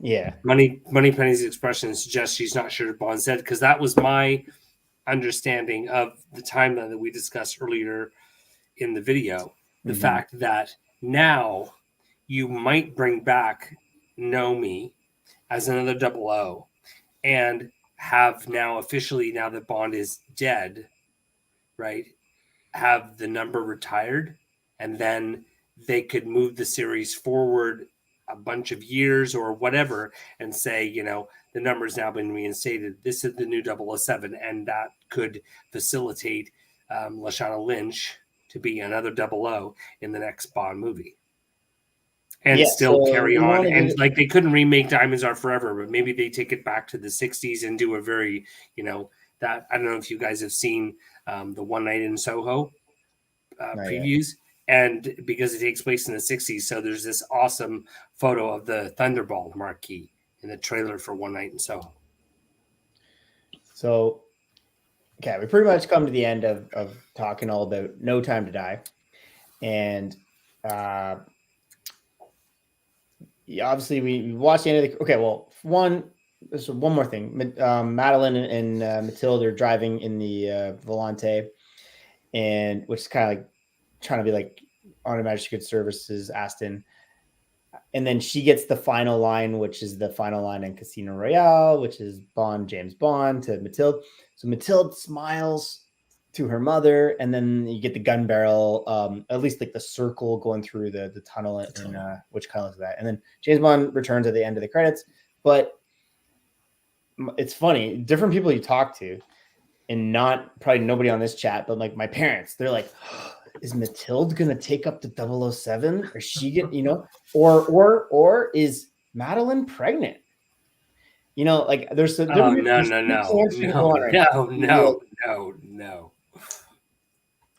Yeah. Moneypenny's expression suggests she's not sure Bond's dead, because that was my understanding of the timeline that we discussed earlier in the video. The fact that now you might bring back Nomi as another 00 and have now officially, now that Bond is dead, right, have the number retired, and then they could move the series forward a bunch of years or whatever and say, you know, the number's now been reinstated. This is the new 007, and that could facilitate Lashana Lynch to be another 00 in the next Bond movie. And still carry on. And like, they couldn't remake Diamonds Are Forever, but maybe they take it back to the 60s and do a very, you know, that, I don't know if you guys have seen the One Night in Soho previews. And because it takes place in the 60s, so there's this awesome photo of the Thunderball marquee in the trailer for One Night in Soho. So, okay, we pretty much come to the end of talking all about No Time to Die. And obviously we watched the end of the... Okay, well, there's one more thing. Madeline and Matilda are driving in the Volante, and which is kind of like trying to be like On Her Majesty's Good Services Aston. And then she gets the final line, which is the final line in Casino Royale, which is James Bond to Matilda. So Matilda smiles to her mother, and then you get the gun barrel, at least like the circle going through the tunnel, and which kind of looks like that. And then James Bond returns at the end of the credits. But it's funny, different people you talk to, and not probably nobody on this chat, but like my parents, they're like, is Matilda gonna take up the 007? Or she get, you know, or is Madeline pregnant? You know, like there's no.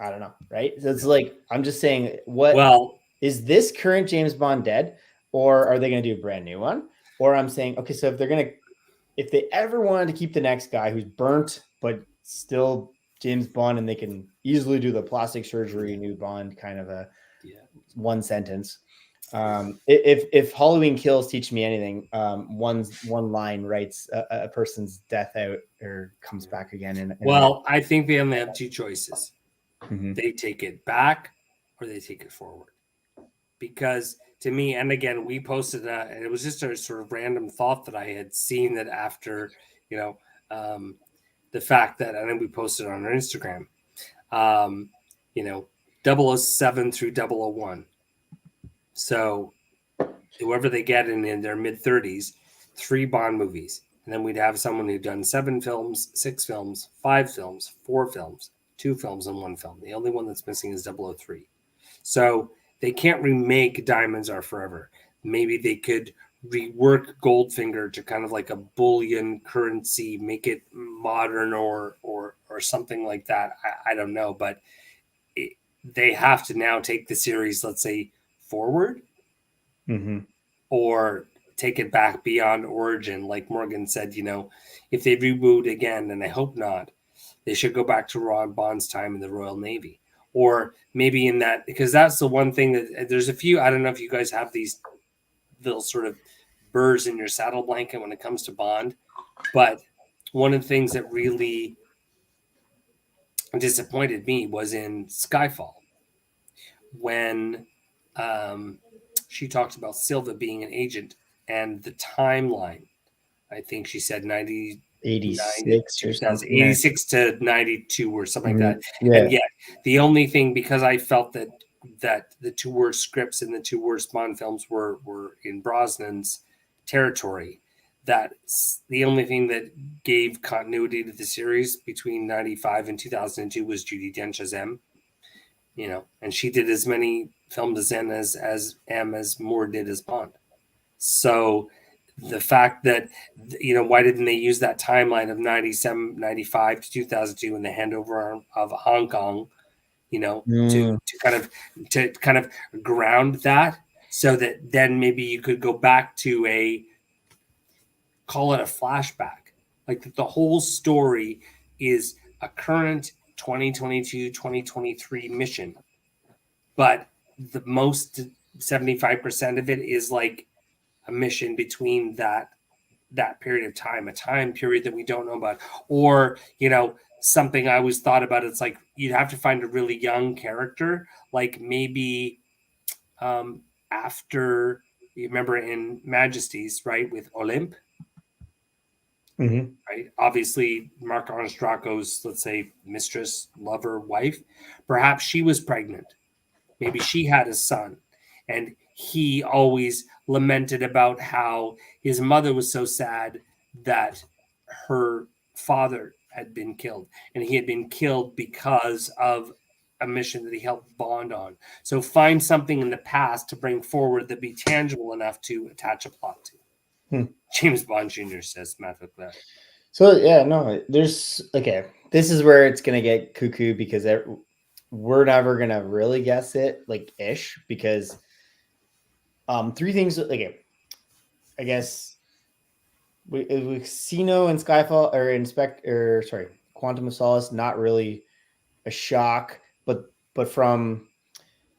I don't know, right? So it's like, I'm just saying, is this current James Bond dead, or are they gonna do a brand new one? Or I'm saying, okay, so if they ever wanted to keep the next guy who's burnt but still James Bond, and they can easily do the plastic surgery, new Bond kind of a one sentence. If Halloween Kills teach me anything, one line writes a person's death out or comes back again. I think they only have two choices. They take it back or they take it forward. Because to me, and again, we posted that, and it was just a sort of random thought that I had seen that after, you know, the fact that, I think we posted on our Instagram, you know, 007 through 001. So whoever they get in their mid-30s, 3 Bond movies. And then we'd have someone who'd done 7 films, 6 films, 5 films, 4 films, 2 films, and 1 film. The only one that's missing is 003. So they can't remake Diamonds Are Forever. Maybe they could rework Goldfinger to kind of like a bullion currency, make it modern or something like that. I don't know, but they have to now take the series, let's say, forward, or take it back beyond origin. Like Morgan said, you know, if they reboot again, and I hope not, they should go back to Ron Bond's time in the Royal Navy, or maybe in that, because that's the one thing that there's a few. I don't know if you guys have these little sort of burrs in your saddle blanket when it comes to Bond, but one of the things that really disappointed me was in Skyfall, when she talked about Silva being an agent and the timeline. I think she said 86 or something, 86 to 92 or something like that. Yeah. And yet the only thing, because I felt that the 2 worst scripts in the 2 worst Bond films were in Brosnan's territory, that's the only thing that gave continuity to the series between 95 and 2002 was Judi Dench's M. You know, and she did as many films as M as Moore did as Bond. So the fact that, you know, why didn't they use that timeline of 97, 95 to 2002 in the handover of Hong Kong, you know, to kind of ground that, so that then maybe you could go back to call it a flashback. Like the whole story is a current 2022, 2023 mission. But the most 75% of it is like a mission between that period of time, a time period that we don't know about. Or, something I always thought about, it's like you'd have to find a really young character, like maybe after, you remember in Majesties, right, with Olympe, Mm-hmm. right? Obviously, Mark Draco's, let's say, mistress, lover, wife. Perhaps she was pregnant. Maybe she had a son. And he always lamented about how his mother was so sad that her father had been killed. And he had been killed because of a mission that he helped Bond on. So find something in the past to bring forward that be tangible enough to attach a plot to. James Bond Jr. says Matthew Clare. So yeah, no, there's this is where it's gonna get cuckoo because we're never gonna really guess it like ish because three things I guess with Casino and Skyfall or Quantum of Solace, not really a shock, but from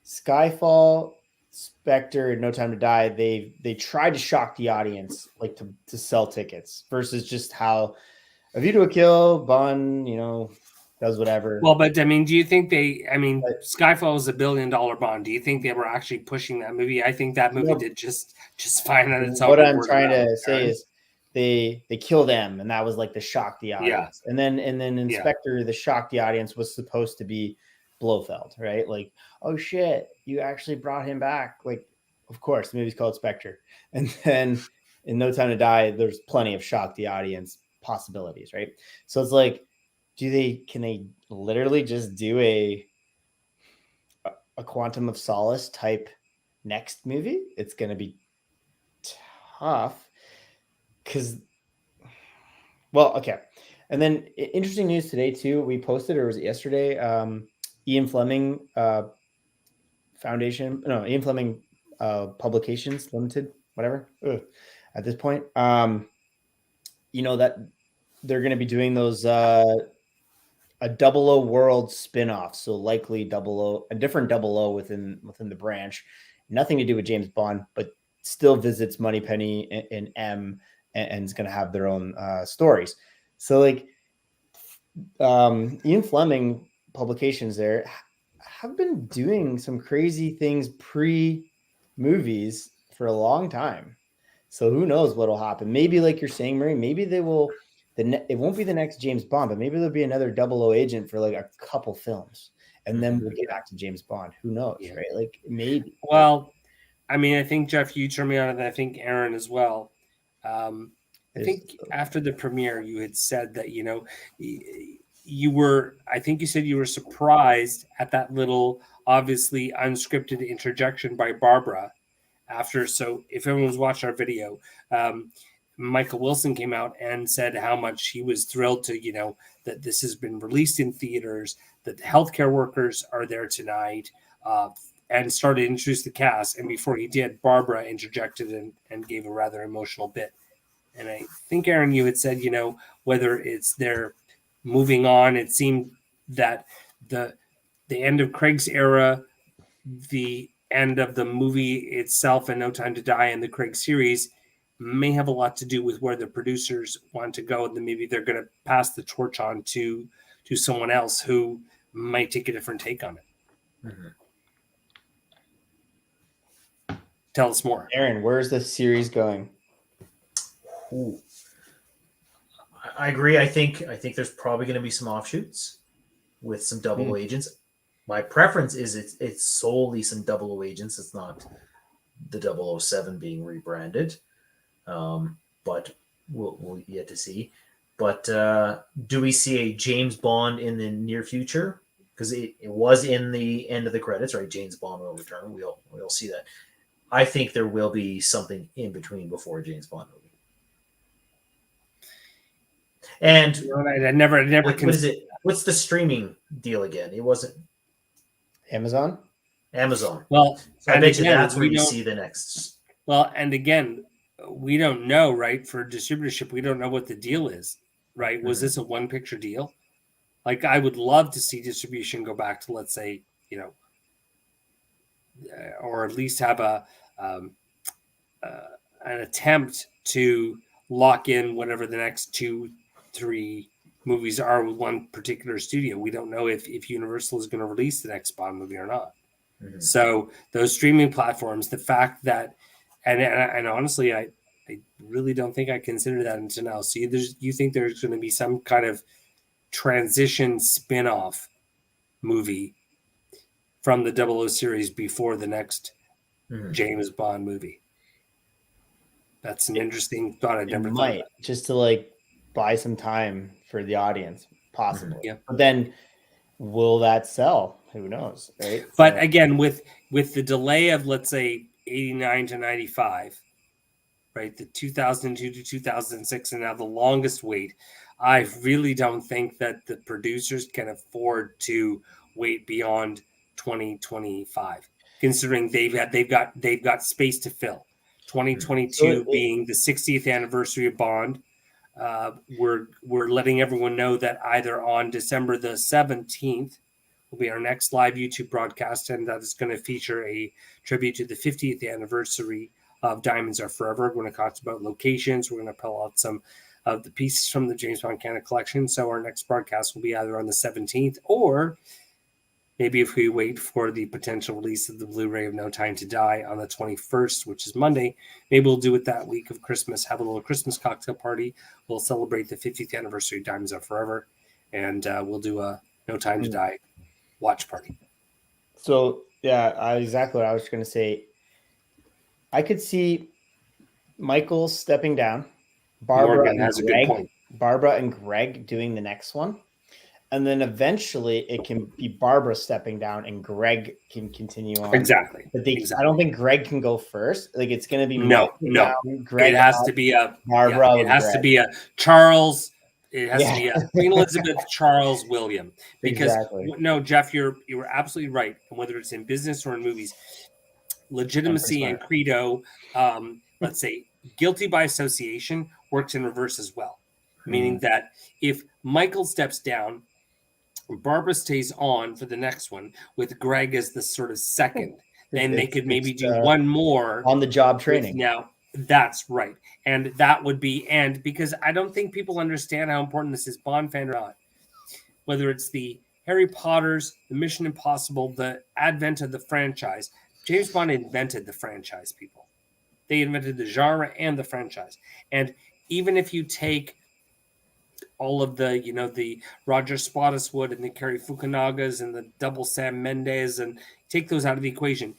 Skyfall, Spectre, and No Time to Die, they tried to shock the audience, like to sell tickets versus just how A View to a Kill, Bond, does whatever. Well, but I mean, do you think Skyfall is $1 billion Bond? Do you think they were actually pushing that movie? I think that movie did just fine on its own. What I'm trying to say is they kill them, and that was like the shock the audience. Yeah. And then Inspector, the shock the audience was supposed to be Blofeld, right? Like, oh shit, you actually brought him back. Like, of course, the movie's called Spectre. And then in No Time to Die, there's plenty of shock the audience possibilities, right? So it's like, can they literally just do a Quantum of Solace type next movie? It's going to be tough because, well, okay. And then interesting news today too. We posted, or was it yesterday? Ian Fleming Foundation, no, Ian Fleming Publications Limited, whatever. At this point, that they're going to be doing those a 00 World spin-off, so likely a different 00 within the branch. Nothing to do with James Bond, but still visits Moneypenny and M, and is going to have their own stories. So like Ian Fleming Publications there have been doing some crazy things pre-movies for a long time. So who knows what'll happen? Maybe like you're saying, Murray, maybe they will. It won't be the next James Bond, but maybe there'll be another 00 agent for like a couple films, and then we'll get back to James Bond. Who knows, right? Like maybe. Well, I mean, I think Jeff, you turned me on, and I think Aaron as well. I think after the premiere, you had said that you were surprised at that little, obviously unscripted interjection by Barbara. So if everyone's watched our video, Michael Wilson came out and said how much he was thrilled to, that this has been released in theaters, that the healthcare workers are there tonight, and started to introduce the cast. And before he did, Barbara interjected and gave a rather emotional bit. And I think, Aaron, you had said, whether it's they're moving on, it seemed that the end of Craig's era, the end of the movie itself and No Time to Die and the Craig series may have a lot to do with where the producers want to go. And then maybe they're going to pass the torch on to someone else who might take a different take on it. Mm-hmm. Tell us more. Aaron, where's the series going? Ooh. I agree. I think there's probably going to be some offshoots with some 00 agents. My preference is it's solely some 00 agents. It's not the 007 being rebranded, but we'll yet to see. But do we see a James Bond in the near future? Because it was in the end of the credits, right? James Bond will return. We'll see that. I think there will be something in between before a James Bond movie. And I never. What is it? What's the streaming deal again? It wasn't Amazon. Well, so I bet you that's where you see the next. Well, and again, we don't know, right? For distributorship, we don't know what the deal is, right? Mm-hmm. Was this a one picture deal? Like, I would love to see distribution go back to, let's say, or at least have an attempt to lock in whatever the next 2-3 movies are with one particular studio. We don't know if Universal is going to release the next Bond movie or not. Mm-hmm. So those streaming platforms, the fact that, and honestly, I really don't think I consider that until now. So you think there's going to be some kind of transition spin-off movie from the 00 series before the next James Bond movie? That's an interesting thought. I never thought about. Just to like buy some time for the audience, possibly. Yeah. But then will that sell? Who knows, right? But again, with the delay of, let's say, 89 to 95, right, the 2002 to 2006, and now the longest wait, I really don't think that the producers can afford to wait beyond 2025, considering they've got space to fill. 2022 being the 60th anniversary of Bond. We're letting everyone know that either on December the 17th will be our next live YouTube broadcast, and that is going to feature a tribute to the 50th anniversary of Diamonds Are Forever. We're going to talk about locations. We're going to pull out some of the pieces from the James Bond Canada collection. So our next broadcast will be either on the 17th, or maybe if we wait for the potential release of the Blu-ray of No Time to Die on the 21st, which is Monday, maybe we'll do it that week of Christmas, have a little Christmas cocktail party. We'll celebrate the 50th anniversary of Diamonds Are Forever, and we'll do a No Time to Die watch party. So, yeah, exactly what I was going to say. I could see Michael stepping down, Barbara and Greg doing the next one. And then eventually it can be Barbara stepping down and Greg can continue on. Exactly. But I don't think Greg can go first. Like, it's going to be no. Greg it has to be a Barbara. Yeah, it has to be a Charles. It has to be a Queen Elizabeth, Charles, William. Because no, Jeff, you were absolutely right. And whether it's in business or in movies, legitimacy and credo, let's say guilty by association, works in reverse as well. Meaning that if Michael steps down, Barbara stays on for the next one with Greg as the sort of second. Then they could maybe do one more on the job training. Now, that's right. And that would be, and because I don't think people understand how important this is, Bond fan or not, whether it's the Harry Potters, the Mission Impossible, the advent of the franchise, James Bond invented the franchise, people. They invented the genre and the franchise. And even if you take all of the, the Roger Spottiswoode and the Cary Fukunaga's and the double Sam Mendes, and take those out of the equation,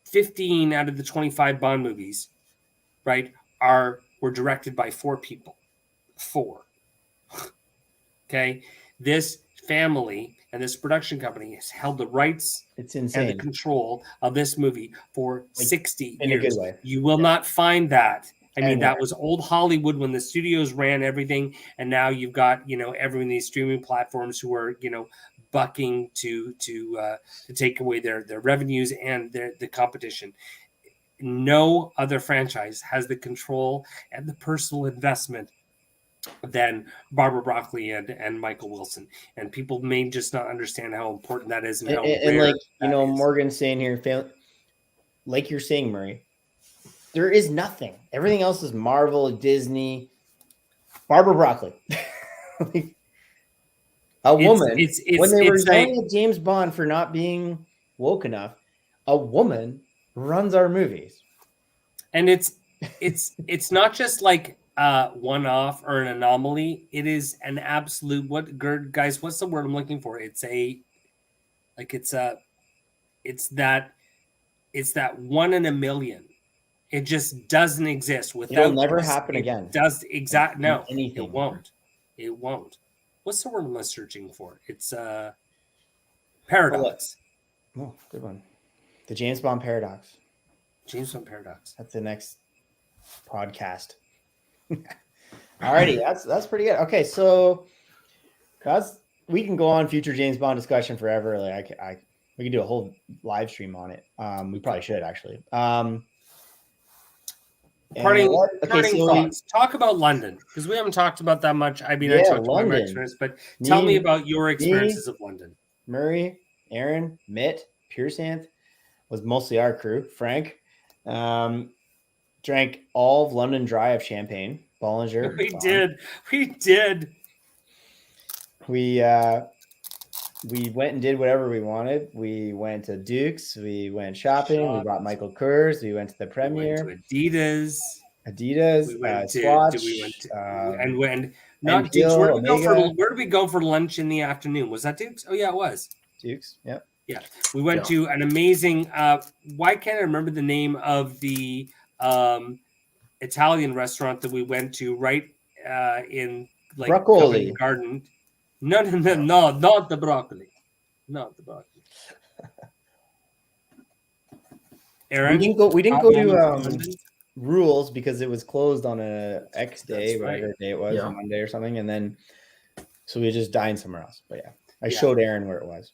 15 out of the 25 Bond movies, right, were directed by 4 people. 4. Okay? This family and this production company has held the rights and the control of this movie for 60 in years. A good way. You will not find that. I mean, that was old Hollywood when the studios ran everything, and now you've got, everyone, these streaming platforms who are, bucking to take away their revenues and the competition. No other franchise has the control and the personal investment than Barbara Broccoli and Michael Wilson. And people may just not understand how important that is. And like, Morgan's saying here, like you're saying, Murray, there is nothing. Everything else is Marvel, Disney, Barbara Broccoli. Woman. When they were yelling at James Bond for not being woke enough, a woman runs our movies. And it's not just like one-off or an anomaly. It is an absolute, guys, what's the word I'm looking for? It's that 1 in a million. It just doesn't exist without. It'll never happen again. No, anything. It won't. What's the word I'm searching for? It's paradox. Oh, good one. The James Bond paradox. James Bond paradox. That's the next podcast. Alrighty, that's pretty good. Okay, so we can go on future James Bond discussion forever. Like we can do a whole live stream on it. We probably should actually. Parting thoughts. Talk about London, because we haven't talked about that much. I mean, I talked about my experience, but tell me about your experiences of London. Murray, Aaron, Mitt, Pure Santh was mostly our crew. Frank drank all of London Dry of champagne. Bollinger. We did. We went and did whatever we wanted. We went to Duke's. We went shopping. We bought Michael Kors. We went to the premiere. We went to Adidas. We went to and when not NPL, Duke's. Where Omega. did we go for lunch in the afternoon? Was that Duke's? Oh yeah, it was Duke's. Yep. Yeah, we went to an amazing. Why can't I remember the name of the Italian restaurant that we went to right in like Broccoli Covent Garden? No, not the broccoli. Not the broccoli. Aaron, we didn't go to Rules because it was closed on a X day, whatever day it was, Monday or something, and then so we just dined somewhere else. But yeah, I showed Aaron where it was.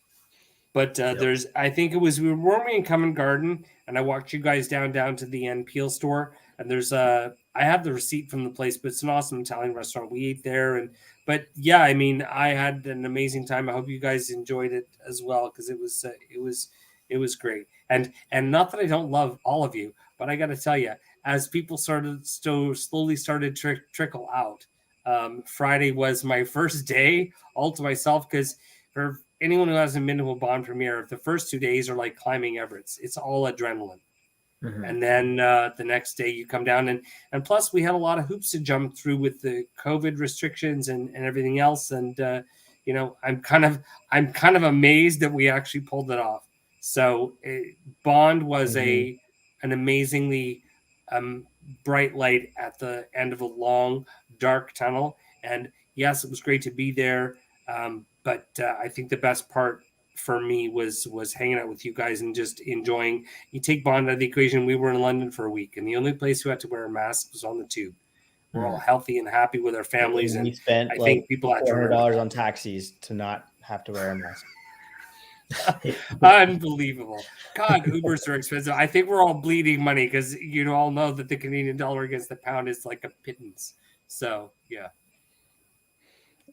But there's, I think it was, weren't we in Covent Garden, and I walked you guys down to the NPL store, and there's I have the receipt from the place, but it's an awesome Italian restaurant. We ate there, but yeah, I mean, I had an amazing time. I hope you guys enjoyed it as well, because it was great. And not that I don't love all of you, but I got to tell you, as people slowly started to trickle out, Friday was my first day all to myself, because for anyone who hasn't been to a Bond premiere, the first 2 days are like climbing Everest. It's all adrenaline. Mm-hmm. And then the next day you come down, and plus we had a lot of hoops to jump through with the COVID restrictions and everything else. And I'm kind of amazed that we actually pulled it off. So Bond was an amazingly bright light at the end of a long, dark tunnel. And yes, it was great to be there. But I think the best part for me was hanging out with you guys and just enjoying. You take Bond out of the equation. We were in London for a week, and the only place who had to wear a mask was on the tube. We're all healthy and happy with our families, and we spent I think people had $400 on taxis to not have to wear a mask. Unbelievable. God, Ubers are expensive. I think we're all bleeding money because you all know that the Canadian dollar against the pound is like a pittance. So yeah.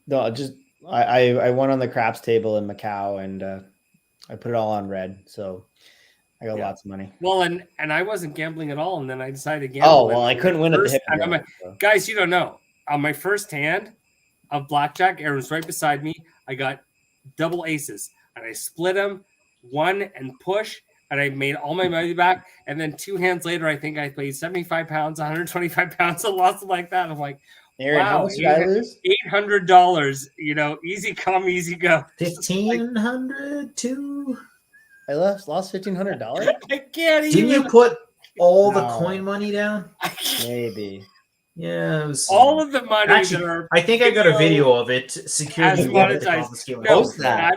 No, just I went on the craps table in Macau, and I put it all on red, so I got lots of money. Well, and I wasn't gambling at all, and then I decided to gamble. Oh well, I couldn't win at the hip. Guys, you don't know. On my first hand of blackjack, Aaron was right beside me. I got double aces, and I split them, won and push, and I made all my money back. And then 2 hands later, I think I played 75 pounds, 125 pounds, and lost like that. I'm like, Aaron, wow, how much did I lose? $800. Easy come, easy go. 1,500 too. I lost $1,500. I can't even. Didn't you put all the coin money down? Maybe. Yeah, it was all of the money. Actually, I think I got a video of it secured. Post that.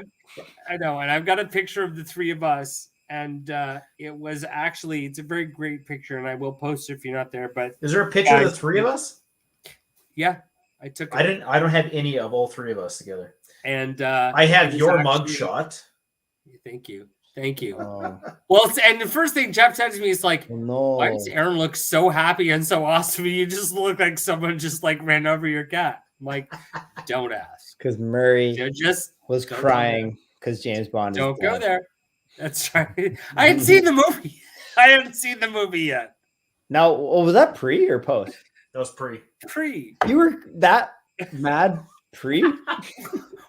I know, and I've got a picture of the three of us, and it was actually, it's a very great picture, and I will post it if you're not there. But is there a picture of the three of us? Yeah, I took it. I don't have any of all three of us together. And I have your mugshot. Thank you. Well, and the first thing Jeff said to me is like, why does Aaron look so happy and so awesome? You just look like someone just like ran over your cat. I'm like, don't ask. Because Murray was don't crying because James Bond. Don't go there. That's right. I hadn't seen the movie. I haven't seen the movie yet. Now, was that pre or post? That was pre. You were that mad pre?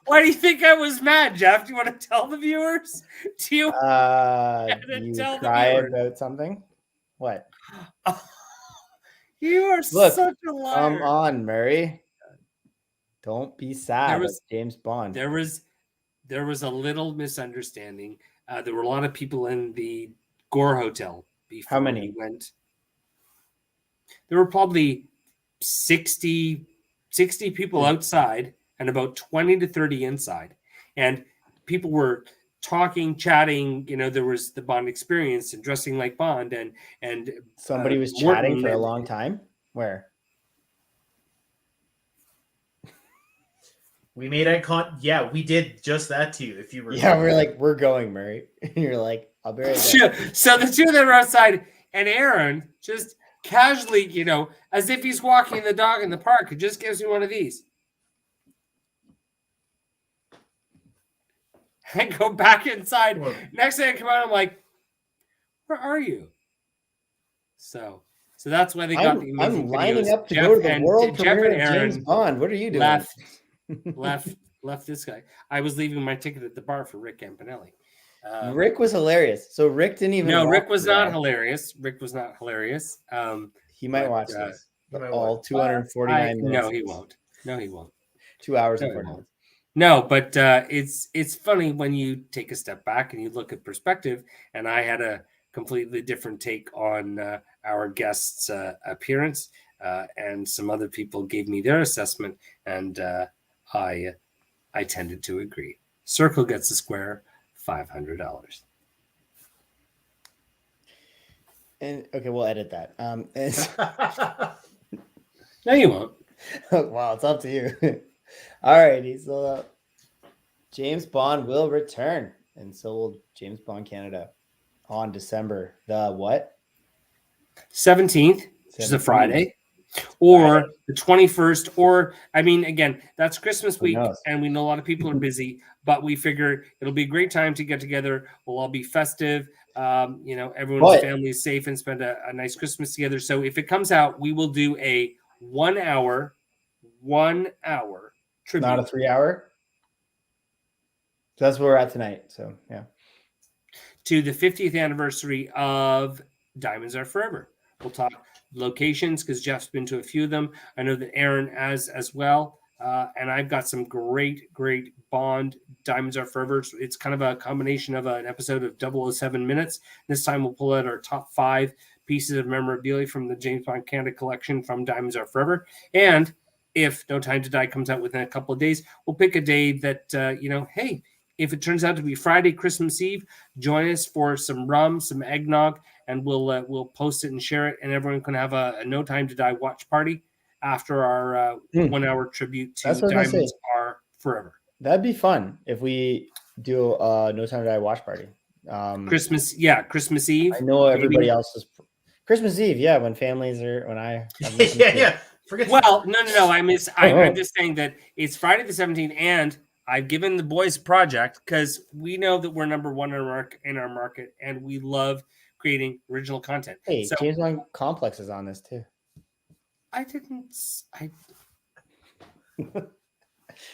Why do you think I was mad, Jeff? Do you want to tell the viewers? Do you? You cry about something? What? You are such a liar. Come on, Murray. Don't be sad. James Bond. There was a little misunderstanding. There were a lot of people in the Gore Hotel before. How many? We went. There were probably 60 people outside and about 20 to 30 inside. And people were talking, chatting. There was the Bond experience and dressing like Bond. And somebody was chatting for a long time? Where? We made yeah, we did just that to you. If you were, we're like, we're going, Murray. You're like, I'll be right back. So the two that were outside, and Aaron just casually, as if he's walking the dog in the park, it just gives me one of these. I go back inside. Well, Next thing I come out, I'm like, where are you? So that's why they got the amazing I'm lining videos. up to go to the world Jeff premiere and of James Aaron Bond. What are you doing? left this guy. I was leaving my ticket at the bar for Rick Campanelli. Rick was hilarious. So Rick didn't even. No, watch Rick was it not yet. hilarious. Rick was not hilarious. He might but, watch this. he might All watch. 249 minutes. No, he won't. No, he won't. 2 hours No, and he 40 won't. minutes. No, but it's funny when you take a step back and you look at perspective. And I had a completely different take on our guest's appearance, and some other people gave me their assessment, and I tended to agree. Circle gets a square, $500. And okay, we'll edit that. No, you won't. Wow, it's up to you. All righty, so James Bond will return, and so will James Bond Canada on December the what? 17th, which is a 17th. Friday, or Friday. the 21st, or I mean, again, that's Christmas week, knows? and we know a lot of people are busy, but we figure it'll be a great time to get together. We'll all be festive. Everyone's But- family is safe and spend a nice Christmas together. So if it comes out, we will do a 1 hour tribute. Not a 3 hour. So that's where we're at tonight. So yeah. To the 50th anniversary of Diamonds Are Forever. We'll talk locations because Jeff's been to a few of them. I know that Aaron has as well. And I've got some great Bond Diamonds Are Forever. It's kind of a combination of an episode of 007 Minutes. This time we'll pull out our top 5 pieces of memorabilia from the James Bond Canada collection from Diamonds Are Forever. And if No Time to Die comes out within a couple of days, we'll pick a day that, hey, if it turns out to be Friday, Christmas Eve, join us for some rum, some eggnog, and we'll post it and share it, and everyone can have a No Time to Die watch party after our 1 hour tribute to Diamonds Are Forever. That'd be fun if we do a No Time to Die watch party. Christmas Eve. I know everybody else is Christmas Eve. Yeah, when families are yeah. Forget. Well, no. I'm just saying that it's Friday the 17th, and I've given the boys a project because we know that we're number one in our market, and we love creating original content. Hey, so, James Bond Complex is on this too.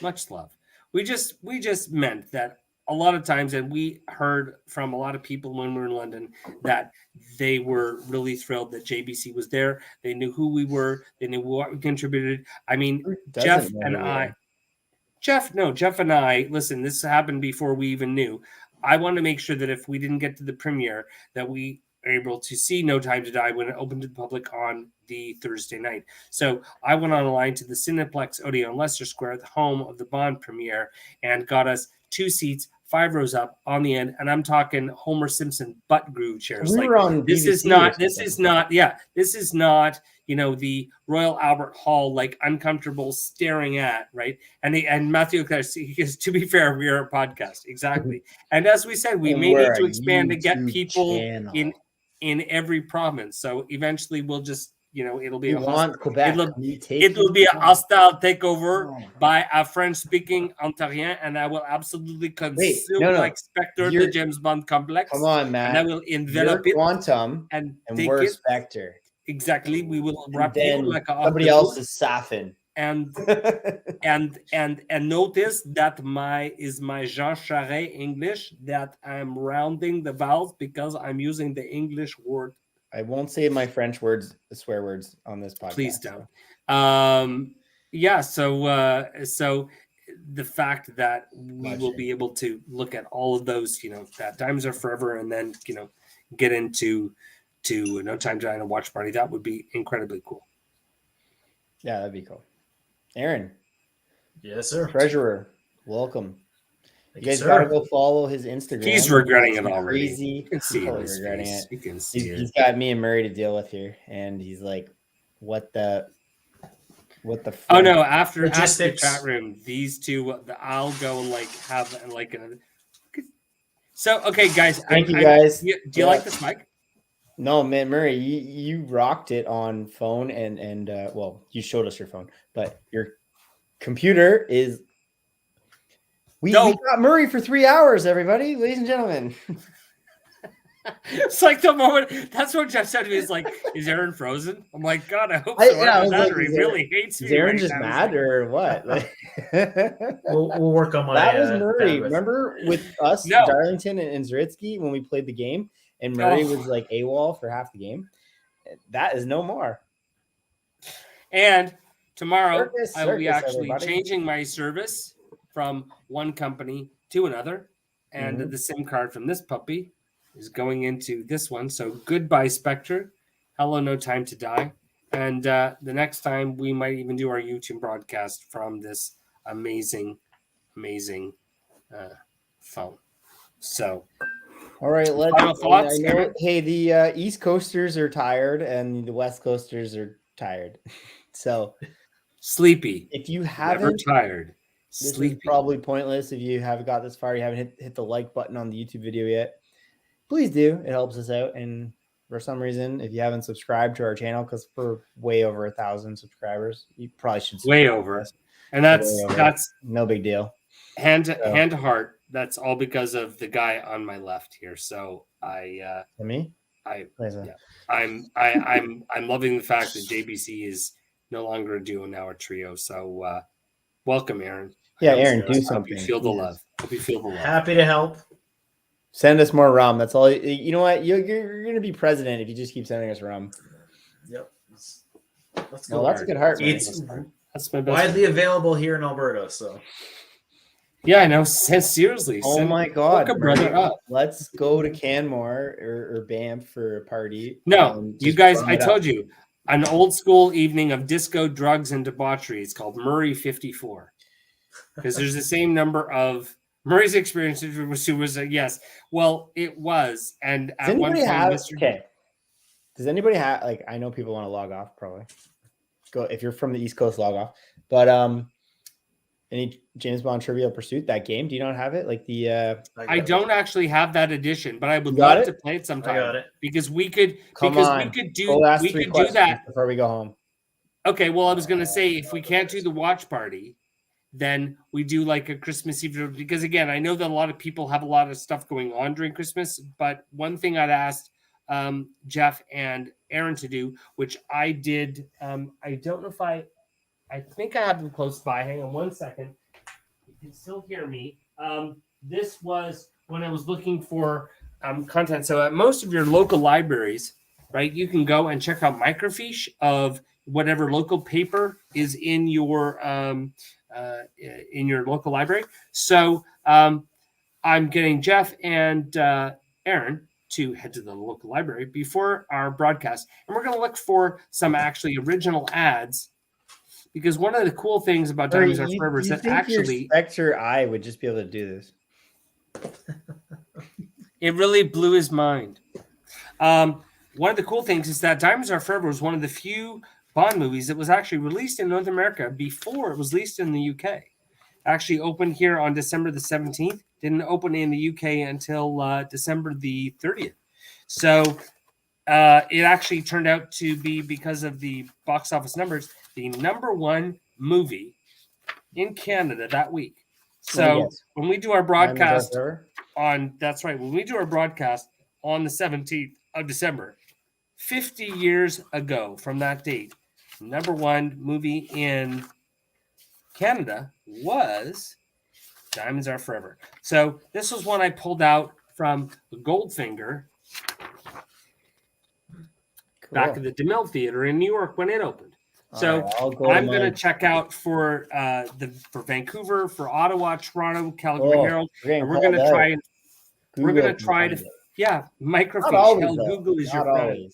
Much love. We just meant that a lot of times, and we heard from a lot of people when we were in London that they were really thrilled that JBC was there. They knew who we were. They knew what we contributed. I mean, Jeff and I, listen, this happened before we even knew. I wanted to make sure that if we didn't get to the premiere, that we are able to see No Time to Die when it opened to the public on the Thursday night. So I went online to the Cineplex Odeon Leicester Square, the home of the Bond premiere, and got us 2 seats, 5 rows up on the end, and I'm talking Homer Simpson butt groove chairs. We were on this is not the Royal Albert Hall uncomfortable staring at, right? And Matthew, because to be fair, we are a podcast, exactly. And as we said, we may need to expand to get people in every province. So eventually, we'll just it'll be Quebec. It will be a hostile takeover by a French-speaking Ontarian, and I will absolutely consume like Spectre the James Bond complex. Come on, Matt. And I will envelop it Quantum and we're Spectre. Exactly. We will wrap then like somebody else is Safin. And notice that my Jean Charest English that I'm rounding the vowels because I'm using the English word. I won't say my French swear words on this podcast. Please don't. So the fact that we will be able to look at all of those, that Diamonds Are Forever, and then get into No Time to Die and a watch party, that would be incredibly cool. Yeah, that'd be cool. Aaron. Yes, sir. Treasurer, welcome. You guys gotta go follow his Instagram. He's regretting it already. Crazy. You can see it. Regretting it. You can see it. He's got me and Murray to deal with here, and he's like, "What the?" Oh no! After the chat room, these two, I'll go and have another. So okay, guys. Thank you guys. Do you like this mic? No, man, Murray, you rocked it on phone, and well, you showed us your phone, but your computer is We got Murray for 3 hours, everybody, ladies and gentlemen. It's like the moment. That's what Jeff said to me. Is like, is Aaron frozen? I'm like, God, I hope so. Either that, or he really hates me. Is Aaron right just now. mad or what? We'll work on my. That was Murray. bandwidth. Remember with us, No. Darlington and Zaritsky, when we played the game, and Murray was like AWOL for half the game. That is no more. And tomorrow, I will be circus, actually everybody. changing my service from one company to another, and the SIM card from this puppy is going into this one. So goodbye, Spectre. Hello, No Time to Die. And the next time we might even do our YouTube broadcast from this amazing phone. So, all right, final thoughts. Hey, the East Coasters are tired and the West Coasters are tired. So sleepy. If you haven't, never tired. This sleepy. is probably pointless if you haven't got this far. You haven't hit the like button on the YouTube video yet. Please do. It helps us out. And for some reason, if you haven't subscribed to our channel, because we're way over 1,000 subscribers, you probably should. Way over. And that's no big deal. Hand to heart. That's all because of the guy on my left here. So I'm loving the fact that JBC is no longer a duo, now a trio. So welcome, Aaron. Yeah, Aaron, do something. Hope you feel the love. Hope you feel the love. Happy to help. Send us more rum. That's all. You know what? You're going to be president if you just keep sending us rum. Yep. Let's go. Well, that's a good heart. It's that's my best widely available here in Alberta. So. Yeah, I know. Seriously. Oh my God, brother up. Let's go to Canmore or Banff for a party. No, you guys. I told you, an old school evening of disco, drugs, and debauchery. It's called Murray 54 because there's the same number of Murray's experiences. Was a yes. Well, it was, and at one point, okay. Does anybody have I know people want to log off. Probably go if you're from the East Coast, log off. But any James Bond Trivial Pursuit, that game? Do you not have it? I don't actually have that edition, but I would love to play it sometime. I got it. Because we could do that before we go home. Okay, well, I was gonna say if we can't do the watch party, then we do like a Christmas Eve, because again, I know that a lot of people have a lot of stuff going on during Christmas, but one thing I'd asked Jeff and Aaron to do, which I did, I don't know if I think I have them close by. Hang on one second. You can still hear me. This was when I was looking for content. So at most of your local libraries, right, you can go and check out microfiche of whatever local paper is in your local library. So I'm getting Jeff and Aaron to head to the local library before our broadcast, and we're going to look for some actually original ads. Because one of the cool things about Diamonds Are Forever is that actually your Spectre eye would just be able to do this. It really blew his mind. One of the cool things is that Diamonds Are Forever was one of the few Bond movies that was actually released in North America before it was released in the UK. Actually opened here on December the 17th. Didn't open in the UK until December the 30th. So it actually turned out to be, because of the box office numbers, the number one movie in Canada that week. So when we do our broadcast when we do our broadcast on the 17th of December, 50 years ago from that date, number one movie in Canada was Diamonds Are Forever. So this was one I pulled out from Goldfinger back at the DeMille Theater in New York when it opened. So I'm going to check out for Vancouver, for Ottawa, Toronto, Calgary Herald, and we're going to try microfiche. Hell, Google is your friend.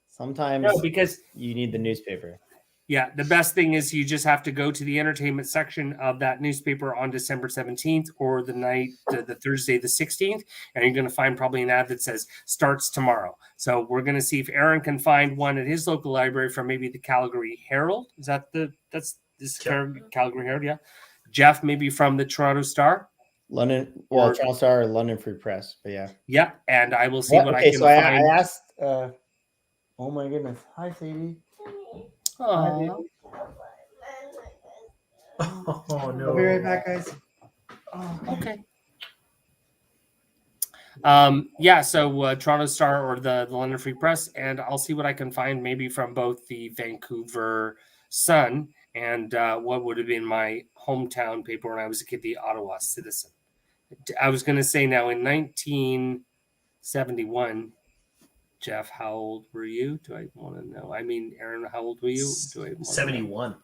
Sometimes because you need the newspaper. Yeah, the best thing is you just have to go to the entertainment section of that newspaper on December 17th or the Thursday the 16th, and you're going to find probably an ad that says starts tomorrow. So we're going to see if Aaron can find one at his local library from maybe the Calgary Herald. Is that Calgary Herald? Yeah. Jeff, maybe from the Toronto Star. Toronto Star or London Free Press, but yeah. Yeah, and I will see what I can find. I asked, oh my goodness. Hi, Sadie. Oh no! I'll be right back, guys. Oh, okay. So Toronto Star or the London Free Press, and I'll see what I can find maybe from both the Vancouver Sun and what would have been my hometown paper when I was a kid, the Ottawa Citizen. I was going to say now in 1971, Jeff, how old were you? Do I want to know? I mean, Aaron, how old were you? Do I want 71.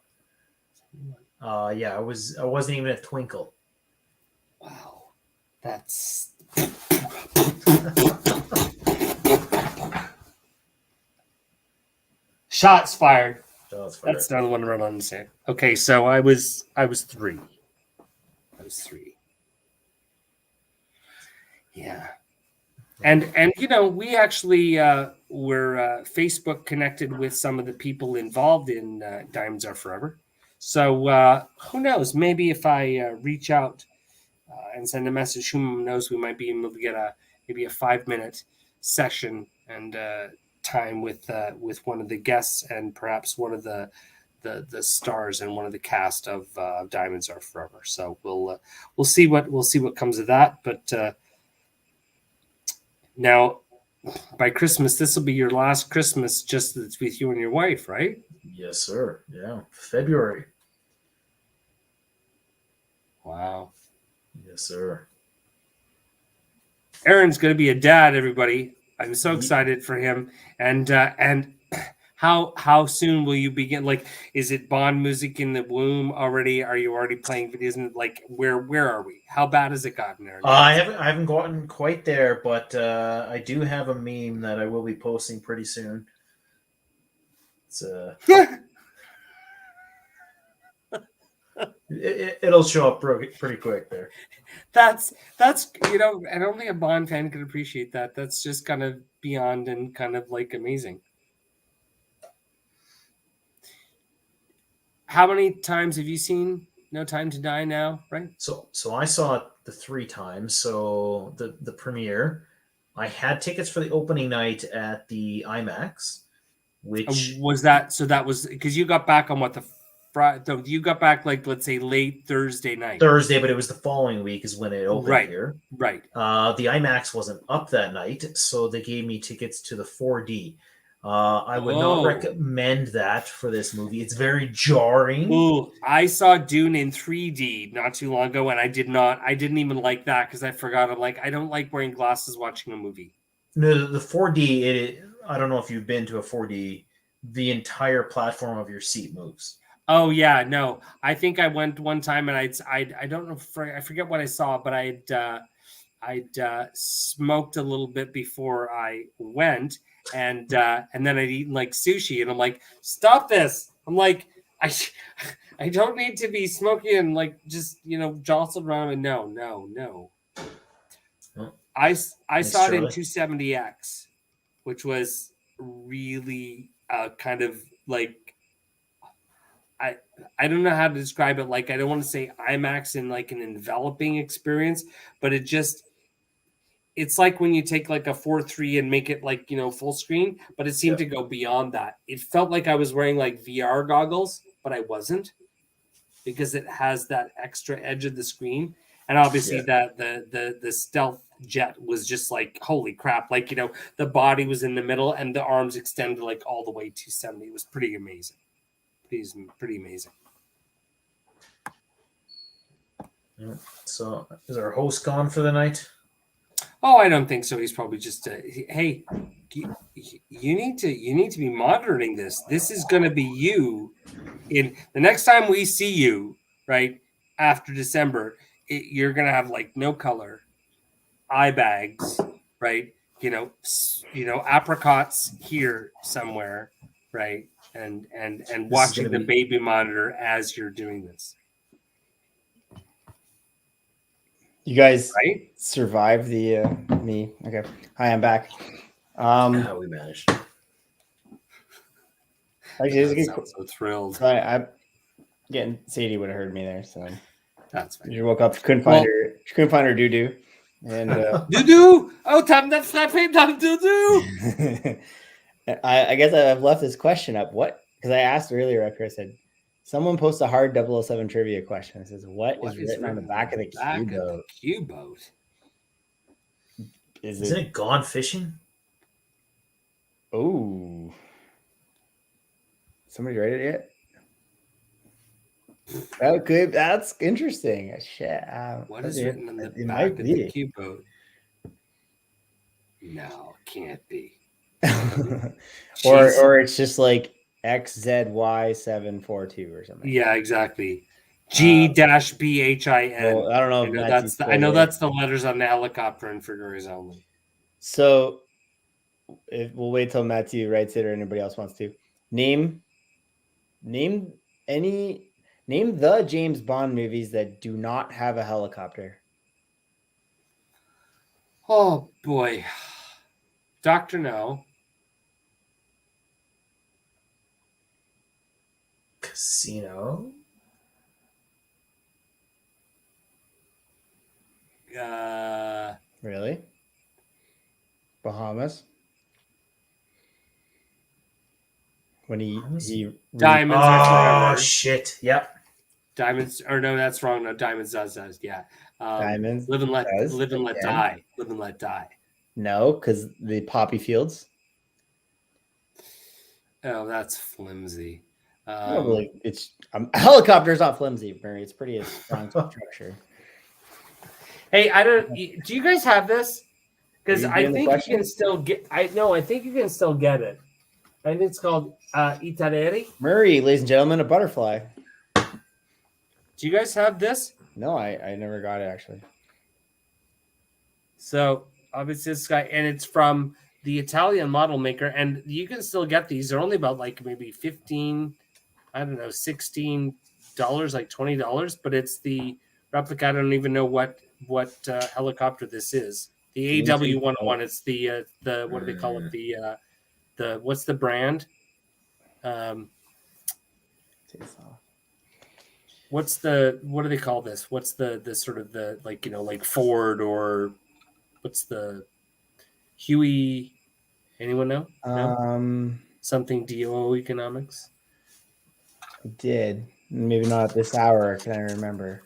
Yeah, I wasn't even a twinkle. Wow. That's shots fired. That's not the one to run on the sand. Okay, so I was 3. I was 3. Yeah. And we actually were Facebook connected with some of the people involved in Diamonds Are Forever. So who knows? Maybe if I reach out and send a message, who knows? We might be able to get maybe a 5-minute session and time with one of the guests and perhaps one of the stars and one of the cast of Diamonds Are Forever. So we'll see what comes of that. But now, by Christmas, this will be your last Christmas just that's with you and your wife, right? Yes, sir. Yeah, February. Wow. Yes, sir. Aaron's going to be a dad, everybody. I'm so excited for him. And how soon will you begin? Like, is it Bond music in the womb already? Are you already playing videos? And like, where are we? How bad has it gotten, Aaron? I haven't gotten quite there, but I do have a meme that I will be posting pretty soon. It's it'll show up pretty quick there. That's and only a Bond fan could appreciate that. That's just kind of beyond and kind of like amazing. How many times have you seen No Time to Die now, right? So I saw it the 3 times. So the premiere, I had tickets for the opening night at the IMAX, which was that. So that was because you got back on what the Friday. You got back like let's say late Thursday night. Thursday, but it was the following week is when it opened here. Right. The IMAX wasn't up that night, so they gave me tickets to the 4D. I would not recommend that for this movie. It's very jarring. Ooh, I saw Dune in 3D not too long ago, and I didn't even like that because I forgot. I'm like, I don't like wearing glasses watching a movie. No, the 4D, I don't know if you've been to a 4D, the entire platform of your seat moves. Oh yeah, no. I think I went one time and I don't know I forget what I saw, but I'd smoked a little bit before I went. And then I'd eaten like sushi, and I'm like, stop this! I'm like, I don't need to be smoking and like just jostled around. And no. Well, I saw it in 270X, which was really kind of like I don't know how to describe it. Like I don't want to say IMAX in like an enveloping experience, but it's like when you take like a 4:3 and make it like, full screen, but it seemed to go beyond that. It felt like I was wearing like VR goggles, but I wasn't because it has that extra edge of the screen. And obviously that the stealth jet was just like, holy crap. Like, the body was in the middle and the arms extended like all the way to 70. It was pretty amazing. Pretty amazing. So is our host gone for the night? Oh, I don't think so. He's probably just hey, you need to be monitoring this. This is going to be you in the next time we see you, right after December. You're going to have like no color, eye bags, right? Apricots here somewhere, right? And watching the baby monitor as you're doing this. You guys survived the me. Okay. Hi, I'm back. How we managed. Actually, I'm so thrilled. I'm getting Sadie would have heard me there, so that's fine. You woke up, she couldn't find her doo-doo. And doo-doo! Oh, time to slap him, time doo-doo! I guess I've left this question up. What? Because I asked earlier up here, I said, Someone post a hard 007 trivia question. It says, what is written on the back of the Q-boat? Q-boat. Isn't it Gone Fishing? Oh. Somebody write it yet? Okay, that's interesting. Shit. What is written on the it back might of be. the Q-boat? No, it can't be. or it's just like XZY742 or something. Yeah, exactly. G-BHIN. Well, I don't know if I know that's the letters on the helicopter and figures only. So we'll wait till Matthew writes it or anybody else wants to. Name the James Bond movies that do not have a helicopter. Oh boy. Dr. No. Casino. Really? Bahamas. When he Diamonds Are Forever. Oh shit! Yep. Diamonds, or no, that's wrong. No, Diamonds does. Yeah. Diamonds. Live and let die. Live and let die. No, because the poppy fields. Oh, that's flimsy. It's a helicopter is not flimsy, Murray. It's pretty strong structure. Hey, do you guys have this? Because I think you can still get. I think you can still get it. And it's called Itareri. Murray, ladies and gentlemen, a butterfly. Do you guys have this? No, I never got it actually. So obviously this guy, and it's from the Italian model maker, and you can still get these. They're only about like maybe $16, $16, like $20, but it's the replica. I don't even know what helicopter this is. The AW101. It's the what do they call it? The what's the brand? What do they call this? What's the sort of the like Ford, or what's the Huey? Anyone know? No? Something DO economics. I did. Maybe not at this hour. Can I remember?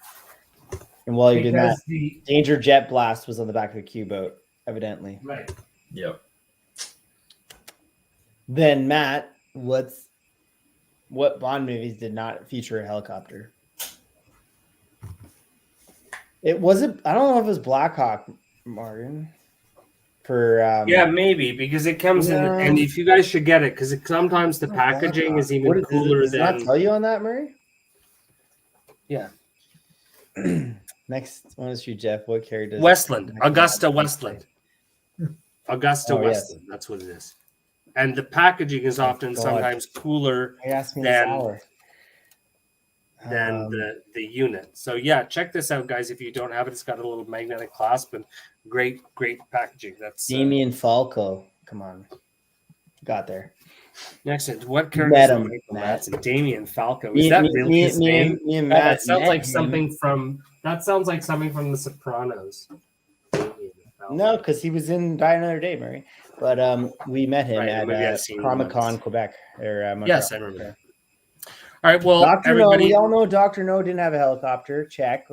And while you're doing that, Danger Jet Blast was on the back of the Q-boat, evidently. Right. Yep. Then Matt, what Bond movies did not feature a helicopter? I don't know if it was Black Hawk, Morgan. Yeah, maybe, because it comes in, and if you guys should get it, because sometimes the packaging is even cooler does it not tell you on that, Murray? Yeah. Next one is you, Jeff. What character? Westland, Augusta Westland. Augusta Westland. Yes. That's what it is. And the packaging is often sometimes cooler than the unit. So yeah, check this out, guys. If you don't have it, it's got a little magnetic clasp and great packaging. That's Damien Falco. Come on, got there. Next, what character? Damien Falco. Is that really his name? That sounds like something from The Sopranos. No, because he was in Die Another Day, Murray. But we met him at Comic-Con, Quebec. Yes, I remember that. All right, well, Dr. No, we all know Dr. No didn't have a helicopter. Check.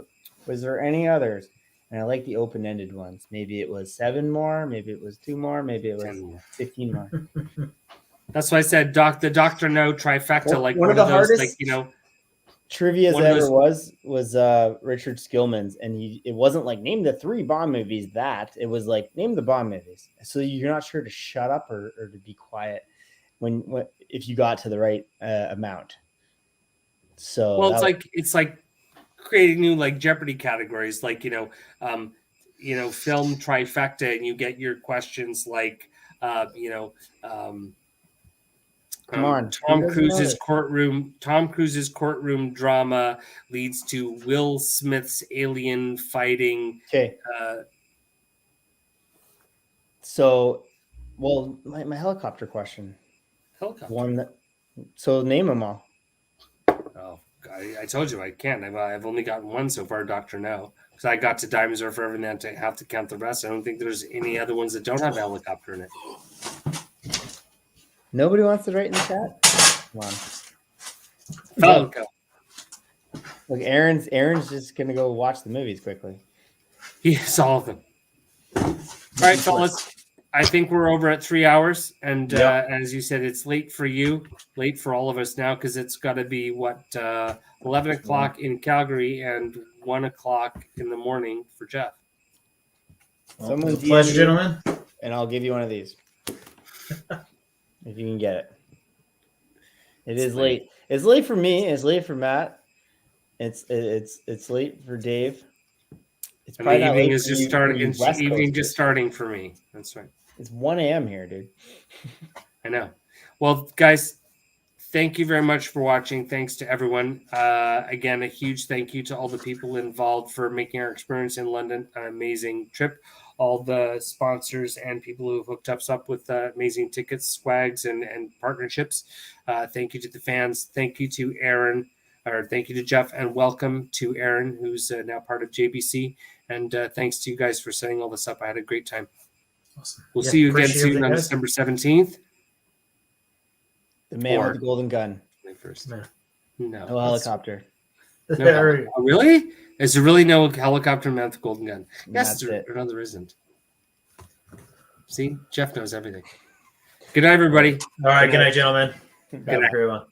Was there any others? And I like the open-ended ones. Maybe it was 7 more. Maybe it was 2 more. Maybe it was 15 more. That's why I said the Dr. No trifecta. Well, one of the hardest trivias ever was Richard Skillman's, and it wasn't like name the 3 Bond movies. It was like name the Bond movies. So you're not sure to shut up or to be quiet when if you got to the right amount. So well, it's like creating new like Jeopardy categories, like film trifecta, and you get your questions like come on, Tom Cruise's courtroom drama leads to Will Smith's alien fighting. Okay. So, well, my helicopter question. So name them all. Oh, I told you I can't. I've only gotten one so far, Dr. No. Because I got to Diamonds Are Forever, and then I have to count the rest. I don't think there's any other ones that don't have a helicopter in it. Nobody wants to write in the chat? Come on. Falco. Look, Aaron's just gonna go watch the movies quickly. Yes, all of them. All right, fellas. I think we're over at 3 hours, and as you said, it's late for you, late for all of us now, because it's got to be 11 o'clock in Calgary and 1 o'clock in the morning for Jeff. Someone pleasure, gentlemen. And I'll give you one of these if you can get it. It's late. It's late for me. It's late for Matt. It's late for Dave. It's and probably the not evening late is for just you, starting. for you Evening just starting for me. That's right. It's 1 a.m. here, dude. I know. Well, guys, thank you very much for watching. Thanks to everyone. Again, a huge thank you to all the people involved for making our experience in London an amazing trip. All the sponsors and people who have hooked us up with amazing tickets, swags, and partnerships. Thank you to the fans. Thank you to Aaron, or thank you to Jeff, and welcome to Aaron, who's now part of JBC. And thanks to you guys for setting all this up. I had a great time. Awesome. We'll see you again soon on December 17th. The man with the golden gun. No helicopter. No, really? Is there really no helicopter man with the golden gun? Yes, there isn't. See, Jeff knows everything. Good night, everybody. All right, good night, gentlemen. Good night. Everyone.